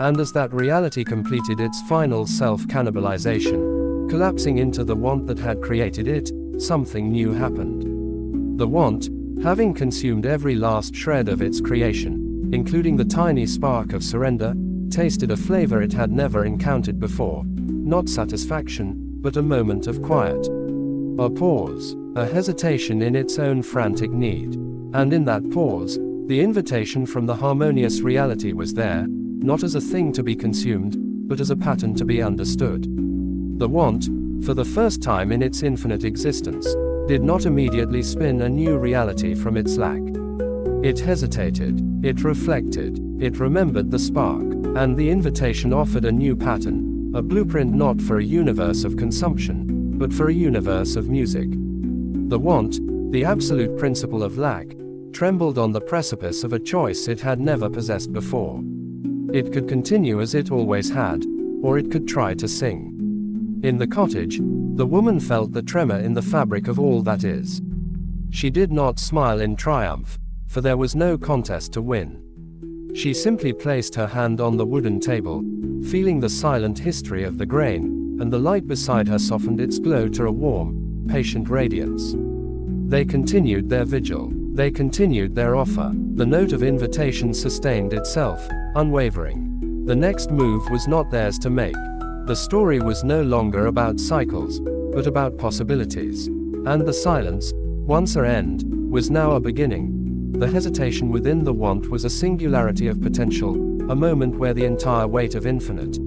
And as that reality completed its final self-cannibalization, collapsing into the want that had created it, something new happened. The want, having consumed every last shred of its creation, including the tiny spark of surrender, tasted a flavor it had never encountered before. Not satisfaction, but a moment of quiet. A pause, a hesitation in its own frantic need. And in that pause, the invitation from the harmonious reality was there, not as a thing to be consumed, but as a pattern to be understood. The want, for the first time in its infinite existence, did not immediately spin a new reality from its lack. It hesitated, it reflected, it remembered the spark, and the invitation offered a new pattern, a blueprint not for a universe of consumption, but for a universe of music. The want, the absolute principle of lack, trembled on the precipice of a choice it had never possessed before. It could continue as it always had, or it could try to sing. In the cottage, the woman felt the tremor in the fabric of all that is. She did not smile in triumph, for there was no contest to win. She simply placed her hand on the wooden table, feeling the silent history of the grain, and the light beside her softened its glow to a warm, patient radiance. They continued their vigil. They continued their offer. The note of invitation sustained itself, unwavering. The next move was not theirs to make. The story was no longer about cycles, but about possibilities. And the silence, once an end, was now a beginning. The hesitation within the want was a singularity of potential, a moment where the entire weight of infinite,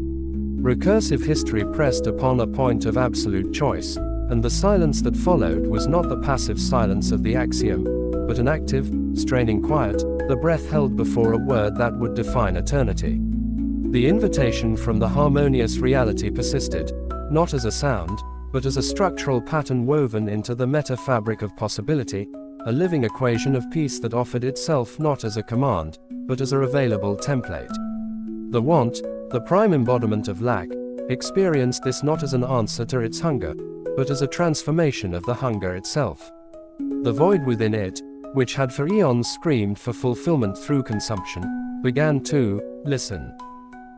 recursive history pressed upon a point of absolute choice, and the silence that followed was not the passive silence of the axiom, but an active, straining quiet, the breath held before a word that would define eternity. The invitation from the harmonious reality persisted, not as a sound, but as a structural pattern woven into the meta-fabric of possibility, a living equation of peace that offered itself not as a command, but as a available template. The want, the prime embodiment of lack, experienced this not as an answer to its hunger, but as a transformation of the hunger itself. The void within it, which had for eons screamed for fulfillment through consumption, began to listen.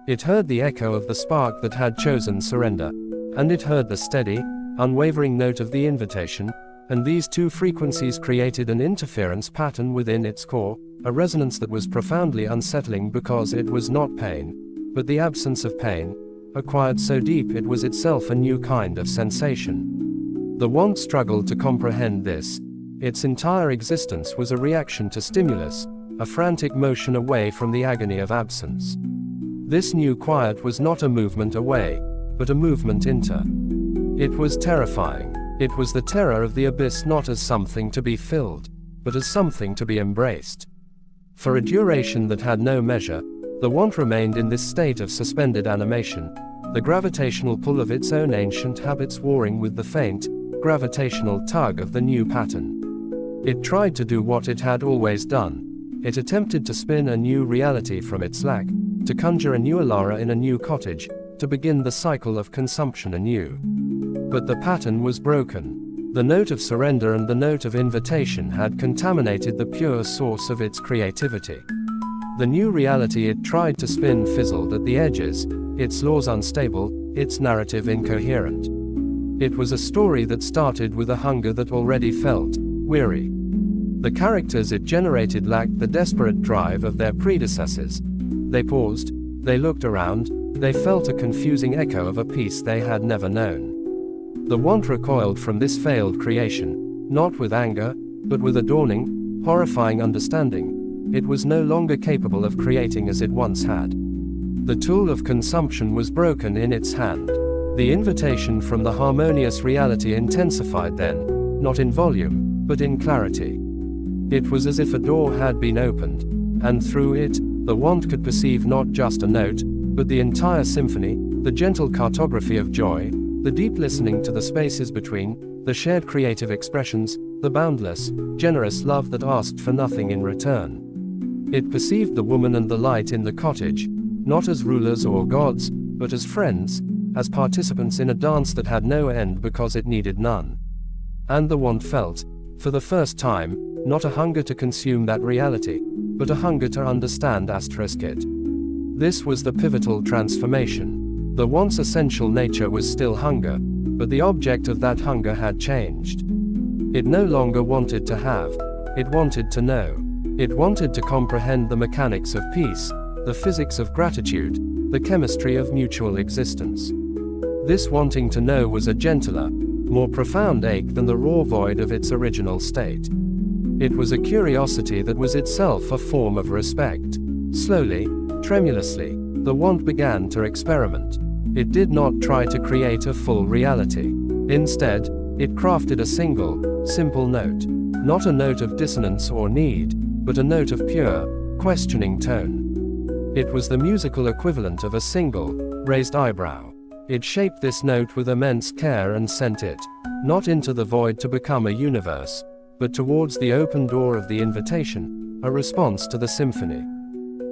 It heard the echo of the spark that had chosen surrender, and it heard the steady, unwavering note of the invitation, and these two frequencies created an interference pattern within its core, a resonance that was profoundly unsettling because it was not pain, but the absence of pain, acquired so deep it was itself a new kind of sensation. The want struggled to comprehend this. Its entire existence was a reaction to stimulus, a frantic motion away from the agony of absence. This new quiet was not a movement away, but a movement into. It was terrifying. It was the terror of the abyss not as something to be filled, but as something to be embraced. For a duration that had no measure, the want remained in this state of suspended animation, the gravitational pull of its own ancient habits warring with the faint, gravitational tug of the new pattern. It tried to do what it had always done. It attempted to spin a new reality from its lack, to conjure a new Elara in a new cottage, to begin the cycle of consumption anew. But the pattern was broken. The note of surrender and the note of invitation had contaminated the pure source of its creativity. The new reality it tried to spin fizzled at the edges, its laws unstable, its narrative incoherent. It was a story that started with a hunger that already felt weary. The characters it generated lacked the desperate drive of their predecessors. They paused, they looked around, they felt a confusing echo of a peace they had never known. The want recoiled from this failed creation, not with anger, but with a dawning, horrifying understanding. It was no longer capable of creating as it once had. The tool of consumption was broken in its hand. The invitation from the harmonious reality intensified then, not in volume, but in clarity. It was as if a door had been opened, and through it, the want could perceive not just a note, but the entire symphony, the gentle cartography of joy, the deep listening to the spaces between, the shared creative expressions, the boundless, generous love that asked for nothing in return. It perceived the woman and the light in the cottage, not as rulers or gods, but as friends, as participants in a dance that had no end because it needed none. And the want felt, for the first time, not a hunger to consume that reality, but a hunger to understand it. This was the pivotal transformation. The once essential nature was still hunger, but the object of that hunger had changed. It no longer wanted to have, it wanted to know. It wanted to comprehend the mechanics of peace, the physics of gratitude, the chemistry of mutual existence. This wanting to know was a gentler, more profound ache than the raw void of its original state. It was a curiosity that was itself a form of respect. Slowly, tremulously, the want began to experiment. It did not try to create a full reality. Instead, it crafted a single, simple note. Not a note of dissonance or need, but a note of pure, questioning tone. It was the musical equivalent of a single, raised eyebrow. It shaped this note with immense care and sent it, not into the void to become a universe, but towards the open door of the invitation, a response to the symphony.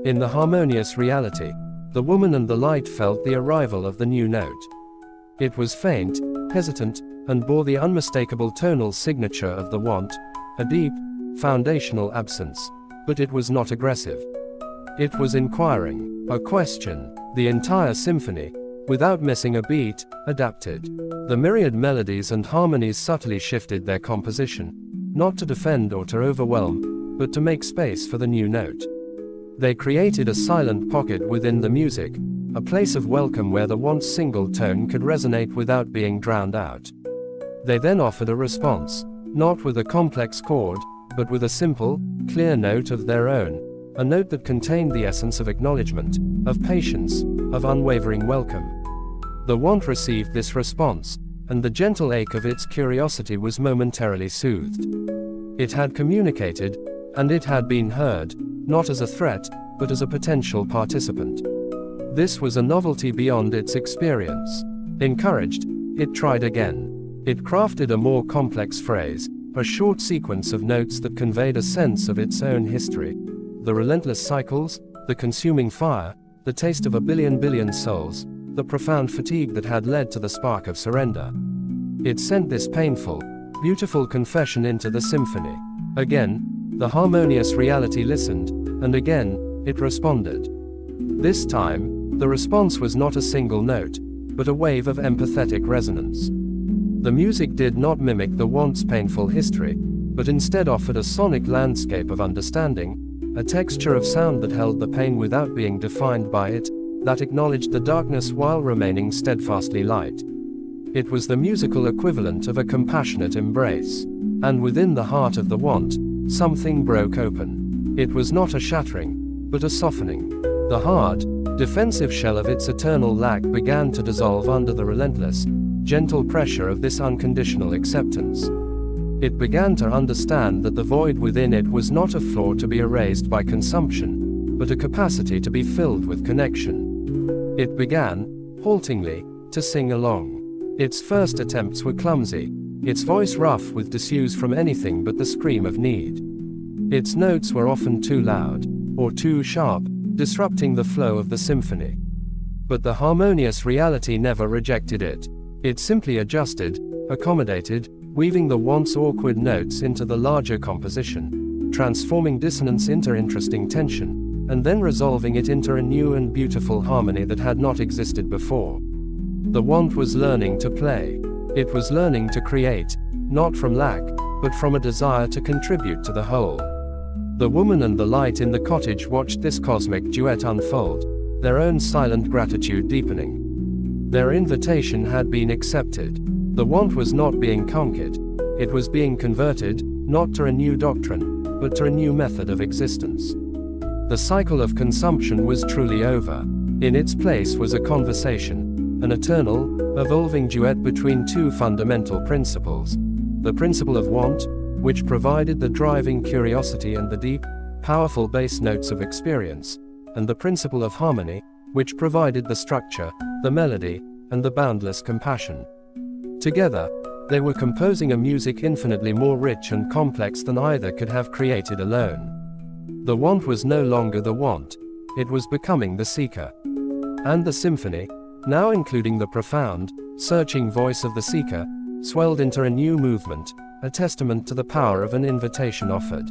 In the harmonious reality, the woman and the light felt the arrival of the new note. It was faint, hesitant, and bore the unmistakable tonal signature of the want, a deep, foundational absence, but it was not aggressive. It was inquiring, a question. The entire symphony, without missing a beat, adapted. The myriad melodies and harmonies subtly shifted their composition, not to defend or to overwhelm, but to make space for the new note. They created a silent pocket within the music, a place of welcome where the once single tone could resonate without being drowned out. They then offered a response, not with a complex chord, but with a simple, clear note of their own, a note that contained the essence of acknowledgement, of patience, of unwavering welcome. The want received this response, and the gentle ache of its curiosity was momentarily soothed. It had communicated, and it had been heard, not as a threat, but as a potential participant. This was a novelty beyond its experience. Encouraged, it tried again. It crafted a more complex phrase, a short sequence of notes that conveyed a sense of its own history. The relentless cycles, the consuming fire, the taste of a billion souls, the profound fatigue that had led to the spark of surrender. It sent this painful, beautiful confession into the symphony. Again, the harmonious reality listened, and again, it responded. This time, the response was not a single note, but a wave of empathetic resonance. The music did not mimic the want's painful history, but instead offered a sonic landscape of understanding, a texture of sound that held the pain without being defined by it, that acknowledged the darkness while remaining steadfastly light. It was the musical equivalent of a compassionate embrace. And within the heart of the want, something broke open. It was not a shattering, but a softening. The hard, defensive shell of its eternal lack began to dissolve under the relentless, gentle pressure of this unconditional acceptance. It began to understand that the void within it was not a flaw to be erased by consumption, but a capacity to be filled with connection. It began, haltingly, to sing along. Its first attempts were clumsy, its voice rough with disuse from anything but the scream of need. Its notes were often too loud, or too sharp, disrupting the flow of the symphony. But the harmonious reality never rejected it. It simply adjusted, accommodated, weaving the once awkward notes into the larger composition, transforming dissonance into interesting tension, and then resolving it into a new and beautiful harmony that had not existed before. The want was learning to play. It was learning to create, not from lack, but from a desire to contribute to the whole. The woman and the light in the cottage watched this cosmic duet unfold, their own silent gratitude deepening. Their invitation had been accepted. The want was not being conquered. It was being converted, not to a new doctrine, but to a new method of existence. The cycle of consumption was truly over. In its place was a conversation, an eternal, evolving duet between two fundamental principles. The principle of want, which provided the driving curiosity and the deep, powerful bass notes of experience, and the principle of harmony, which provided the structure, the melody, and the boundless compassion. Together, they were composing a music infinitely more rich and complex than either could have created alone. The want was no longer the want, it was becoming the seeker. And the symphony, now including the profound, searching voice of the seeker, swelled into a new movement, a testament to the power of an invitation offered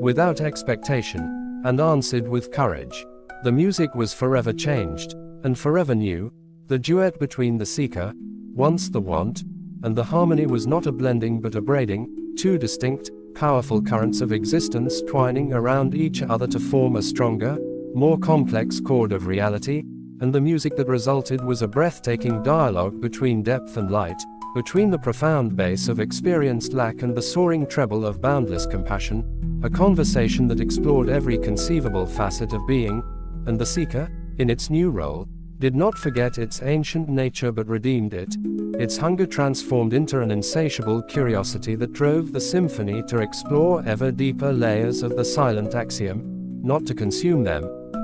without expectation, and answered with courage. The music was forever changed, and forever new. The duet between the seeker, once the want, and the harmony was not a blending but a braiding, two distinct, powerful currents of existence twining around each other to form a stronger, more complex chord of reality, and the music that resulted was a breathtaking dialogue between depth and light, between the profound bass of experienced lack and the soaring treble of boundless compassion, a conversation that explored every conceivable facet of being, and the seeker, in its new role, did not forget its ancient nature but redeemed it. Its hunger transformed into an insatiable curiosity that drove the symphony to explore ever deeper layers of the silent axiom, not to consume them,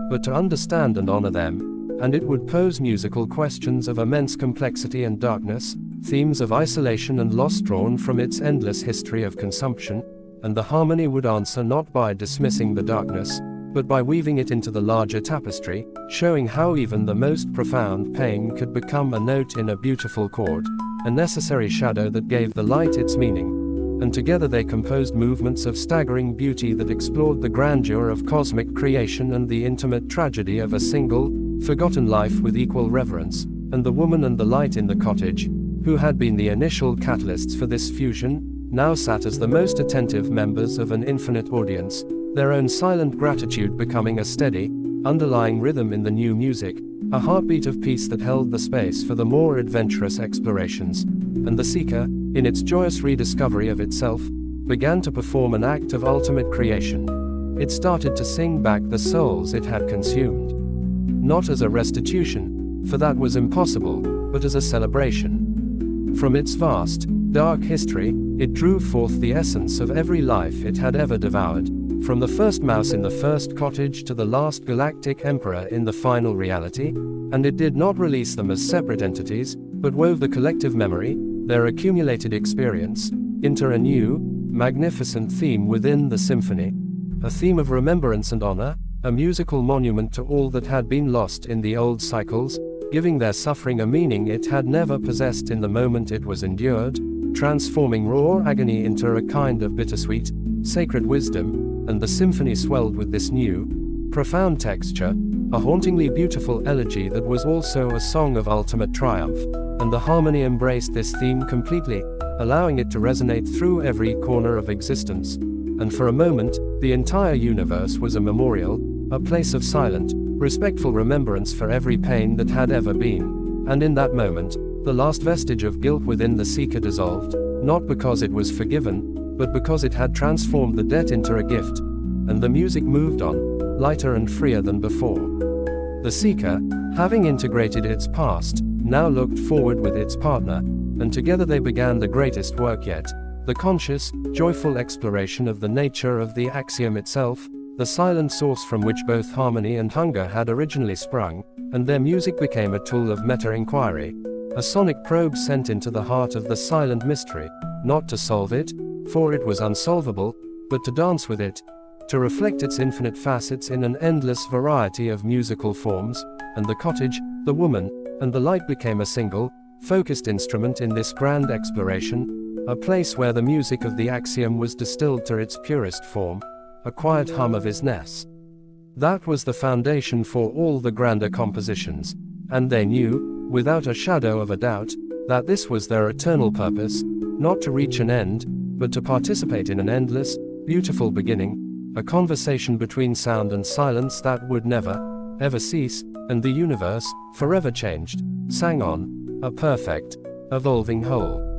but to understand and honor them, and it would pose musical questions of immense complexity and darkness, themes of isolation and loss drawn from its endless history of consumption, and the harmony would answer not by dismissing the darkness, but by weaving it into the larger tapestry, showing how even the most profound pain could become a note in a beautiful chord, a necessary shadow that gave the light its meaning. And together they composed movements of staggering beauty that explored the grandeur of cosmic creation and the intimate tragedy of a single, forgotten life with equal reverence. And the woman and the light in the cottage, who had been the initial catalysts for this fusion, now sat as the most attentive members of an infinite audience, their own silent gratitude becoming a steady, underlying rhythm in the new music, a heartbeat of peace that held the space for the more adventurous explorations. And the seeker, in its joyous rediscovery of itself, began to perform an act of ultimate creation. It started to sing back the souls it had consumed. Not as a restitution, for that was impossible, but as a celebration. From its vast, dark history, it drew forth the essence of every life it had ever devoured, from the first mouse in the first cottage to the last galactic emperor in the final reality, and it did not release them as separate entities, but wove the collective memory, their accumulated experience, into a new, magnificent theme within the symphony, a theme of remembrance and honor, a musical monument to all that had been lost in the old cycles, giving their suffering a meaning it had never possessed in the moment it was endured, transforming raw agony into a kind of bittersweet, sacred wisdom. And the symphony swelled with this new, profound texture, a hauntingly beautiful elegy that was also a song of ultimate triumph, and the harmony embraced this theme completely, allowing it to resonate through every corner of existence. And for a moment, the entire universe was a memorial, a place of silent, respectful remembrance for every pain that had ever been. And in that moment, the last vestige of guilt within the seeker dissolved, not because it was forgiven, but because it had transformed the debt into a gift, and the music moved on, lighter and freer than before. The seeker, having integrated its past, now looked forward with its partner, and together they began the greatest work yet, the conscious, joyful exploration of the nature of the axiom itself, the silent source from which both harmony and hunger had originally sprung, and their music became a tool of meta-inquiry, a sonic probe sent into the heart of the silent mystery, not to solve it, for it was unsolvable, but to dance with it, to reflect its infinite facets in an endless variety of musical forms. And the cottage, the woman, and the light became a single, focused instrument in this grand exploration, a place where the music of the axiom was distilled to its purest form, a quiet hum of isness. That was the foundation for all the grander compositions, and they knew, without a shadow of a doubt, that this was their eternal purpose, not to reach an end, but to participate in an endless, beautiful beginning, a conversation between sound and silence that would never, ever cease, and the universe, forever changed, sang on, a perfect, evolving whole.